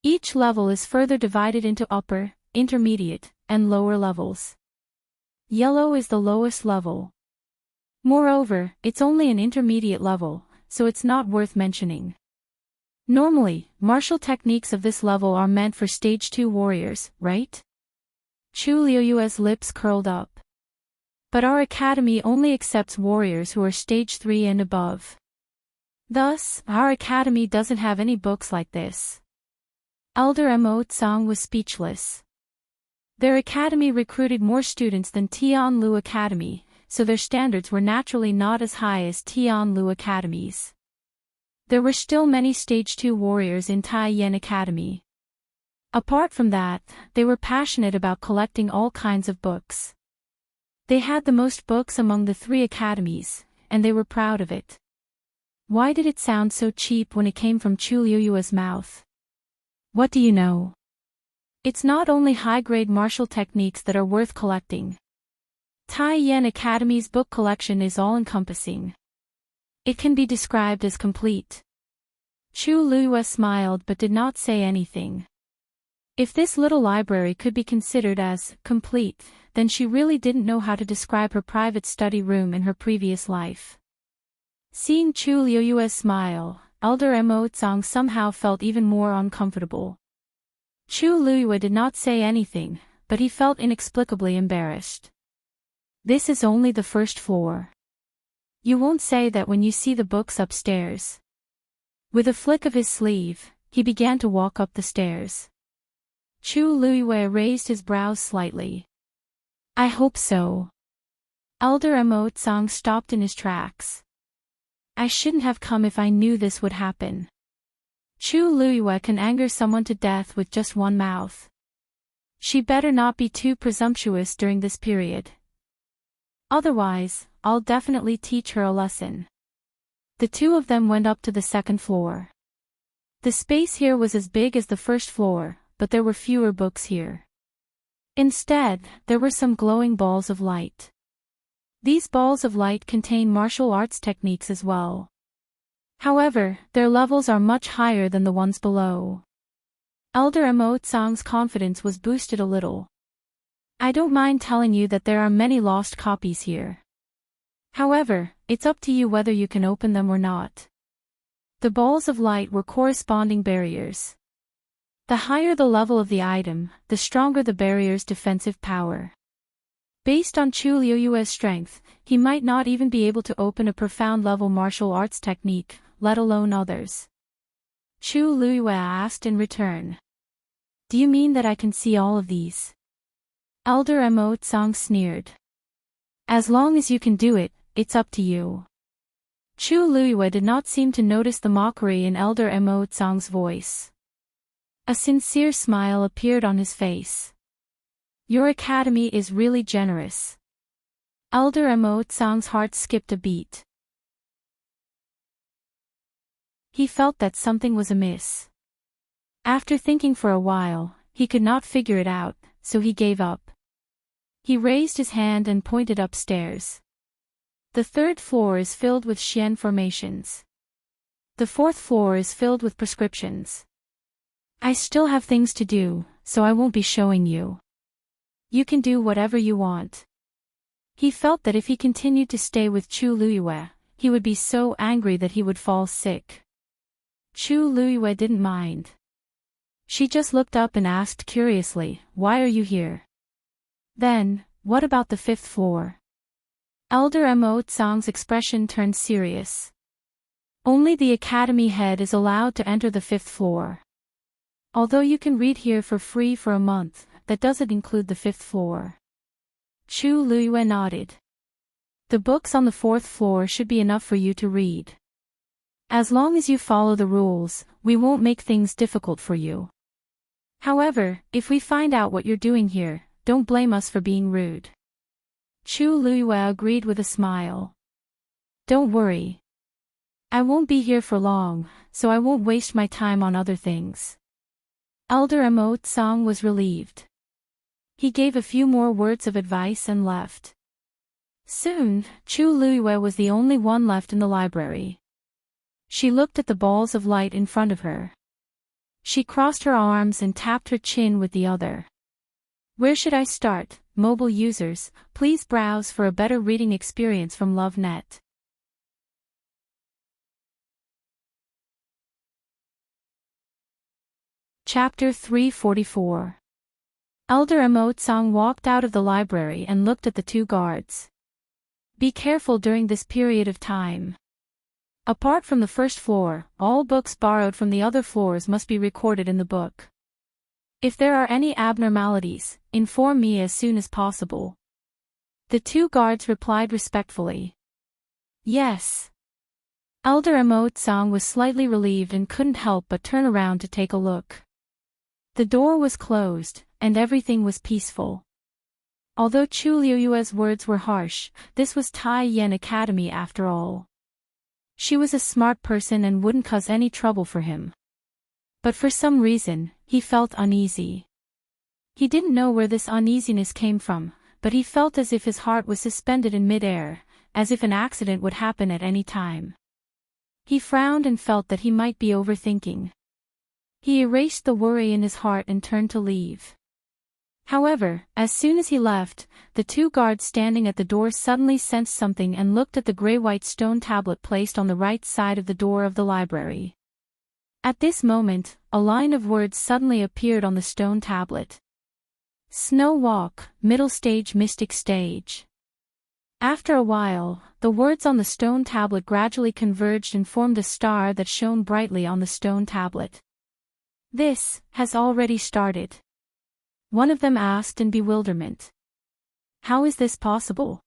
S1: Each level is further divided into upper, intermediate, and lower levels. Yellow is the lowest level. Moreover, it's only an intermediate level, so it's not worth mentioning. Normally, martial techniques of this level are meant for stage 2 warriors, right? Chu Luiyue's lips curled up. But our academy only accepts warriors who are stage 3 and above. Thus, our academy doesn't have any books like this. Elder Mo Tsang was speechless. Their academy recruited more students than Tianlu Academy, so their standards were naturally not as high as Tianlu Academies. There were still many stage 2 warriors in Tai Yen Academy. Apart from that, they were passionate about collecting all kinds of books. They had the most books among the 3 academies, and they were proud of it. Why did it sound so cheap when it came from Chu Luiyue's mouth? What do you know? It's not only high-grade martial techniques that are worth collecting. Tai Yen Academy's book collection is all-encompassing. It can be described as complete. Chu Luiyue smiled but did not say anything. If this little library could be considered as complete, then she really didn't know how to describe her private study room in her previous life. Seeing Chu Liuyue's smile, Elder Mo Tsang somehow felt even more uncomfortable. Chu Liuyue did not say anything, but he felt inexplicably embarrassed. This is only the first floor. You won't say that when you see the books upstairs. With a flick of his sleeve, he began to walk up the stairs. Chu Liuyue raised his brows slightly. I hope so. Elder Mo Tsang stopped in his tracks. I shouldn't have come if I knew this would happen. Chu Liuyue can anger someone to death with just one mouth. She better not be too presumptuous during this period. Otherwise, I'll definitely teach her a lesson. The two of them went up to the second floor. The space here was as big as the first floor, but there were fewer books here. Instead, there were some glowing balls of light. These balls of light contain martial arts techniques as well. However, their levels are much higher than the ones below. Elder Mo Tsang's confidence was boosted a little. I don't mind telling you that there are many lost copies here. However, it's up to you whether you can open them or not. The balls of light were corresponding barriers. The higher the level of the item, the stronger the barrier's defensive power. Based on Chu Liuyue's strength, he might not even be able to open a profound-level martial arts technique, let alone others. Chu Liuyue asked in return. Do you mean that I can see all of these? Elder Mo Tsang sneered. As long as you can do it, it's up to you. Chu Liuyue did not seem to notice the mockery in Elder Mo Tsang's voice. A sincere smile appeared on his face. Your academy is really generous. Elder Mo Tsang's heart skipped a beat. He felt that something was amiss. After thinking for a while, he could not figure it out, so he gave up. He raised his hand and pointed upstairs. The third floor is filled with Xian formations. The fourth floor is filled with prescriptions. I still have things to do, so I won't be showing you. You can do whatever you want. He felt that if he continued to stay with Chu Liuyue, he would be so angry that he would fall sick. Chu Liuyue didn't mind. She just looked up and asked curiously, Why are you here? Then, what about the fifth floor? Elder Mo Tsang's expression turned serious. Only the academy head is allowed to enter the fifth floor. Although you can read here for free for a month, that doesn't include the fifth floor. Chu Liuyue nodded. The books on the fourth floor should be enough for you to read. As long as you follow the rules, we won't make things difficult for you. However, if we find out what you're doing here, don't blame us for being rude. Chu Liuyue agreed with a smile. Don't worry. I won't be here for long, so I won't waste my time on other things. Elder Mo Tsang was relieved. He gave a few more words of advice and left. Soon, Chu Liuyue was the only one left in the library. She looked at the balls of light in front of her. She crossed her arms and tapped her chin with the other. Where should I start, mobile users? Please browse for a better reading experience from LoveNet. Chapter 344. Elder Mo Tsang walked out of the library and looked at the two guards. Be careful during this period of time. Apart from the first floor, all books borrowed from the other floors must be recorded in the book. If there are any abnormalities, inform me as soon as possible. The two guards replied respectfully. Yes. Elder Mo Tsang was slightly relieved and couldn't help but turn around to take a look. The door was closed, and everything was peaceful. Although Chu Liuyue's words were harsh, this was Tai Yen Academy after all. She was a smart person and wouldn't cause any trouble for him. But for some reason, he felt uneasy. He didn't know where this uneasiness came from, but he felt as if his heart was suspended in mid-air, as if an accident would happen at any time. He frowned and felt that he might be overthinking. He erased the worry in his heart and turned to leave. However, as soon as he left, the two guards standing at the door suddenly sensed something and looked at the gray-white stone tablet placed on the right side of the door of the library. At this moment, a line of words suddenly appeared on the stone tablet. Snow Walk, Middle Stage Mystic Stage. After a while, the words on the stone tablet gradually converged and formed a star that shone brightly on the stone tablet. This has already started. One of them asked in bewilderment. How is this possible?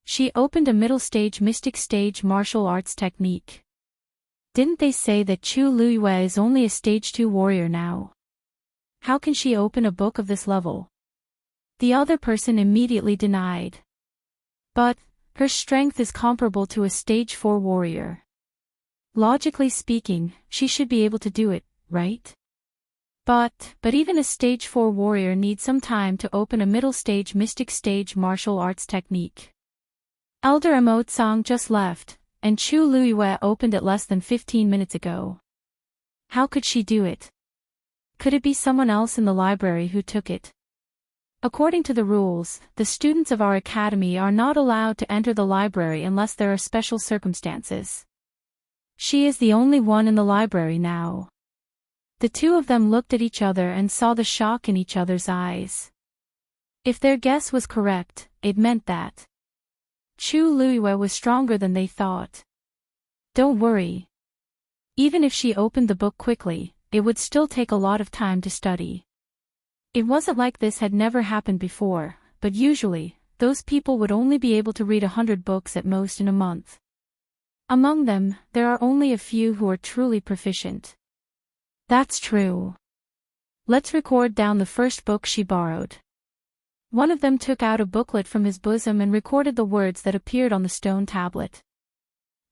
S1: She opened a middle stage mystic stage martial arts technique. Didn't they say that Chu Luiyue is only a stage 2 warrior now? How can she open a book of this level? The other person immediately denied. But her strength is comparable to a stage 4 warrior. Logically speaking, she should be able to do it, right? But even a stage 4 warrior needs some time to open a middle stage mystic stage martial arts technique. Elder Emotsang just left, and Chu Luiyue opened it less than 15 minutes ago. How could she do it? Could it be someone else in the library who took it? According to the rules, the students of our academy are not allowed to enter the library unless there are special circumstances. She is the only one in the library now. The two of them looked at each other and saw the shock in each other's eyes. If their guess was correct, it meant that Chu Luiyue was stronger than they thought. Don't worry. Even if she opened the book quickly, it would still take a lot of time to study. It wasn't like this had never happened before, but usually, those people would only be able to read 100 books at most in a month. Among them, there are only a few who are truly proficient. That's true. Let's record down the first book she borrowed. One of them took out a booklet from his bosom and recorded the words that appeared on the stone tablet.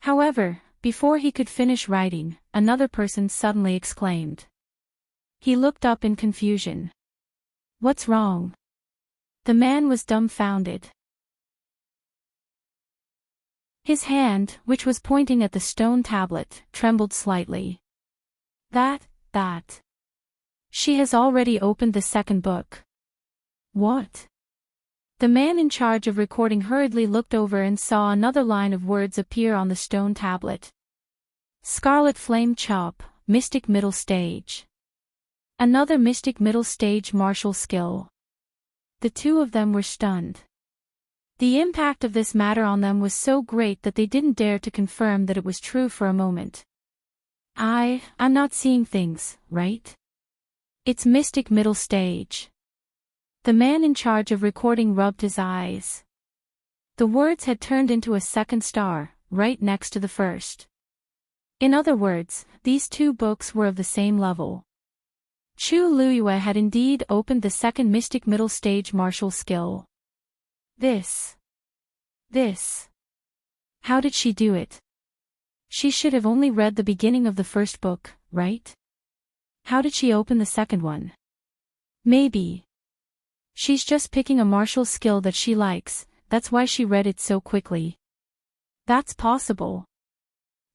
S1: However, before he could finish writing, another person suddenly exclaimed. He looked up in confusion. What's wrong? The man was dumbfounded. His hand, which was pointing at the stone tablet, trembled slightly. That. She has already opened the second book. What? The man in charge of recording hurriedly looked over and saw another line of words appear on the stone tablet. Scarlet Flame Chop, Mystic Middle Stage. Another Mystic Middle Stage martial skill. The two of them were stunned. The impact of this matter on them was so great that they didn't dare to confirm that it was true for a moment. I'm not seeing things, right? It's Mystic Middle Stage. The man in charge of recording rubbed his eyes. The words had turned into a second star, right next to the first. In other words, these two books were of the same level. Chu Luiyue had indeed opened the second Mystic Middle Stage martial skill. This. How did she do it? She should have only read the beginning of the first book, right? How did she open the second one? Maybe she's just picking a martial skill that she likes, that's why she read it so quickly. That's possible.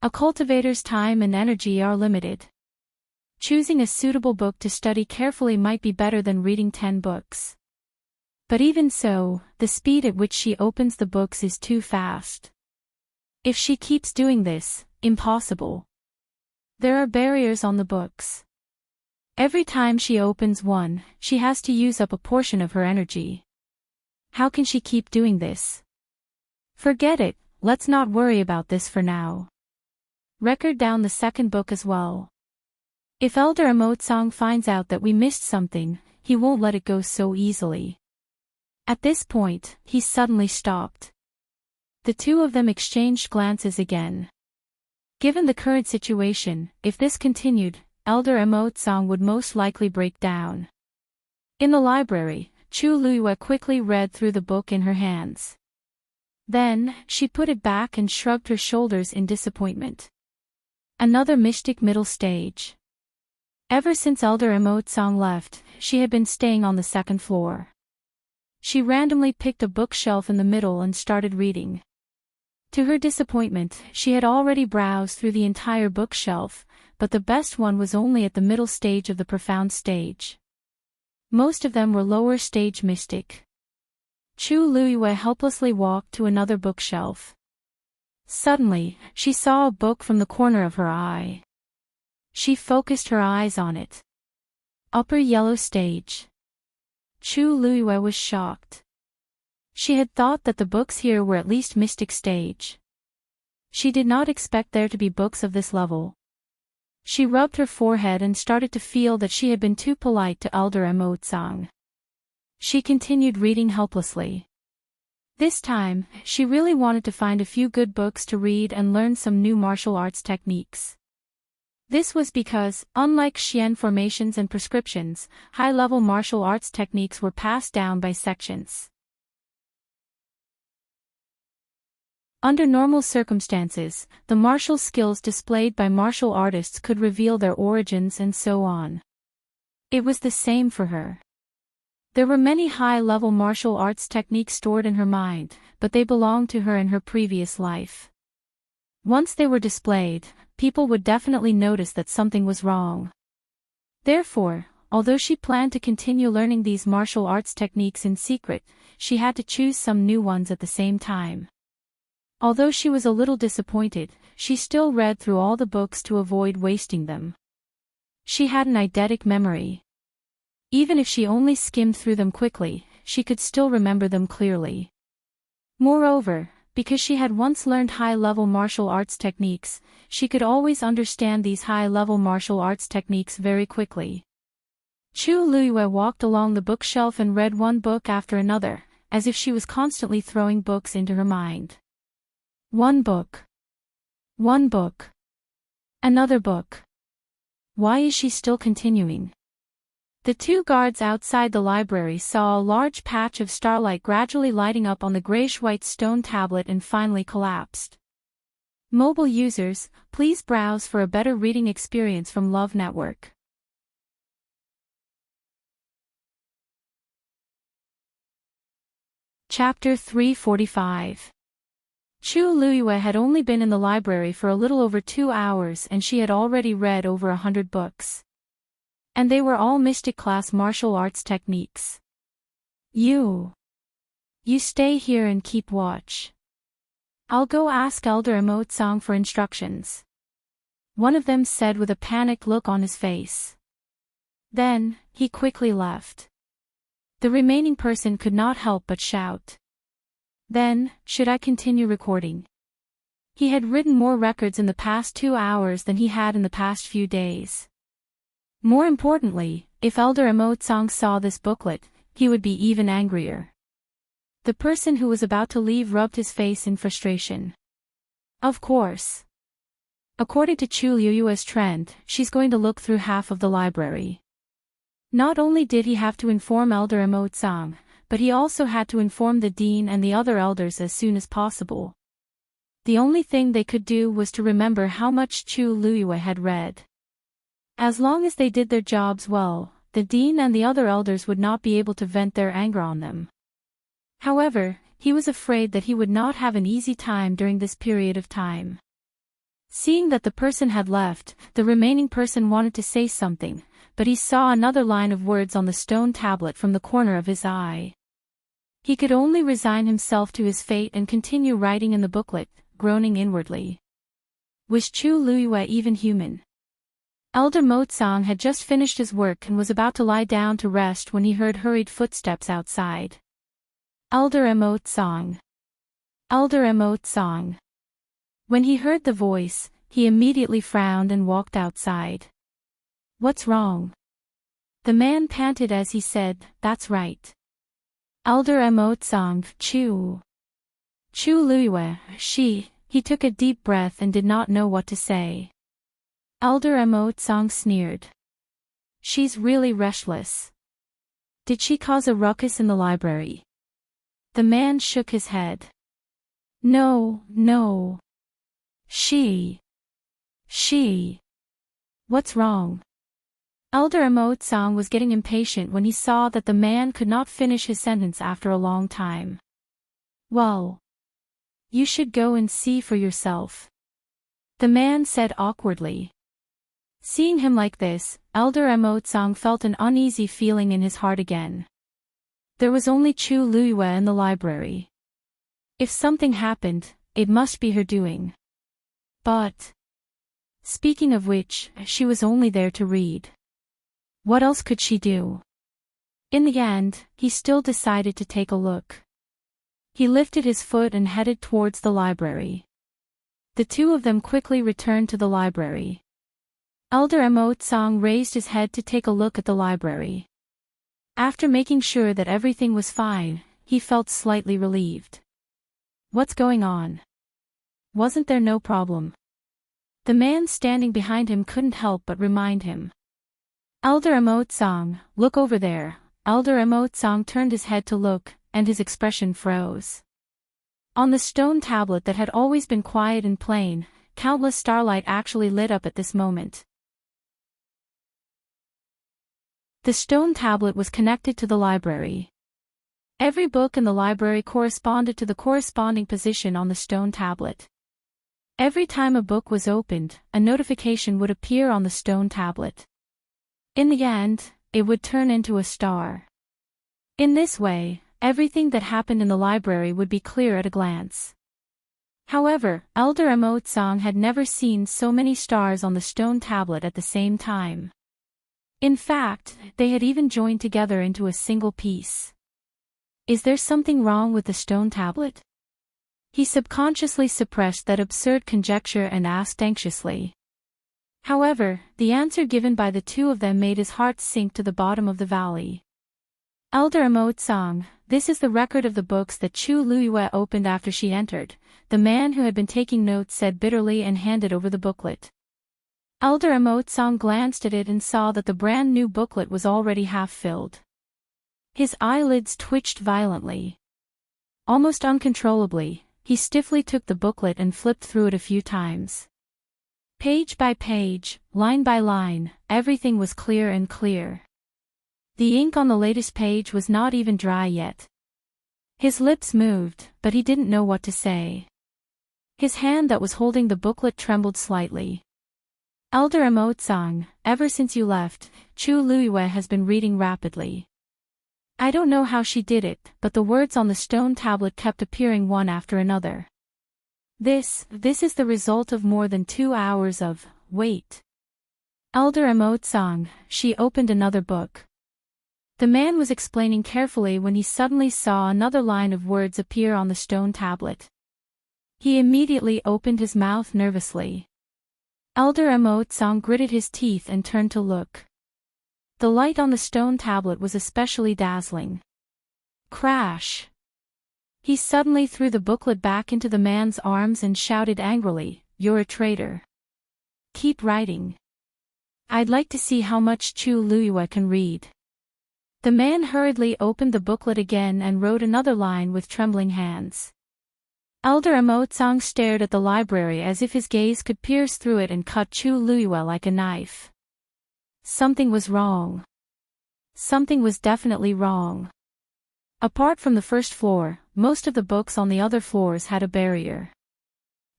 S1: A cultivator's time and energy are limited. Choosing a suitable book to study carefully might be better than reading 10 books. But even so, the speed at which she opens the books is too fast. If she keeps doing this, impossible. There are barriers on the books. Every time she opens one, she has to use up a portion of her energy. How can she keep doing this? Forget it, let's not worry about this for now. Record down the second book as well. If Elder Emotsang finds out that we missed something, he won't let it go so easily. At this point, he suddenly stopped. The two of them exchanged glances again. Given the current situation, if this continued, Elder Emotsang would most likely break down. In the library, Chu Luiyue quickly read through the book in her hands. Then, she put it back and shrugged her shoulders in disappointment. Another Mystic Middle Stage. Ever since Elder Emotsang left, she had been staying on the second floor. She randomly picked a bookshelf in the middle and started reading. To her disappointment, she had already browsed through the entire bookshelf, but the best one was only at the middle stage of the profound stage. Most of them were lower stage mystic. Chu Luiyue helplessly walked to another bookshelf. Suddenly, she saw a book from the corner of her eye. She focused her eyes on it. Upper yellow stage. Chu Luiyue was shocked. She had thought that the books here were at least mystic stage. She did not expect there to be books of this level. She rubbed her forehead and started to feel that she had been too polite to Elder Mo Tsang. She continued reading helplessly. This time, she really wanted to find a few good books to read and learn some new martial arts techniques. This was because, unlike Xian formations and prescriptions, high-level martial arts techniques were passed down by sections. Under normal circumstances, the martial skills displayed by martial artists could reveal their origins and so on. It was the same for her. There were many high-level martial arts techniques stored in her mind, but they belonged to her in her previous life. Once they were displayed, people would definitely notice that something was wrong. Therefore, although she planned to continue learning these martial arts techniques in secret, she had to choose some new ones at the same time. Although she was a little disappointed, she still read through all the books to avoid wasting them. She had an eidetic memory. Even if she only skimmed through them quickly, she could still remember them clearly. Moreover, because she had once learned high-level martial arts techniques, she could always understand these high-level martial arts techniques very quickly. Chu Luiyue walked along the bookshelf and read one book after another, as if she was constantly throwing books into her mind. One book. One book. Another book. Why is she still continuing? The two guards outside the library saw a large patch of starlight gradually lighting up on the grayish-white stone tablet and finally collapsed. Mobile users, please browse for a better reading experience from Love Network. Chapter 345. Chu Luiyue had only been in the library for a little over 2 hours and she had already read over 100 books. And they were all mystic class martial arts techniques. You stay here and keep watch. I'll go ask Elder Mo Tsang for instructions. One of them said with a panicked look on his face. Then, he quickly left. The remaining person could not help but shout. Then, should I continue recording? He had written more records in the past 2 hours than he had in the past few days. More importantly, if Elder Mo Tsang saw this booklet, he would be even angrier. The person who was about to leave rubbed his face in frustration. Of course. According to Chu Luiyue's trend, she's going to look through half of the library. Not only did he have to inform Elder Mo Tsang, but he also had to inform the dean and the other elders as soon as possible. The only thing they could do was to remember how much Chu Luiyue had read. As long as they did their jobs well, the dean and the other elders would not be able to vent their anger on them. However, he was afraid that he would not have an easy time during this period of time. Seeing that the person had left, the remaining person wanted to say something, but he saw another line of words on the stone tablet from the corner of his eye. He could only resign himself to his fate and continue writing in the booklet, groaning inwardly. Was Chu Luiyue even human? Elder Mo Tsang had just finished his work and was about to lie down to rest when he heard hurried footsteps outside. Elder Mo Tsang. Elder Mo Tsang. When he heard the voice, he immediately frowned and walked outside. What's wrong? The man panted as he said, That's right. Elder Mo Tsang, Chu Luiyue, he took a deep breath and did not know what to say. Elder Mo Tsang sneered. She's really restless. Did she cause a ruckus in the library? The man shook his head. No. She. What's wrong? Elder Mo Tsang was getting impatient when he saw that the man could not finish his sentence after a long time. Well, you should go and see for yourself. The man said awkwardly. Seeing him like this, Elder Mo Tsang felt an uneasy feeling in his heart again. There was only Chu Luiyue in the library. If something happened, it must be her doing. But, speaking of which, she was only there to read. What else could she do? In the end, he still decided to take a look. He lifted his foot and headed towards the library. The two of them quickly returned to the library. Elder Mo Tsang raised his head to take a look at the library. After making sure that everything was fine, he felt slightly relieved. What's going on? Wasn't there no problem? The man standing behind him couldn't help but remind him. Elder Mo Tsang, look over there. Elder Mo Tsang turned his head to look, and his expression froze. On the stone tablet that had always been quiet and plain, countless starlight actually lit up at this moment. The stone tablet was connected to the library. Every book in the library corresponded to the corresponding position on the stone tablet. Every time a book was opened, a notification would appear on the stone tablet. In the end, it would turn into a star. In this way, everything that happened in the library would be clear at a glance. However, Elder Mo Tsang had never seen so many stars on the stone tablet at the same time. In fact, they had even joined together into a single piece. Is there something wrong with the stone tablet? He subconsciously suppressed that absurd conjecture and asked anxiously. However, the answer given by the two of them made his heart sink to the bottom of the valley. Elder Mo Tsang, this is the record of the books that Chu Luiyue opened after she entered, the man who had been taking notes said bitterly and handed over the booklet. Elder Mo Tsang glanced at it and saw that the brand new booklet was already half filled. His eyelids twitched violently. Almost uncontrollably, he stiffly took the booklet and flipped through it a few times. Page by page, line by line, everything was clear and clear. The ink on the latest page was not even dry yet. His lips moved, but he didn't know what to say. His hand that was holding the booklet trembled slightly. Elder Mo Tsang, ever since you left, Chu Luiyue has been reading rapidly. I don't know how she did it, but the words on the stone tablet kept appearing one after another. This is the result of more than 2 hours of wait. Elder Mo Tsang, she opened another book. The man was explaining carefully when he suddenly saw another line of words appear on the stone tablet. He immediately opened his mouth nervously. Elder Mo Tsang gritted his teeth and turned to look. The light on the stone tablet was especially dazzling. Crash! He suddenly threw the booklet back into the man's arms and shouted angrily, "You're a traitor. Keep writing. I'd like to see how much Chu Luiyue can read." The man hurriedly opened the booklet again and wrote another line with trembling hands. Elder Mo Tsang stared at the library as if his gaze could pierce through it and cut Chu Luiyue like a knife. Something was wrong. Something was definitely wrong. Apart from the first floor, most of the books on the other floors had a barrier.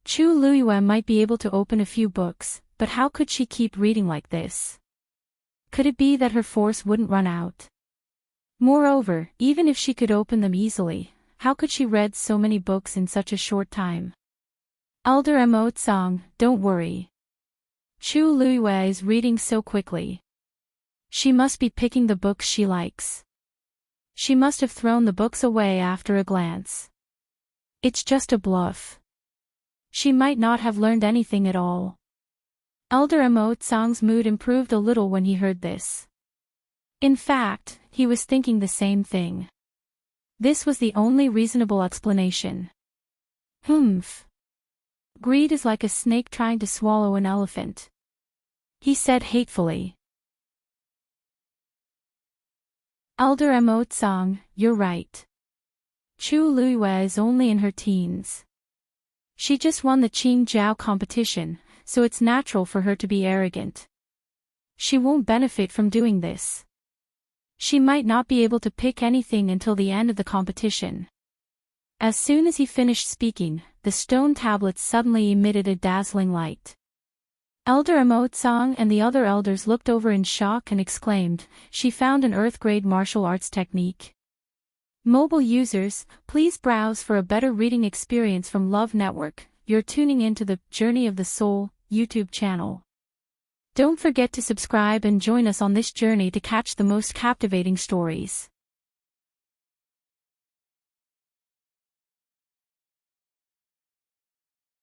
S1: Chu Luiyue might be able to open a few books, but how could she keep reading like this? Could it be that her force wouldn't run out? Moreover, even if she could open them easily, how could she read so many books in such a short time? Elder Mo Tsang, don't worry. Chu Luiyue is reading so quickly. She must be picking the books she likes. She must have thrown the books away after a glance. It's just a bluff. She might not have learned anything at all. Elder Mo Tsang's mood improved a little when he heard this. In fact, he was thinking the same thing. This was the only reasonable explanation. Humph. Greed is like a snake trying to swallow an elephant, he said hatefully. Elder Mo Tsang, you're right. Chu Luiyue is only in her teens. She just won the Qingjiao competition, so it's natural for her to be arrogant. She won't benefit from doing this. She might not be able to pick anything until the end of the competition. As soon as he finished speaking, the stone tablet suddenly emitted a dazzling light. Elder Emotsang and the other elders looked over in shock and exclaimed, "She found an Earth-grade martial arts technique." Mobile users, please browse for a better reading experience from Love Network. You're tuning into the Journey of the Soul YouTube channel. Don't forget to subscribe and join us on this journey to catch the most captivating stories.